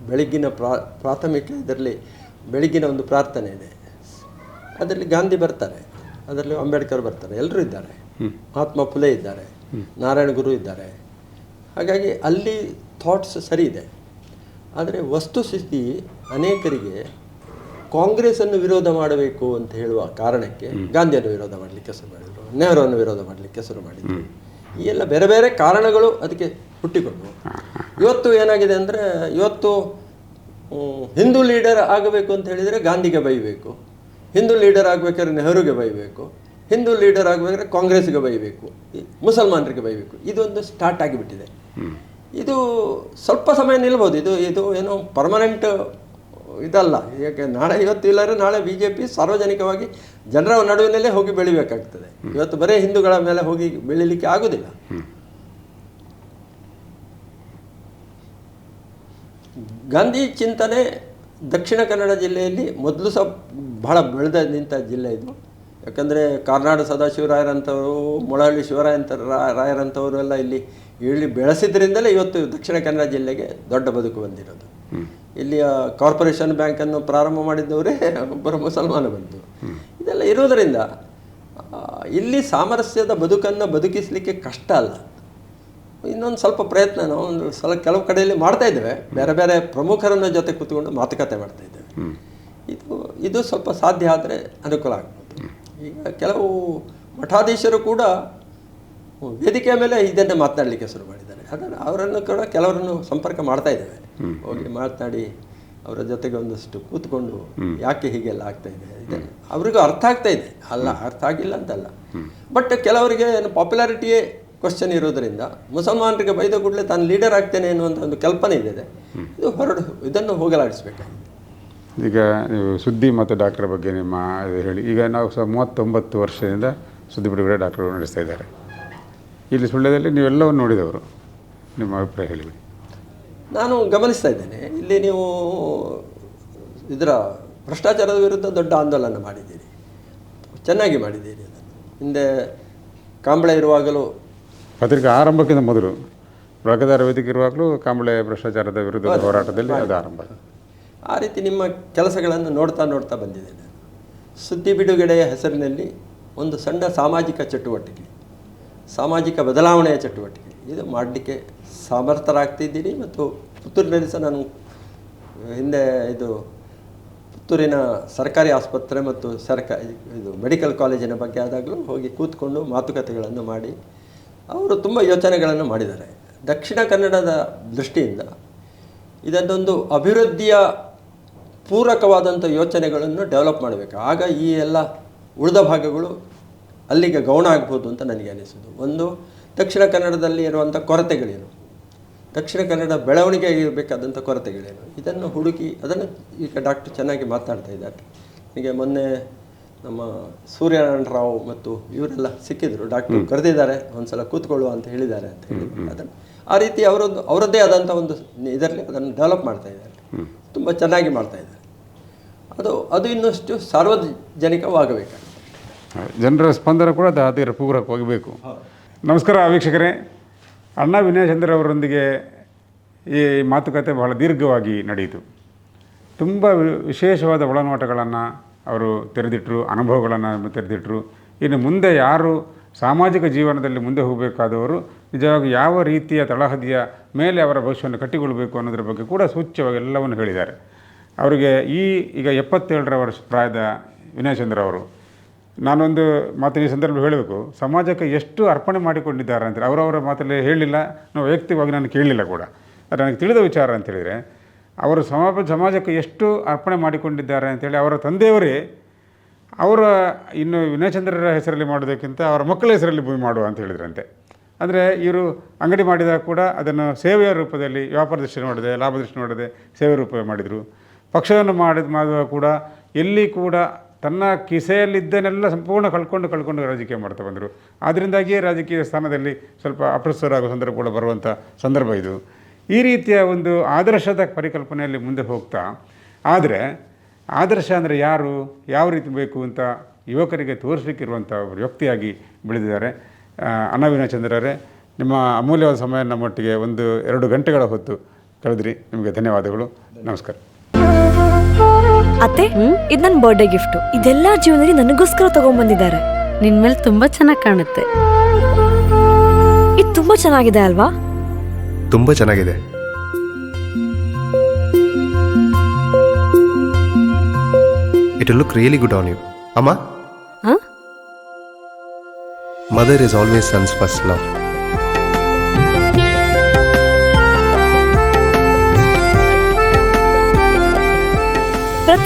ಬೆಳಗ್ಗಿನ ಪ್ರಾಥಮಿಕ ಇದರಲ್ಲಿ ಬೆಳಗ್ಗಿನ ಒಂದು ಪ್ರಾರ್ಥನೆ ಇದೆ. ಅದರಲ್ಲಿ ಗಾಂಧಿ ಬರ್ತಾರೆ, ಅದರಲ್ಲಿ ಅಂಬೇಡ್ಕರ್ ಬರ್ತಾರೆ, ಎಲ್ಲರೂ ಇದ್ದಾರೆ, ಮಹಾತ್ಮ ಫುಲೆ ಇದ್ದಾರೆ, ನಾರಾಯಣ ಗುರು ಇದ್ದಾರೆ. ಹಾಗಾಗಿ ಅಲ್ಲಿ ಥಾಟ್ಸ್ ಸರಿ ಇದೆ. ಆದರೆ ವಸ್ತುಸ್ಥಿತಿ ಅನೇಕರಿಗೆ ಕಾಂಗ್ರೆಸ್ಸನ್ನು ವಿರೋಧ ಮಾಡಬೇಕು ಅಂತ ಹೇಳುವ ಕಾರಣಕ್ಕೆ ಗಾಂಧಿಯನ್ನು ವಿರೋಧ ಮಾಡಲಿಕ್ಕೆ ಶುರು ಮಾಡಿದರು, ನೆಹರುವನ್ನು ವಿರೋಧ ಮಾಡಲಿಕ್ಕೆ ಶುರು ಮಾಡಿದರು. ಈ ಎಲ್ಲ ಬೇರೆ ಬೇರೆ ಕಾರಣಗಳು ಅದಕ್ಕೆ ಹುಟ್ಟಿಕೊಂಡವು. ಇವತ್ತು ಏನಾಗಿದೆ ಅಂದರೆ, ಇವತ್ತು ಹಿಂದೂ ಲೀಡರ್ ಆಗಬೇಕು ಅಂತ ಹೇಳಿದರೆ ಗಾಂಧಿಗೆ ಬೈಬೇಕು, ಹಿಂದೂ ಲೀಡರ್ ಆಗಬೇಕಾದ್ರೆ ನೆಹರುಗೆ ಬೈಬೇಕು, ಹಿಂದೂ ಲೀಡರ್ ಆಗಬೇಕಾದ್ರೆ ಕಾಂಗ್ರೆಸ್ಗೆ ಬೈಬೇಕು, ಮುಸಲ್ಮಾನರಿಗೆ ಬೈಬೇಕು. ಇದೊಂದು ಸ್ಟಾರ್ಟ್ ಆಗಿಬಿಟ್ಟಿದೆ. ಇದು ಸ್ವಲ್ಪ ಸಮಯ ನಿಲ್ಬೋದು. ಇದು ಏನೋ ಪರ್ಮನೆಂಟ್ ಇದಲ್ಲ. ಯಾಕೆ ನಾಳೆ ಇವತ್ತು ಇಲ್ಲದ್ರೆ ನಾಳೆ BJP ಸಾರ್ವಜನಿಕವಾಗಿ ಜನರ ನಡುವಿನಲ್ಲೇ ಹೋಗಿ ಬೆಳಿಬೇಕಾಗ್ತದೆ. ಇವತ್ತು ಬರೀ ಹಿಂದೂಗಳ ಮೇಲೆ ಹೋಗಿ ಬೆಳಿಲಿಕ್ಕೆ ಆಗೋದಿಲ್ಲ. ಗಾಂಧಿ ಚಿಂತನೆ ದಕ್ಷಿಣ ಕನ್ನಡ ಜಿಲ್ಲೆಯಲ್ಲಿ ಮೊದಲು ಸಹ ಬಹಳ ಬೆಳೆದ ನಿಂತ ಜಿಲ್ಲೆ ಇದು. ಯಾಕಂದರೆ ಕಾರ್ನಾಡು ಸದಾಶಿವರಾಯರಂಥವರು, ಮೊಳಹಳ್ಳಿ ರಾಯರಂಥವರು ಎಲ್ಲ ಇಲ್ಲಿ ಬೆಳೆಸಿದ್ರಿಂದಲೇ ಇವತ್ತು ದಕ್ಷಿಣ ಕನ್ನಡ ಜಿಲ್ಲೆಗೆ ದೊಡ್ಡ ಬದುಕು ಬಂದಿರೋದು. ಇಲ್ಲಿಯ ಕಾರ್ಪೊರೇಷನ್ ಬ್ಯಾಂಕನ್ನು ಪ್ರಾರಂಭ ಮಾಡಿದ್ದವರೇ ಒಬ್ಬರು ಮುಸಲ್ಮಾನ ಬಂತು. ಇದೆಲ್ಲ ಇರೋದರಿಂದ ಇಲ್ಲಿ ಸಾಮರಸ್ಯದ ಬದುಕನ್ನು ಬದುಕಿಸಲಿಕ್ಕೆ ಕಷ್ಟ ಅಲ್ಲ. ಇನ್ನೊಂದು ಸ್ವಲ್ಪ ಪ್ರಯತ್ನ ನಾವು ಕೆಲವು ಕಡೆಯಲ್ಲಿ ಮಾಡ್ತಾ ಇದ್ದೇವೆ. ಬೇರೆ ಬೇರೆ ಪ್ರಮುಖರನ್ನ ಜೊತೆ ಕೂತ್ಕೊಂಡು ಮಾತುಕತೆ ಮಾಡ್ತಾ ಇದ್ದೇವೆ. ಇದು ಸ್ವಲ್ಪ ಸಾಧ್ಯ ಆದರೆ ಅನುಕೂಲ ಆಗ್ಬೋದು. ಈಗ ಕೆಲವು ಮಠಾಧೀಶರು ಕೂಡ ವೇದಿಕೆಯ ಮೇಲೆ ಇದನ್ನೇ ಮಾತನಾಡಲಿಕ್ಕೆ ಶುರು ಮಾಡಿದ್ದಾರೆ. ಅವರನ್ನು ಕೂಡ ಕೆಲವರನ್ನು ಸಂಪರ್ಕ ಮಾಡ್ತಾ ಇದ್ದೇವೆ. ಹೋಗಿ ಮಾತನಾಡಿ ಅವರ ಜೊತೆಗೆ ಒಂದಷ್ಟು ಕೂತ್ಕೊಂಡು ಯಾಕೆ ಹೀಗೆಲ್ಲ ಆಗ್ತಾ ಇದೆ ಇದನ್ನು ಅವರಿಗೂ ಅರ್ಥ ಆಗ್ತಾ ಇದೆ. ಅರ್ಥ ಆಗಿಲ್ಲ ಅಂತಲ್ಲ. ಬಟ್ ಕೆಲವರಿಗೆ ಪಾಪ್ಯುಲಾರಿಟಿಯೇ ಕ್ವಶನ್ ಇರೋದರಿಂದ ಮುಸಲ್ಮಾನರಿಗೆ ಬೈದ ಕೂಡಲೇ ತಾನು ಲೀಡರ್ ಆಗ್ತೇನೆ ಅನ್ನುವಂಥ ಒಂದು ಕಲ್ಪನೆ ಇದೆ. ಇದನ್ನು ಹೋಗಲಾಡಿಸಬೇಕಾಗಿದೆ. ಈಗ ನೀವು ಸುದ್ದಿ ಮತ್ತು ಡಾಕ್ಟರ್ ಬಗ್ಗೆ ನಿಮ್ಮ ಹೇಳಿ. ಈಗ ನಾವು 39 ವರ್ಷದಿಂದ ಸುದ್ದಿ ಬಿಡುಗಡೆ ಡಾಕ್ಟರ್ ನಡೆಸ್ತಾ ಇದ್ದಾರೆ. ಇಲ್ಲಿ ಸುಳ್ಯದಲ್ಲಿ ನೀವೆಲ್ಲವನ್ನು ನೋಡಿದವರು, ನಿಮ್ಮ ಅಭಿಪ್ರಾಯ ಹೇಳಿಬಿಡಿ. ನಾನು ಗಮನಿಸ್ತಾ ಇದ್ದೇನೆ. ಇಲ್ಲಿ ನೀವು ಇದರ ಭ್ರಷ್ಟಾಚಾರದ ವಿರುದ್ಧ ದೊಡ್ಡ ಆಂದೋಲನ ಮಾಡಿದ್ದೀರಿ, ಚೆನ್ನಾಗಿ ಮಾಡಿದ್ದೀರಿ. ಅದನ್ನು ಹಿಂದೆ ಕಾಂಬಳೆ ಇರುವಾಗಲೂ, ಪತ್ರಿಕೆ ಆರಂಭಕ್ಕಿಂತ ಮೊದಲು ಬಳಕೆದಾರ ವೇದಿಕೆ ಇರುವಾಗಲೂ ಕಾಂಬಳೆ ಭ್ರಷ್ಟಾಚಾರದ ವಿರುದ್ಧದ ಹೋರಾಟದಲ್ಲಿ ಅದು ಆರಂಭ. ಆ ರೀತಿ ನಿಮ್ಮ ಕೆಲಸಗಳನ್ನು ನೋಡ್ತಾ ಬಂದಿದ್ದೇನೆ. ಸುದ್ದಿ ಬಿಡುಗಡೆಯ ಹೆಸರಿನಲ್ಲಿ ಒಂದು ಸಣ್ಣ ಸಾಮಾಜಿಕ ಚಟುವಟಿಕೆ, ಸಾಮಾಜಿಕ ಬದಲಾವಣೆಯ ಚಟುವಟಿಕೆ ಇದು ಮಾಡಲಿಕ್ಕೆ ಸಮರ್ಥರಾಗ್ತಿದ್ದೀನಿ. ಮತ್ತು ಪುತ್ತೂರಿನಲ್ಲಿ ಸಹ ನಾನು ಹಿಂದೆ ಪುತ್ತೂರಿನ ಸರ್ಕಾರಿ ಆಸ್ಪತ್ರೆ ಮತ್ತು ಇದು ಮೆಡಿಕಲ್ ಕಾಲೇಜಿನ ಬಗ್ಗೆ ಆದಾಗಲೂ ಹೋಗಿ ಕೂತ್ಕೊಂಡು ಮಾತುಕತೆಗಳನ್ನು ಮಾಡಿ ಅವರು ತುಂಬ ಯೋಚನೆಗಳನ್ನು ಮಾಡಿದ್ದಾರೆ. ದಕ್ಷಿಣ ಕನ್ನಡದ ದೃಷ್ಟಿಯಿಂದ ಇದನ್ನೊಂದು ಅಭಿವೃದ್ಧಿಯ ಪೂರಕವಾದಂಥ ಯೋಚನೆಗಳನ್ನು ಡೆವಲಪ್ ಮಾಡಬೇಕು. ಆಗ ಈ ಎಲ್ಲ ಉಳಿದ ಭಾಗಗಳು ಅಲ್ಲಿಗೆ ಗೌಣ ಆಗ್ಬೋದು ಅಂತ ನನಗೆ ಅನಿಸೋದು. ಒಂದು, ದಕ್ಷಿಣ ಕನ್ನಡದಲ್ಲಿ ಇರುವಂಥ ಕೊರತೆಗಳೇನು, ದಕ್ಷಿಣ ಕನ್ನಡ ಬೆಳವಣಿಗೆ ಇರಬೇಕಾದಂಥ ಕೊರತೆಗಳೇನು, ಇದನ್ನು ಹುಡುಕಿ ಅದನ್ನು ಈಗ ಡಾಕ್ಟರ್ ಚೆನ್ನಾಗಿ ಮಾತನಾಡ್ತಾ ಇದ್ದಾರೆ. ನನಗೆ ಮೊನ್ನೆ ನಮ್ಮ ಸೂರ್ಯನಾರಾಯಣ ರಾವ್ ಮತ್ತು ಇವರೆಲ್ಲ ಸಿಕ್ಕಿದ್ರು. ಡಾಕ್ಟ್ರು ಕರೆದಿದ್ದಾರೆ, ಒಂದು ಸಲ ಕೂತ್ಕೊಳ್ಳುವ ಅಂತ ಹೇಳಿದ್ದಾರೆ ಅಂತ ಹೇಳಿದ್ರು. ಅದನ್ನು ಆ ರೀತಿ ಅವರದ್ದೇ ಆದಂಥ ಒಂದು ಇದರಲ್ಲಿ ಅದನ್ನು ಡೆವಲಪ್ ಮಾಡ್ತಾ ಇದ್ದಾರೆ. ತುಂಬ ಚೆನ್ನಾಗಿ ಮಾಡ್ತಾ ಇದ್ದಾರೆ. ಅದು ಇನ್ನಷ್ಟು ಸಾರ್ವಜನಿಕವಾಗಬೇಕಾಗಿದೆ. ಜನರ ಸ್ಪಂದನ ಕೂಡ ಅದರ ಪೂರಕ ಹೋಗಬೇಕು. ನಮಸ್ಕಾರ ವೀಕ್ಷಕರೇ. ಅಣ್ಣಾ ವಿನಯಚಂದ್ರ ಅವರೊಂದಿಗೆ ಈ ಮಾತುಕತೆ ಬಹಳ ದೀರ್ಘವಾಗಿ ನಡೆಯಿತು. ತುಂಬ ವಿಶೇಷವಾದ ಒಳನೋಟಗಳನ್ನು ಅವರು ತೆರೆದಿಟ್ಟರು, ಅನುಭವಗಳನ್ನು ತೆರೆದಿಟ್ಟರು. ಇನ್ನು ಮುಂದೆ ಯಾರು ಸಾಮಾಜಿಕ ಜೀವನದಲ್ಲಿ ಮುಂದೆ ಹೋಗಬೇಕಾದವರು ನಿಜವಾಗಿ ಯಾವ ರೀತಿಯ ತಳಹದಿಯ ಮೇಲೆ ಅವರ ಭವಿಷ್ಯವನ್ನು ಕಟ್ಟಿಕೊಳ್ಬೇಕು ಅನ್ನೋದ್ರ ಬಗ್ಗೆ ಕೂಡ ಸೂಚ್ಯವಾಗಿ ಎಲ್ಲವನ್ನು ಹೇಳಿದ್ದಾರೆ. ಅವರಿಗೆ ಈಗ 77 ವರ್ಷ ಪ್ರಾಯದ ವಿನಯಚಂದ್ರ ಅವರು, ನಾನೊಂದು ಮಾತು ಈ ಸಂದರ್ಭ ಹೇಳಬೇಕು, ಸಮಾಜಕ್ಕೆ ಎಷ್ಟು ಅರ್ಪಣೆ ಮಾಡಿಕೊಂಡಿದ್ದಾರೆ ಅಂತೇಳಿ ಅವರವರ ಮಾತಲ್ಲಿ ಹೇಳಲಿಲ್ಲ, ನಾವು ವೈಯಕ್ತಿಕವಾಗಿ ನಾನು ಕೇಳಲಿಲ್ಲ ಕೂಡ. ಅದು ನನಗೆ ತಿಳಿದ ವಿಚಾರ ಅಂತೇಳಿದರೆ ಅವರು ಸಮಾಜಕ್ಕೆ ಎಷ್ಟು ಅರ್ಪಣೆ ಮಾಡಿಕೊಂಡಿದ್ದಾರೆ ಅಂಥೇಳಿ ಅವರ ತಂದೆಯವರೇ ಇನ್ನು ವಿನಯಚಂದ್ರರ ಹೆಸರಲ್ಲಿ ಮಾಡೋದಕ್ಕಿಂತ ಅವರ ಮಕ್ಕಳ ಹೆಸರಲ್ಲಿ ಭೂಮಿ ಮಾಡುವ ಅಂತ ಹೇಳಿದ್ರಂತೆ. ಅಂದರೆ ಇವರು ಅಂಗಡಿ ಮಾಡಿದಾಗ ಕೂಡ ಅದನ್ನು ಸೇವೆಯ ರೂಪದಲ್ಲಿ, ವ್ಯಾಪಾರ ದೃಷ್ಟಿ ನೋಡದೆ, ಲಾಭ ದೃಷ್ಟಿ ನೋಡದೆ ಸೇವೆ ರೂಪ ಮಾಡಿದರು. ಪಕ್ಷವನ್ನು ಮಾಡುವಾಗ ಕೂಡ ಎಲ್ಲಿ ಕೂಡ ತನ್ನ ಕಿಸೆಯಲ್ಲಿದ್ದನ್ನೆಲ್ಲ ಸಂಪೂರ್ಣ ಕಳ್ಕೊಂಡು ರಾಜಕೀಯ ಮಾಡ್ತಾ ಬಂದರು. ಆದ್ದರಿಂದಾಗಿಯೇ ರಾಜಕೀಯ ಸ್ಥಾನದಲ್ಲಿ ಸ್ವಲ್ಪ ಅಪ್ರಸ್ತರಾಗುವ ಸಂದರ್ಭ ಕೂಡ ಬರುವಂಥ ಸಂದರ್ಭ ಇದು. ಈ ರೀತಿಯ ಒಂದು ಆದರ್ಶದ ಪರಿಕಲ್ಪನೆಯಲ್ಲಿ ಮುಂದೆ ಹೋಗ್ತಾ, ಆದರೆ ಆದರ್ಶ ಅಂದರೆ ಯಾರು, ಯಾವ ರೀತಿ ಬೇಕು ಅಂತ ಯುವಕರಿಗೆ ತೋರಿಸಲಿಕ್ಕಿರುವಂಥ ಒಬ್ಬರು ವ್ಯಕ್ತಿಯಾಗಿ ಬೆಳೆದಿದ್ದಾರೆ. ಅಣ್ಣಾ ವಿನಯಚಂದ್ರರೇ, ನಿಮ್ಮ ಅಮೂಲ್ಯವಾದ ಸಮಯ ನಮ್ಮೊಟ್ಟಿಗೆ 1-2 ಗಂಟೆಗಳ ಹೊತ್ತು ಕಳೆದ್ರಿ. ನಿಮಗೆ ಧನ್ಯವಾದಗಳು. ನಮಸ್ಕಾರ. ಅತ್ತೆ, ಇದು ನನ್ನ ಬರ್ಡೇ ಗಿಫ್ಟು. ಇದೆಲ್ಲ ಜೀವನದಲ್ಲಿ ನನಗೋಸ್ಕರ ತಗೊಂಡ್ಬಂದಿದ್ದಾರೆ. ನಿನ್ ಮೇಲೆ ತುಂಬಾ ಚೆನ್ನಾಗಿ ಕಾಣುತ್ತೆ. ಇದು ತುಂಬಾ ಚೆನ್ನಾಗಿದೆ ಅಲ್ವಾ? ತುಂಬಾ ಚೆನ್ನಾಗಿದೆ. It will look really good on you. Amma? Huh? Mother is always son's first love.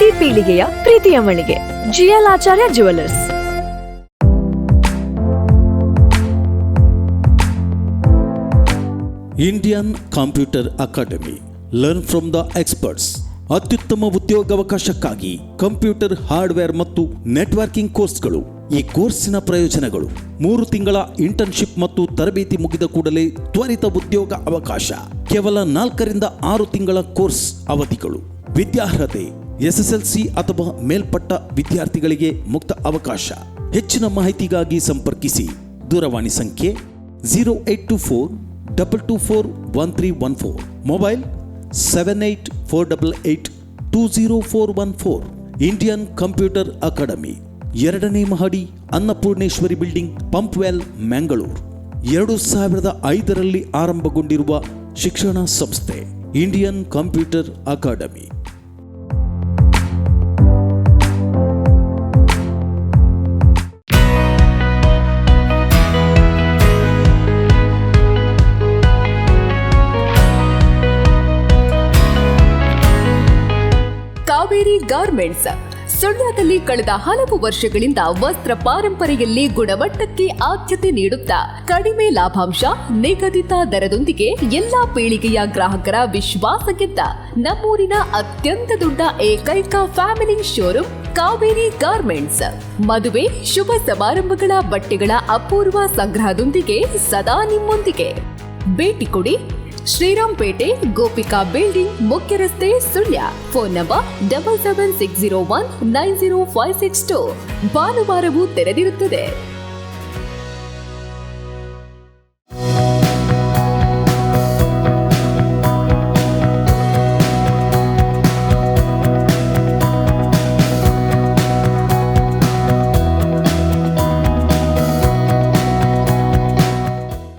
ಪ್ರತಿ ಪೀಳಿಗೆಯ ಪ್ರೀತಿಯ ಮಳಿಗೆ GL Acharya jewellers. Indian computer academy, learn from the experts. ಅತ್ಯುತ್ತಮ ಉದ್ಯೋಗಾವಕಾಶಕ್ಕಾಗಿ ಕಂಪ್ಯೂಟರ್ ಹಾರ್ಡ್ವೇರ್ ಮತ್ತು ನೆಟ್ವರ್ಕಿಂಗ್ ಕೋರ್ಸ್ಗಳು. ಈ ಕೋರ್ಸಿನ ಪ್ರಯೋಜನಗಳು: 3 ತಿಂಗಳ ಇಂಟರ್ನ್ಶಿಪ್ ಮತ್ತು ತರಬೇತಿ ಮುಗಿದ ಕೂಡಲೇ ತ್ವರಿತ ಉದ್ಯೋಗ ಅವಕಾಶ. ಕೇವಲ 4 ರಿಂದ 6 ತಿಂಗಳ ಕೋರ್ಸ್ ಅವಧಿಗಳು. ವಿದ್ಯಾರ್ಹತೆ: SSLC ಅಥವಾ ಮೇಲ್ಪಟ್ಟ ವಿದ್ಯಾರ್ಥಿಗಳಿಗೆ ಮುಕ್ತ ಅವಕಾಶ. ಹೆಚ್ಚಿನ ಮಾಹಿತಿಗಾಗಿ ಸಂಪರ್ಕಿಸಿ. ದೂರವಾಣಿ ಸಂಖ್ಯೆ 0824-224-1314. ಮೊಬೈಲ್ 7848820414. ಇಂಡಿಯನ್ ಕಂಪ್ಯೂಟರ್ ಅಕಾಡೆಮಿ, 2ನೇ ಮಹಡಿ, ಅನ್ನಪೂರ್ಣೇಶ್ವರಿ ಬಿಲ್ಡಿಂಗ್, ಪಂಪ್ವೆಲ್, ಮ್ಯಾಂಗಳೂರು. 2005ರಲ್ಲಿ ಆರಂಭಗೊಂಡಿರುವ ಶಿಕ್ಷಣ ಸಂಸ್ಥೆ Indian computer academy. Kaveri garments ಸುಳ್ಯದಲ್ಲಿ ಕಳೆದ ಹಲವು ವರ್ಷಗಳಿಂದ ವಸ್ತ್ರ ಪಾರಂಪರೆಯಲ್ಲಿ ಗುಣಮಟ್ಟಕ್ಕೆ ಆದ್ಯತೆ ನೀಡುತ್ತಾ ಕಡಿಮೆ ಲಾಭಾಂಶ, ನಿಗದಿತ ದರದೊಂದಿಗೆ ಎಲ್ಲಾ ಪೀಳಿಗೆಯ ಗ್ರಾಹಕರ ವಿಶ್ವಾಸ ಗೆದ್ದ ನಮ್ಮೂರಿನ ಅತ್ಯಂತ ದೊಡ್ಡ ಏಕೈಕ ಫ್ಯಾಮಿಲಿ ಶೋರೂಮ್ ಕಾವೇರಿ ಗಾರ್ಮೆಂಟ್ಸ್. ಮದುವೆ, ಶುಭ ಸಮಾರಂಭಗಳ ಬಟ್ಟೆಗಳ ಅಪೂರ್ವ ಸಂಗ್ರಹದೊಂದಿಗೆ ಸದಾ ನಿಮ್ಮೊಂದಿಗೆ. ಭೇಟಿ ಕೊಡಿ, ಶ್ರೀರಾಂಪೇಟೆ, ಗೋಪಿಕಾ ಬಿಲ್ಡಿಂಗ್, ಮುಖ್ಯ ರಸ್ತೆ, ಸುಳ್ಯ. Phone number 7760190562. ಭಾನುವಾರವೂ ತೆರೆದಿರುತ್ತದೆ.